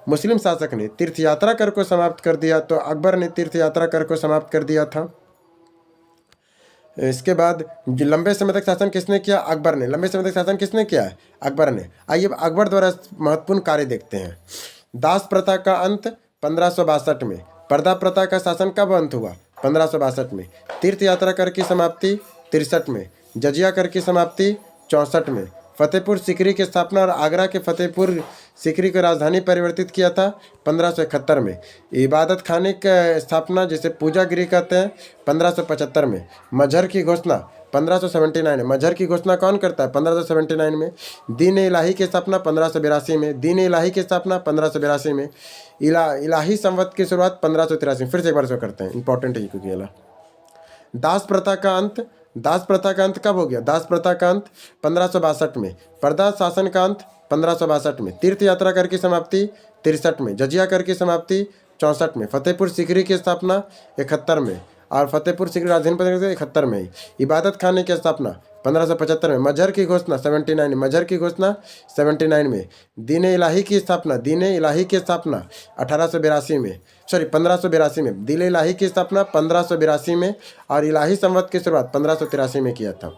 A: मुस्लिम शासक ने तीर्थयात्रा कर को समाप्त कर दिया? तो अकबर ने तीर्थयात्रा कर को समाप्त कर दिया था। इसके बाद लंबे समय तक शासन किसने किया? अकबर ने। लंबे समय तक शासन किसने किया है? अकबर ने। आइए अब अकबर द्वारा महत्वपूर्ण कार्य देखते हैं। दास प्रथा का अंत 1562 में। पर्दा प्रथा का शासन कब अंत हुआ? 1562 में। तीर्थ यात्रा कर की समाप्ति 63 में। जजिया कर की समाप्ति 64 में। फतेहपुर सीकरी की स्थापना और आगरा के फतेहपुर सीकरी को राजधानी परिवर्तित किया था 1571 में। इबादत खाने की स्थापना जिसे पूजा गृह कहते हैं 1575 में। मजहर की घोषणा 1579 में। मजहर की घोषणा कौन करता है? 1579 में। दीन इलाही की स्थापना 1582 में। दीन इलाही की स्थापना 1582 में। इलाही संवत की शुरुआत 1583 में। फिर से एक बार से करते हैं, इंपॉर्टेंट है क्योंकि दास प्रथा का अंत। दास प्रथा का अंत कब हो गया? दास प्रथा का अंत 1562 में। पर्दा शासन का अंत 1562 में। तीर्थ यात्रा कर की समाप्ति 63 में। जजिया कर की समाप्ति 64 में। फतेहपुर सीकरी की स्थापना 71 में और फतेहपुर सीकरी राजधानी परिवर्तित 71 में। इबादत खाने की स्थापना 1575 में। मजहर की घोषणा 79 में। मजहर की घोषणा 79 में। दीन इलाही की स्थापना 1882 में, 1582 में। दीन इलाही की स्थापना 1582 में और इलाही संवत की शुरुआत 1583 में किया था।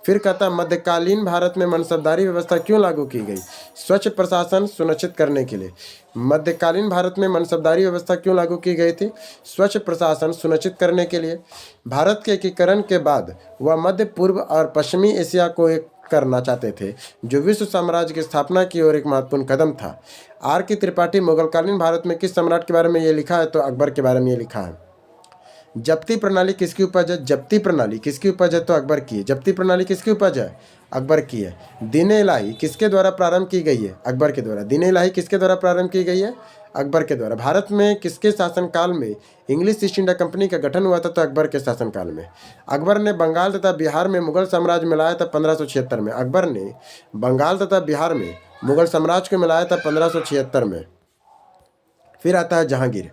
A: फिर कहता मध्यकालीन भारत में मनसबदारी व्यवस्था क्यों लागू की गई? स्वच्छ प्रशासन सुनिश्चित करने के लिए। मध्यकालीन भारत में मनसबदारी व्यवस्था क्यों लागू की गई थी? स्वच्छ प्रशासन सुनिश्चित करने के लिए। भारत के एकीकरण के बाद वह मध्य पूर्व और पश्चिमी एशिया को एक करना चाहते थे, जो विश्व साम्राज्य की स्थापना की ओर एक महत्वपूर्ण कदम था। आर के त्रिपाठी मुगलकालीन भारत में किस सम्राट के बारे में ये लिखा है? तो अकबर के बारे में ये लिखा है। जब्ती प्रणाली किसकी उपज है? जब्ती प्रणाली किसकी उपज है? तो अकबर की है। जब्ती प्रणाली किसकी उपज है? अकबर की है। दीन इलाही किसके द्वारा प्रारंभ की गई है? अकबर के द्वारा। दीन इलाही किसके द्वारा प्रारंभ की गई है? अकबर के द्वारा। भारत में किसके शासनकाल में इंग्लिश ईस्ट इंडिया कंपनी का गठन हुआ था? तो अकबर के शासनकाल में। अकबर ने बंगाल तथा बिहार में मुगल साम्राज्य मिलाया था 1576 में। अकबर ने बंगाल तथा बिहार में मुगल साम्राज्य को मिलाया था 1576 में। फिर आता है जहांगीर।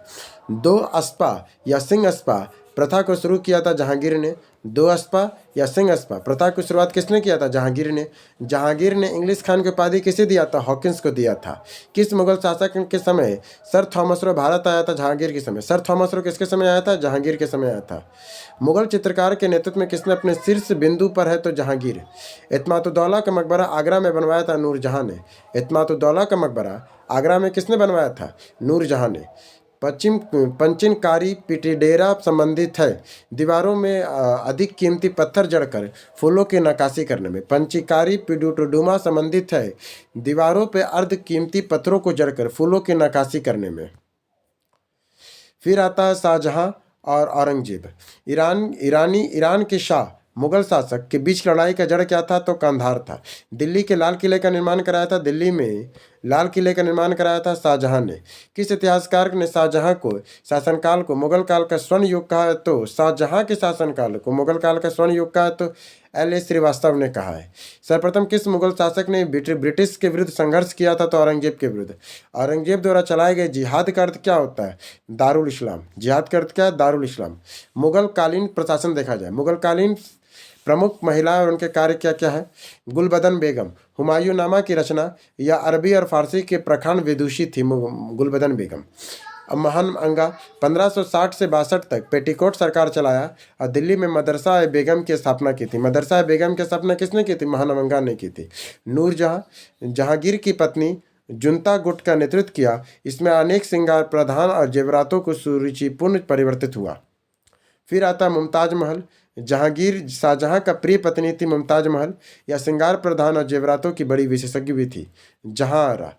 A: दो अस्पा या सिंह अस्पा प्रथा को शुरू किया था जहांगीर ने। दो अस्पा या सिंह अस्पा प्रथा की शुरुआत किसने किया था? जहांगीर ने। जहांगीर ने इंग्लिश खान की उपाधि किसे दिया था? हॉकिंस को दिया था। किस मुगल शासक के समय सर थॉमस रो भारत आया था? जहांगीर के समय। सर थॉमस रो किसके समय आया था? जहांगीर के समय आया था। मुगल चित्रकार के नेतृत्व में किसने अपने शीर्ष बिंदु पर है? तो जहांगीर। एतमातुद्दौला का मकबरा आगरा में बनवाया था नूरजहां ने। एतमातुद्दौला का मकबरा आगरा में किसने बनवाया था? नूरजहां ने। पंचिनकारी पिटीडेरा संबंधित है दीवारों में अधिक कीमती पत्थर जड़कर फूलों की नक्काशी करने में। पंचिकारी पिडुटुडुमा संबंधित है दीवारों पर अर्ध कीमती पत्थरों को जड़कर फूलों की नक्काशी करने में। फिर आता है शाहजहां और औरंगजेब। ईरान के शाह मुगल शासक के बीच लड़ाई का जड़ क्या था? तो कंधार था। दिल्ली के लाल किले का निर्माण कराया था। दिल्ली में लाल किले का निर्माण कराया था शाहजहां ने। किस इतिहासकार ने शाहजहां को शासनकाल को मुगल काल का स्वर्ण युग कहा है? तो शाहजहां के शासनकाल को मुगल काल का स्वर्ण युग कहा है तो L.A. श्रीवास्तव ने कहा है। सर्वप्रथम किस मुगल शासक ने ब्रिटिश के विरुद्ध संघर्ष किया था? तो औरंगजेब के विरुद्ध। औरंगजेब द्वारा चलाए गए जिहाद का अर्थ क्या होता है? दारुल इस्लाम। जिहाद का अर्थ क्या है? दारुल इस्लाम। मुगल कालीन प्रशासन देखा जाए। मुगल कालीन प्रमुख महिलाएं और उनके कार्य क्या क्या है? गुलबदन बेगम हुमायूं नामा की रचना या अरबी और फारसी के प्रखंड विदुषी थी गुलबदन बेगम। अब महान अंगा 1560 से 62 तक पेटीकोट सरकार चलाया और दिल्ली में मदरसा ए बेगम की स्थापना की थी। मदरसा ए बेगम की स्थापना किसने की थी? महान अंगा ने की थी। नूरजहां जहांगीर की पत्नी जुनता गुट का नेतृत्व किया। इसमें अनेक श्रृंगार प्रधान और जेवरातों को सुरुचिपूर्ण परिवर्तित हुआ। फिर आता मुमताज महल। जहांगीर शाहजहां का प्रिय पत्नी थी मुमताज महल। यह श्रृंगार प्रधान और जेवरातों की बड़ी विशेषज्ञ भी थी। जहांरा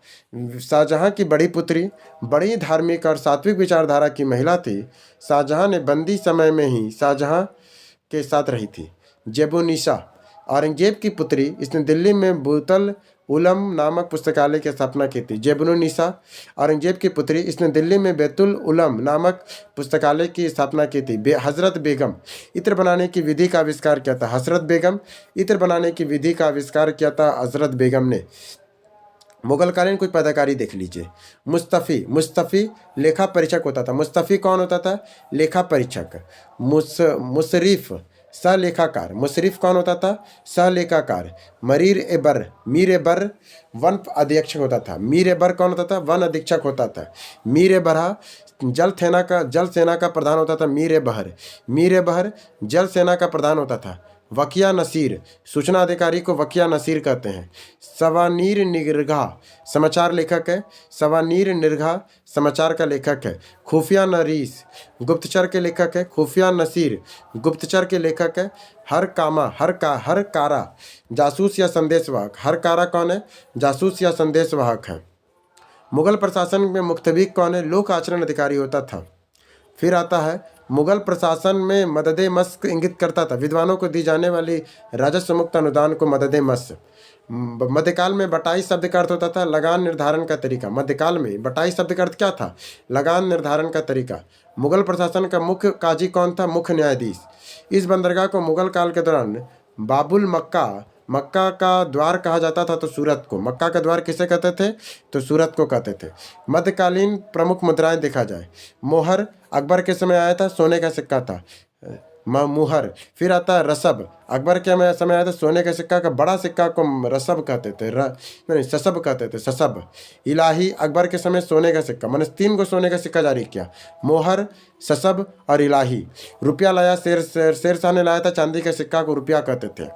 A: शाहजहां की बड़ी पुत्री बड़ी धार्मिक और सात्विक विचारधारा की महिला थी। शाहजहां ने बंदी समय में ही शाहजहां के साथ रही थी। जेबुनिसा औरंगजेब की पुत्री, इसने दिल्ली में बुतल उलम नामक पुस्तकालय की स्थापना की थी। जेबुनिसा औरंगजेब की पुत्री, इसने दिल्ली में बैतुल उलम नामक पुस्तकालय की स्थापना की थी। हजरत बेगम इत्र बनाने की विधि का आविष्कार किया था। हजरत बेगम इत्र बनाने की विधि का आविष्कार किया था हजरत बेगम ने। मुगलकालीन कुछ पदाकारी देख लीजिए। मुस्तफ़ी लेखा परीक्षक होता था। मुस्तफ़ी कौन होता था? लेखा परीक्षक। मुशरीफ सलेखाकार। मुशर्रिफ कौन होता था? सलेखाकार। मीर ए बर वन अधीक्षक होता था। मीर ए बर कौन होता था? वन अधीक्षक होता था। मीर ए बरहा जल सेना का प्रधान होता था। मीर ए बहर जल सेना का प्रधान होता था। वकिया नसीर, सूचना अधिकारी को वकिया नसीर कहते हैं। सवानीर निरघा, समाचार लेखक है। सवानीर निरघा समाचार का लेखक है। खुफिया नरीस, गुप्तचर के लेखक है। खुफिया नसीर, गुप्तचर के लेखक है। हर कारा, जासूस या संदेशवाहक। हर कारा कौन है? जासूस या संदेशवाहक है। मुगल प्रशासन में मुख्तबिक कौन है? लोक आचरण अधिकारी होता था। फिर आता है मुगल प्रशासन में मददे मस्क इंगित करता था। विद्वानों को दी जाने वाली राजस्व मुक्त अनुदान को मददे मस्क। मध्यकाल में बटाई शब्द का अर्थ होता था लगान निर्धारण का तरीका। मध्यकाल में बटाई शब्द का अर्थ क्या था? लगान निर्धारण का तरीका। मुगल प्रशासन का मुख्य काजी कौन था? मुख्य न्यायाधीश। इस बंदरगाह को मुगल काल के दौरान बाबुल मक्का, मक्का का द्वार कहा जाता था। तो सूरत को मक्का का द्वार किसे कहते थे? तो सूरत को कहते थे। मध्यकालीन प्रमुख मुद्राएं देखा जाए, मोहर अकबर के समय आया था, सोने का सिक्का था मुहर। फिर आता है रसब, अकबर के समय आया था, सोने का सिक्का का बड़ा सिक्का को रसब कहते थे, नहीं ससब कहते थे, ससब। इलाही अकबर के समय सोने का सिक्का, मैंने 3 को सोने का सिक्का जारी किया, मोहर, ससब और इलाही। रुपया लाया शेर शाह ने लाया था, चांदी के सिक्का को रुपया कहते थे।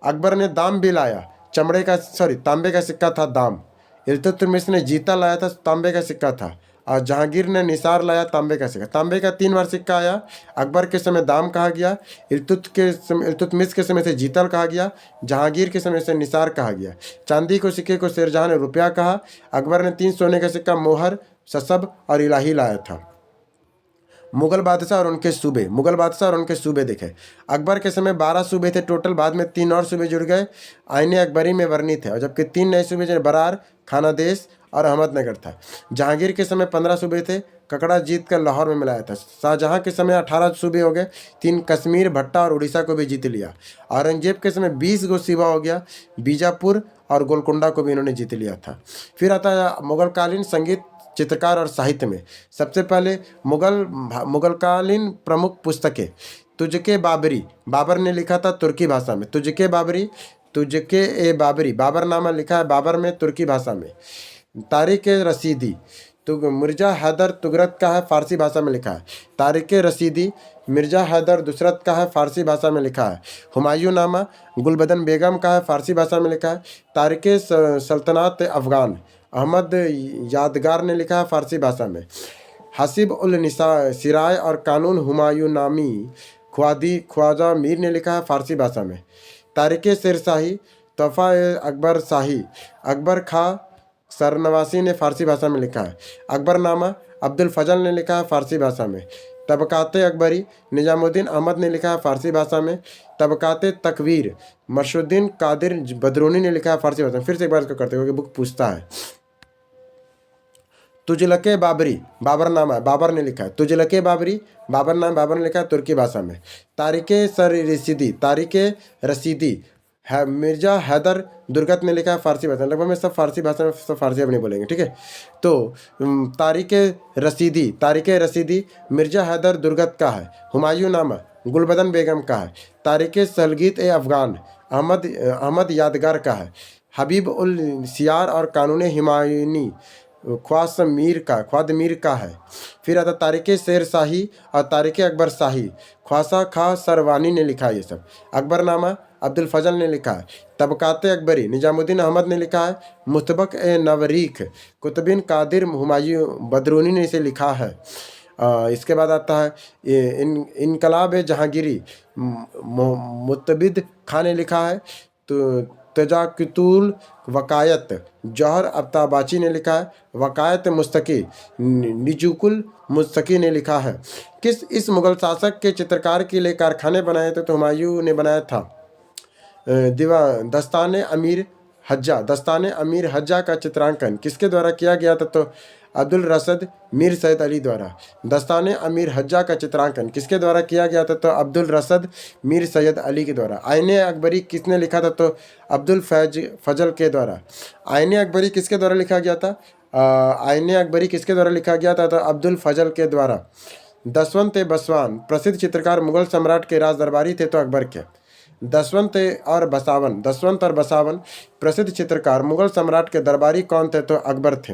A: अकबर ने दाम भी लाया, तांबे का सिक्का था दाम। इल्तुतमिश ने जीता लाया था, तांबे का सिक्का था। और जहांगीर ने निसार लाया, तांबे का सिक्का। तांबे का 3 बार सिक्का आया। अकबर के समय दाम कहा गया, इल्तुतमिश के समय से जीतल कहा गया, जहांगीर के समय से निसार कहा गया। चांदी को सिक्के को शेरजहां ने रुपया कहा। अकबर ने 3 सोने का सिक्का मोहर, ससब और इलाही लाया था। मुगल बादशाह और उनके सूबे देखे। अकबर के समय 12 सूबे थे टोटल, बाद में 3 और सूबे जुड़ गए, आईने अकबरी में वर्णित है। और जबकि 3 नए सूबे जैसे बरार, खानादेश और अहमदनगर था। जहांगीर के समय 15 सूबे थे, ककड़ा जीत कर लाहौर में मिलाया था। शाहजहां के समय 18 सूबे हो गए, 3 कश्मीर, भट्टा और उड़ीसा को भी जीत लिया। औरंगजेब के समय 20 गो सूबा हो गया, बीजापुर और गोलकुंडा को भी इन्होंने जीत लिया था। फिर आता है मुगलकालीन संगीत, चित्रकार और साहित्य में। सबसे पहले मुगलकालीन प्रमुख पुस्तकें। तुझके बाबरी, बाबर ने लिखा था तुर्की भाषा में। तुझके ए बाबरी, बाबरनामा लिखा है बाबर में, तुर्की भाषा में। तारिक रसीदी, तो मिर्जा हैदर तुगरत का है, फारसी भाषा में लिखा है। तारिक रसीदी मिर्जा हैदर दुसरत का है, फारसी भाषा में लिखा है। हुमायूं नामा गुलबदन बेगम का है, फारसी भाषा में लिखा है। तारिक सल्तनत अफगान अहमद यादगार ने लिखा है, फारसी भाषा में। हसीब उल निसा सिराय और कानून हुमायूं नामी ख्वाजा मीर ने लिखा है, फारसी भाषा में। तारिक शेरशाही तोहफा अकबर शाही अकबर खा सरनवासी ने फारसी भाषा में लिखा है। अकबरनामा अब्दुल फजल ने लिखा है, फारसी भाषा में। तबकाते अकबरी निजामुद्दीन अहमद ने लिखा है, फारसी भाषा में। तबकाते तकवीर मर्शुद्दीन कादिर बदरूनी ने लिखा है, फारसी भाषा में। फिर से एक बार इसको करते हुए बुक पूछता है। तुजलके बाबरी, बाबरनामा बाबर ने लिखा है। तुजलके बाबरी बाबरनामा बाबर ने लिखा है, तुर्की भाषा में। तारिके रसीदी है मिर्जा हैदर दुर्गत ने लिखा है, फारसी भाषा में। लगभग में सब फारसी भाषा में, सब फारसी अपनी बोलेंगे, ठीक है। तो तारिक रसीदी मिर्जा हैदर दुर्गत का है। हुमायूं नामा गुलबदन बेगम का है। तारिक सलगीत ए अफगान अहमद यादगार का है। हबीब उल सियार और कानून हिमायूनी ख्वाद मीर का है। फिर आता तारिक शेर शाही और तारिक अकबर शाही ख्वासा खा सरवानी ने लिखा है ये सब। अकबरनामा अब्दुल फजल ने लिखा है। तबकाते अकबरी निजामुद्दीन अहमद ने लिखा है। मुस्तबक ए नवरीख कुतुबिन कादिर हुमायूं बदरूनी ने इसे लिखा है। इसके बाद आता है इनकलाब जहांगीरी मुतबिद खान ने लिखा है। तो तजाकुतुल वकायत जौहर अब्ताबाची ने लिखा है। वकायत मुस्तकी निजुकुल मुस्तकी ने लिखा है। इस मुगल शासक के चित्रकार के लिए कारखाने बनाए थे? तो हुमायूं ने बनाया था। दस्ताने अमीर हज्जा का चित्रांकन किसके द्वारा किया गया था? तो अब्दुल रसद मीर सैयद अली द्वारा। दस्ताने अमीर हज्जा का चित्रांकन किसके द्वारा किया गया था? तो अब्दुल रसद मीर सैयद अली के द्वारा। आईने अकबरी किसने लिखा था? तो अब्दुल फजल के द्वारा। आईने अकबरी किसके द्वारा लिखा गया था? आईने अकबरी किसके द्वारा लिखा गया था? तो अब्दुल फजल के द्वारा। दसवंत बसवान प्रसिद्ध चित्रकार मुगल सम्राट के राज दरबारी थे तो अकबर के। दसवंत और बसावन प्रसिद्ध चित्रकार मुगल सम्राट के दरबारी कौन थे तो अकबर थे।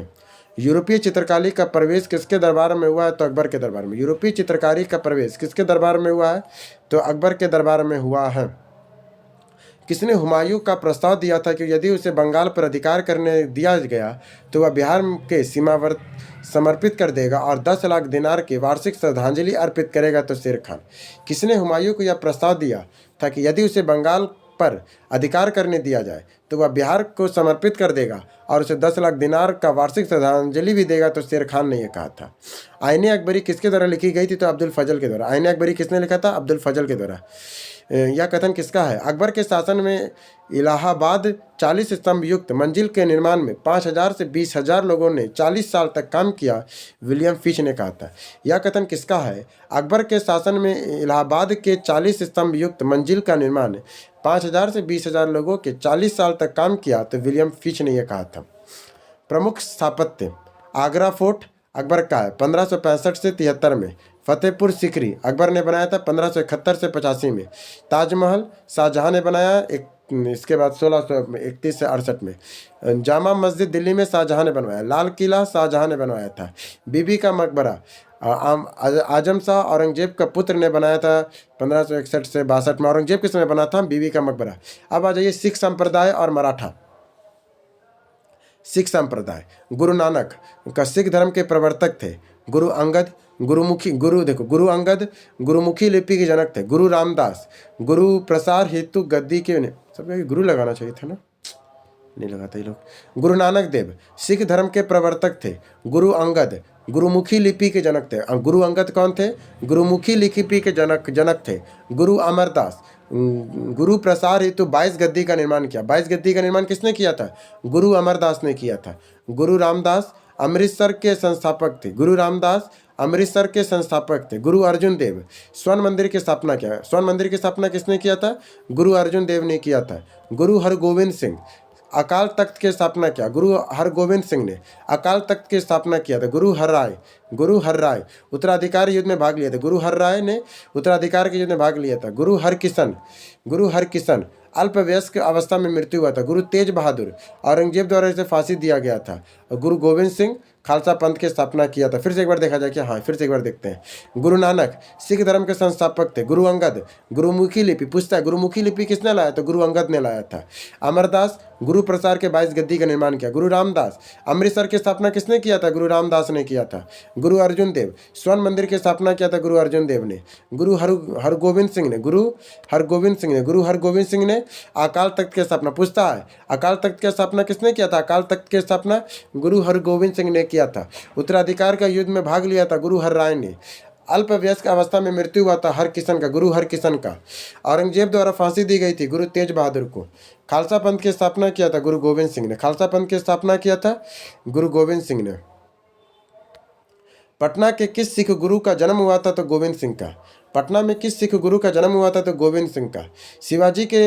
A: यूरोपीय चित्रकारी का प्रवेश किसके दरबार में हुआ है तो अकबर के दरबार में। यूरोपीय चित्रकारी का प्रवेश किसके दरबार में हुआ है तो अकबर के दरबार में हुआ है। किसने हुमायूं का प्रस्ताव दिया था कि यदि उसे बंगाल पर अधिकार करने दिया गया तो वह बिहार के सीमावर्त समर्पित कर देगा और 10 लाख दिनार की वार्षिक श्रद्धांजलि अर्पित करेगा तो शेर खान। किसने हुमायूं को यह प्रस्ताव दिया था कि यदि उसे बंगाल पर अधिकार करने दिया जाए तो वह बिहार को समर्पित कर देगा और उसे 10 लाख दिनार का वार्षिक श्रद्धांजलि भी देगा तो शेर खान ने यह कहा था। आईने अकबरी किसके द्वारा लिखी गई थी तो अब्दुल फजल के द्वारा। आईने अकबरी किसने लिखा था अब्दुल फजल के द्वारा। यह कथन किसका है। अकबर के शासन में इलाहाबाद 40 स्तंभ युक्त मंजिल के निर्माण में 5,000 से 20,000 लोगों ने 40 साल तक काम किया, विलियम फिच ने कहा था। यह कथन किसका है। अकबर के शासन में इलाहाबाद के 40 स्तंभ युक्त मंजिल का निर्माण 5,000 से 20,000 लोगों के 40 साल तक काम किया तो विलियम फिच ने यह कहा था। प्रमुख स्थापत्य आगरा फोर्ट अकबर का है 1565 से 73 में। फतेहपुर सिकरी अकबर ने बनाया था 1571 से 85 में। ताजमहल शाहजहां ने बनाया इसके बाद 1631 से 68 में। जामा मस्जिद दिल्ली में शाहजहां ने बनवाया। लाल किला शाहजहां ने बनवाया था। बीबी का मकबरा आजम शाह औरंगजेब का पुत्र ने बनाया था 1561 से 62 में। औरंगजेब के समय बना था बीबी का मकबरा। अब आ जाइए सिख संप्रदाय और मराठा। सिख संप्रदाय गुरु नानक का सिख धर्म के प्रवर्तक थे। गुरु अंगद गुरु अंगद गुरुमुखी लिपि के जनक थे। गुरु रामदास गुरु प्रसार हेतु गद्दी के सब गुरु लगाना चाहिए था ना, नहीं लगाते ये लोग। गुरु नानक देव सिख धर्म के प्रवर्तक थे। गुरु अंगद गुरुमुखी लिपि के जनक थे। गुरु अंगद कौन थे। गुरुमुखी लिपि के जनक थे। गुरु अमरदास गुरु प्रसार हेतु 22 गद्दी का निर्माण किया। 22 गद्दी का निर्माण किसने किया था। गुरु अमरदास ने किया था। गुरु रामदास अमृतसर के संस्थापक थे। गुरु रामदास अमृतसर के संस्थापक थे। गुरु अर्जुन देव स्वर्ण मंदिर की स्थापना किया। स्वर्ण मंदिर की स्थापना किसने किया था। गुरु अर्जुन देव ने किया था। गुरु हरगोविंद सिंह अकाल तख्त की स्थापना किया। गुरु हरगोविंद सिंह ने अकाल तख्त की स्थापना किया था। गुरु हर राय उत्तराधिकारी युद्ध में भाग लिया था। गुरु हर राय ने उत्तराधिकार के युद्ध में भाग लिया था। गुरु हरकिशन अल्पवयस्क अवस्था में मृत्यु हुआ था। गुरु तेज बहादुर औरंगजेब द्वारा इसे फांसी दिया गया था। गुरु गोविंद सिंह खालसा पंथ की स्थापना किया था। फिर से एक बार देखा जाए क्या। हाँ, फिर से एक बार देखते हैं। गुरु नानक सिख धर्म के संस्थापक थे। गुरु अंगद गुरुमुखी लिपि पूछता है गुरुमुखी लिपि किसने लाया तो गुरु अंगद ने लाया था। अमरदास गुरु प्रसार के 22 गद्दी का निर्माण किया। गुरु रामदास अमृतसर की स्थापना किसने किया था। गुरु रामदास ने किया था। गुरु अर्जुन देव स्वर्ण मंदिर की स्थापना किया था। गुरु अर्जुन देव ने। गुरु हरगोविंद सिंह ने अकाल तख्त की स्थापना पूछता है अकाल तख्त की स्थापना किसने किया था। अकाल तख्त की स्थापना गुरु हरगोविंद सिंह ने किया था। उत्तराधिकार का युद्ध में भाग लिया था गुरु हर राय ने। अल्पवयस्क अवस्था में मृत्यु हुआ था गुरु हरकिशन का। औरंगजेब द्वारा फांसी दी गई थी गुरु तेज बहादुर को। खालसा पंथ की स्थापना किया था गुरु गोविंद सिंह ने। खालसा पंथ की स्थापना किया था गुरु गोविंद सिंह ने। पटना के किस सिख गुरु का जन्म हुआ था तो गोविंद सिंह का। पटना में किस सिख गुरु का जन्म हुआ था तो गोविंद सिंह का। शिवाजी के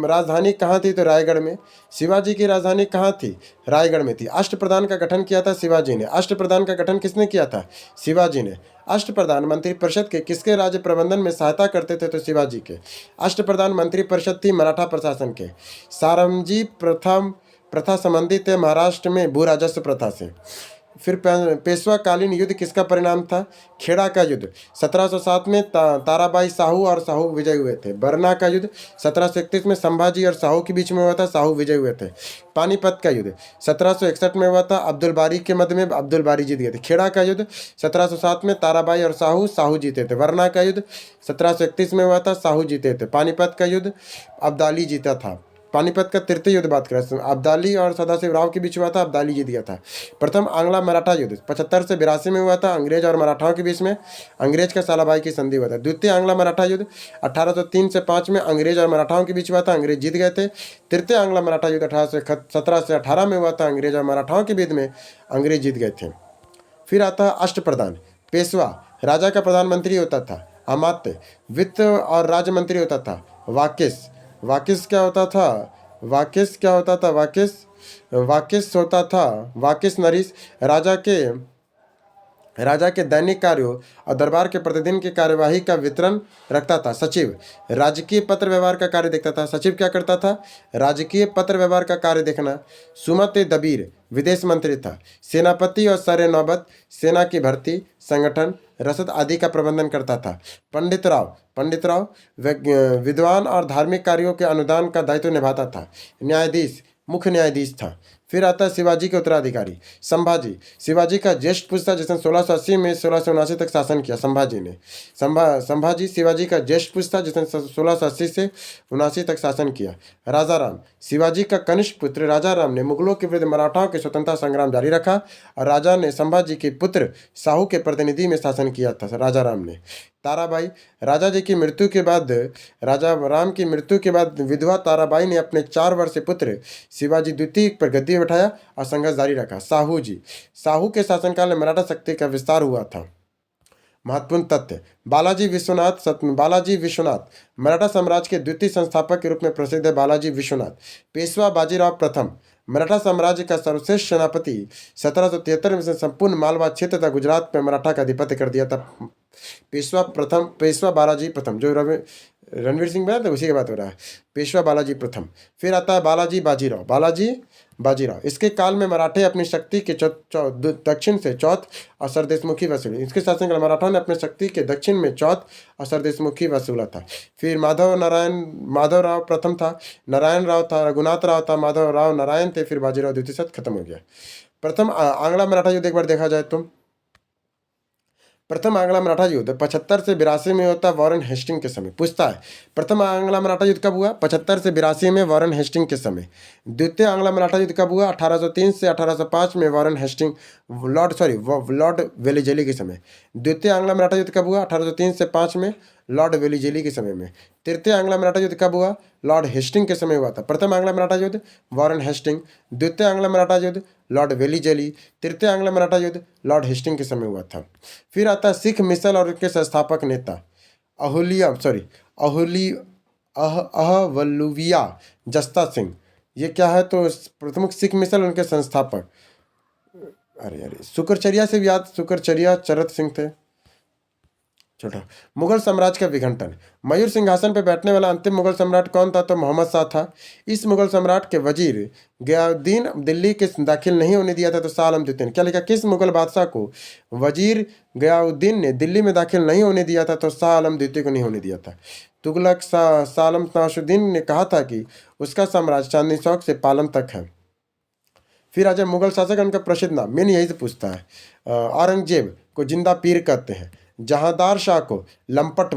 A: राजधानी कहाँ थी तो रायगढ़ में। शिवाजी की राजधानी कहाँ थी रायगढ़ में थी। अष्टप्रधान का गठन किया था शिवाजी ने। अष्टप्रधान का गठन किसने किया था शिवाजी ने। अष्टप्रधान मंत्रिपरिषद के किसके राज्य प्रबंधन में सहायता करते थे तो शिवाजी के। अष्टप्रधान मंत्रिपरिषद थी मराठा प्रशासन के। सारंगी प्रथा संबंधित है महाराष्ट्र में भू राजस्व प्रथा से। फिर पेशवा कालीन युद्ध किसका परिणाम था खेड़ा का युद्ध। 1707 में ताराबाई साहू और साहू विजय हुए थे। बरना का युद्ध 1731 में संभाजी और साहू के बीच में हुआ था। साहू विजय हुए थे। पानीपत का युद्ध 1761 में हुआ था। अब्दुल बारी के मध्य में अब्दुल बारी जीत गए थे। खेड़ा का युद्ध 1707 में ताराबाई और साहू जीते थे। बरना का युद्ध 1731 में हुआ था। साहू जीते थे। पानीपत का युद्ध अब्दाली जीता था। पानीपत का तृतीय युद्ध बात करें अब्दाली और सदाशिव राव के बीच हुआ था। अब्दाली जीत गया था। प्रथम आंग्ला मराठा युद्ध 75 से 82 में हुआ था। अंग्रेज और मराठाओं के बीच में अंग्रेज का सालाबाई की संधि हुआ था। द्वितीय आंग्ला मराठा युद्ध 1803 से 5 में अंग्रेज और मराठाओं के बीच हुआ था। अंग्रेज जीत गए थे। तृतीय आंग्ला मराठा युद्ध 1817 से 18 में हुआ था। अंग्रेज और मराठाओं के बीच में अंग्रेज जीत गए थे। फिर आता है अष्टप्रधान। पेशवा राजा का प्रधानमंत्री होता था। अमात्य वित्त और राज्य मंत्री होता था। वाकिस क्या होता था वाकिस नरीस राजा के राजा के दैनिक कार्यों और दरबार के प्रतिदिन की कार्यवाही का वितरण रखता था। सचिव राजकीय पत्र व्यवहार का कार्य देखता था। सचिव क्या करता था? राजकीय पत्र व्यवहार का कार्य देखना। सुमत दबीर विदेश मंत्री था। सेनापति और सर नौबत सेना की भर्ती, संगठन, रसद आदि का प्रबंधन करता था। पंडित राव विद्वान और धार्मिक कार्यों के अनुदान का दायित्व निभाता था। न्यायाधीश मुख्य न्यायाधीश था। फिर आता है शिवाजी के उत्तराधिकारी संभाजी। शिवाजी का ज्येष्ठ पुत्र था जिसने 1680 में 1679 तक शासन किया। संभाजी ने संभाजी शिवाजी का ज्येष्ठ पुत्र था जिसने 1680 से 79 तक शासन किया। राजा राम शिवाजी का कनिष्ठ पुत्र राजा राम ने मुगलों के विरुद्ध मराठाओं के स्वतंत्रता संग्राम जारी रखा और राजा ने संभाजी के पुत्र साहू के प्रतिनिधि में शासन किया था। राजा राम ने ताराबाई राजा जी की मृत्यु के बाद राजा राम की मृत्यु के बाद विधवा ताराबाई ने अपने 4 वर्षीय पुत्र शिवाजी द्वितीय पर गद्दी बैठाया और संघर्ष जारी रखा। साहू के शासनकाल में मराठा शक्ति का विस्तार हुआ था। महत्वपूर्ण तथ्य बालाजी विश्वनाथ मराठा साम्राज्य के द्वितीय संस्थापक के रूप में प्रसिद्ध है। बालाजी विश्वनाथ पेशवा बाजीराव प्रथम मराठा साम्राज्य का सर्वश्रेष्ठ सेनापति 1773 में संपूर्ण मालवा क्षेत्र तथा गुजरात में मराठा का आधिपत्य कर दिया था। पेशवा बालाजी प्रथम जो रणवीर सिंह बना था उसी की बात हो रहा है। पेशवा बालाजी प्रथम। फिर आता है बालाजी बाजीराव इसके काल में मराठे अपनी शक्ति के दक्षिण से चौथ और सरदेशमुखी वसूली। इसके शासनकाल मराठों ने अपनी शक्ति के दक्षिण में चौथ और सरदेशमुखी वसूला था। फिर माधव राव प्रथम था, नारायण राव था, रघुनाथ राव था, माधव राव नारायण थे, फिर बाजीराव द्वितीय साथ खत्म हो गया। प्रथम आंग्ला मराठा युद्ध एक बार देखा जाए तो प्रथम आंग्ला मराठा युद्ध 75 से 82 में होता वॉरेन हेस्टिंग के समय। पूछता है प्रथम आंग्ला मराठा युद्ध कब हुआ? 75 से 82 में वॉरेन हेस्टिंग के समय। द्वितीय आंग्ला मराठा युद्ध कब हुआ? 1803 से 1805 में वॉरेन हेस्टिंग लॉर्ड वेलिजेली के समय। द्वितीय आंग्ला मराठा युद्ध कब हुआ? 1803 से 5 में लॉर्ड वेलिजेली के समय में। तृतीय आंग्ला मराठा युद्ध कब हुआ? लॉर्ड हेस्टिंग के समय हुआ था। प्रथम आंग्ला मराठा युद्ध वॉरेन हेस्टिंग, द्वितीय आंग्ला मराठा युद्ध लॉर्ड वेलिजेली, तृतीय आंग्ला मराठा युद्ध लॉर्ड हेस्टिंग के समय हुआ था। फिर आता है सिख मिसल और उनके संस्थापक नेता अहवलुविया जस्ता सिंह। ये क्या है? तो प्रमुख सिख मिसल उनके संस्थापक सुकरचर्या चरत सिंह थे। छोटा मुगल साम्राज्य का विघटन। मयूर सिंहासन पर बैठने वाला अंतिम मुगल सम्राट कौन था? तो मोहम्मद शाह था। इस मुगल सम्राट के वजीर गयाउद्दीन दिल्ली के दाखिल नहीं होने दिया था तो शाह आलम द्वितीय ने क्या लिखा? किस मुगल बादशाह को वजीर गयाउद्दीन ने दिल्ली में दाखिल नहीं होने दिया था तो शाह आलम द्वितीय को नहीं होने दिया था। तुगलक शाह आलम ताशुद्दीन ने कहा था कि उसका साम्राज्य चांदनी चौक से पालम तक है। फिर आ जाए मुगल शासक उनका प्रसिद्ध नाम। मैंने यही से पूछता है। औरंगजेब को जिंदा पीर कहते हैं। जहांदार शाह को लंपट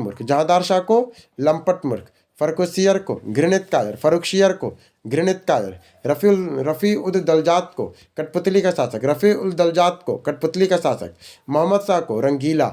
A: मूर्ख, फर्रुखसियर को घृणित कायर, रफ़ी उद दलजात को कठपुतली का शासक, मोहम्मद शाह को रंगीला,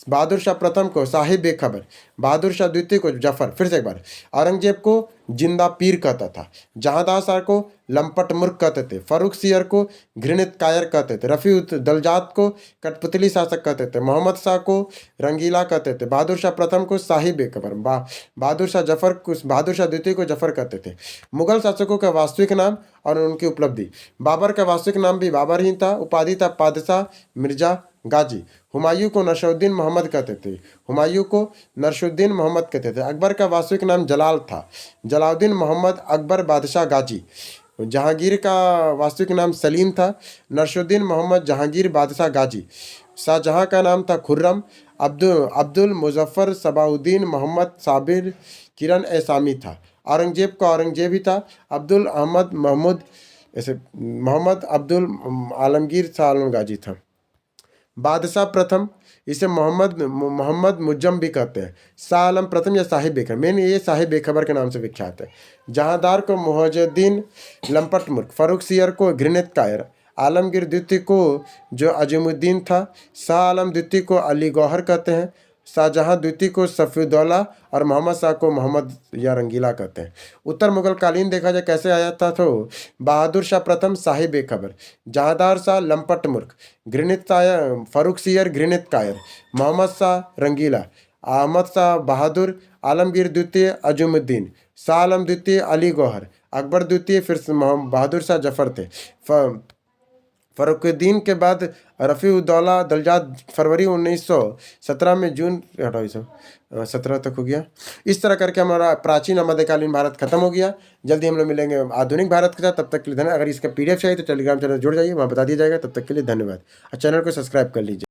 A: बहादुर शाह प्रथम को साहिब बेखबर, बहादुर शाह द्वितीय को जफर। फिर से एक बार, औरंगजेब को जिंदा पीर कहता था, जहांदार शाह को लंपट मूर्ख कहते थे, फर्रुखसियर को घृणित कायर कहते थे, रफ़ी उद दलजात को कठपुतली शासक कहते थे, मोहम्मद शाह को रंगीला कहते थे, बहादुर शाह प्रथम को साहिब बेखबर, बहादुर शाह द्वितीय को जफर कहते थे। मुगल शासकों का वास्तविक नाम और उनकी उपलब्धि। बाबर का वास्तविक नाम भी बाबर ही था, उपाधि था पादशाह मिर्जा गाजी। हुमायूं को नरशुद्दीन मोहम्मद कहते थे। अकबर का वास्तविक नाम जलाल था, जलाउद्दीन मोहम्मद अकबर बादशाह गाजी। जहांगीर का वास्तविक नाम सलीम था, नरशुद्दीन मोहम्मद जहांगीर बादशाह गाजी। शाहजहां का नाम था खुर्रम, अब्दुल मुजफ्फर सबाउद्दीन मोहम्मद साबिर किरण ए सामी था। औरंगजेब का औरंगजेब ही था, अब्दुल अहमद मोहम्मद अब्दुल आलमगीर शाह आलम गाजी था। बादशाह प्रथम इसे मोहम्मद मुज्जम भी कहते हैं। शाह आलम प्रथम या साहिब बेखबर, मेन ये साहिब बेखबर के नाम से विख्यात है। जहांदार को मुहज्जिदीन लंपट मूर्ख, फर्रुखसियर को घृणित कायर, आलमगीर द्वितीय को जो अजीमुद्दीन था, शाह आलम द्वितीय को अली गौहर कहते हैं, शाहजहां द्वितीय को सफ़ीउद्दौला और मोहम्मद शाह को मोहम्मद या रंगीला कहते हैं। उत्तर मुगल कालीन देखा जाए कैसे आया था तो बहादुर शाह प्रथम साहिब बेखबर, जहांदार शाह लंपट मूर्ख, फर्रुखसियर घृणित कायर, मोहम्मद शाह रंगीला, अहमद शाह बहादुर, आलमगीर द्वितीय अजमुद्दीन, शाह आलम द्वितीय अली गौहर, अकबर द्वितीय फिर बहादुर शाह जफर थे। फ़रुखुद्दीन के बाद रफ़ीउद्दौला दलजाद फरवरी 1917 में जून हटाओ ये सब 17 तक हो गया। इस तरह करके हमारा प्राचीन और मध्यकालीन भारत खत्म हो गया। जल्दी हम लोग मिलेंगे आधुनिक भारत के साथ, तब तक के लिए धन्यवाद। अगर इसका पीडीएफ चाहिए तो टेलीग्राम चैनल जुड़ जाइए, वहाँ बता दिया जाएगा। तब तक के लिए धन्यवाद और चैनल को सब्सक्राइब कर लीजिए।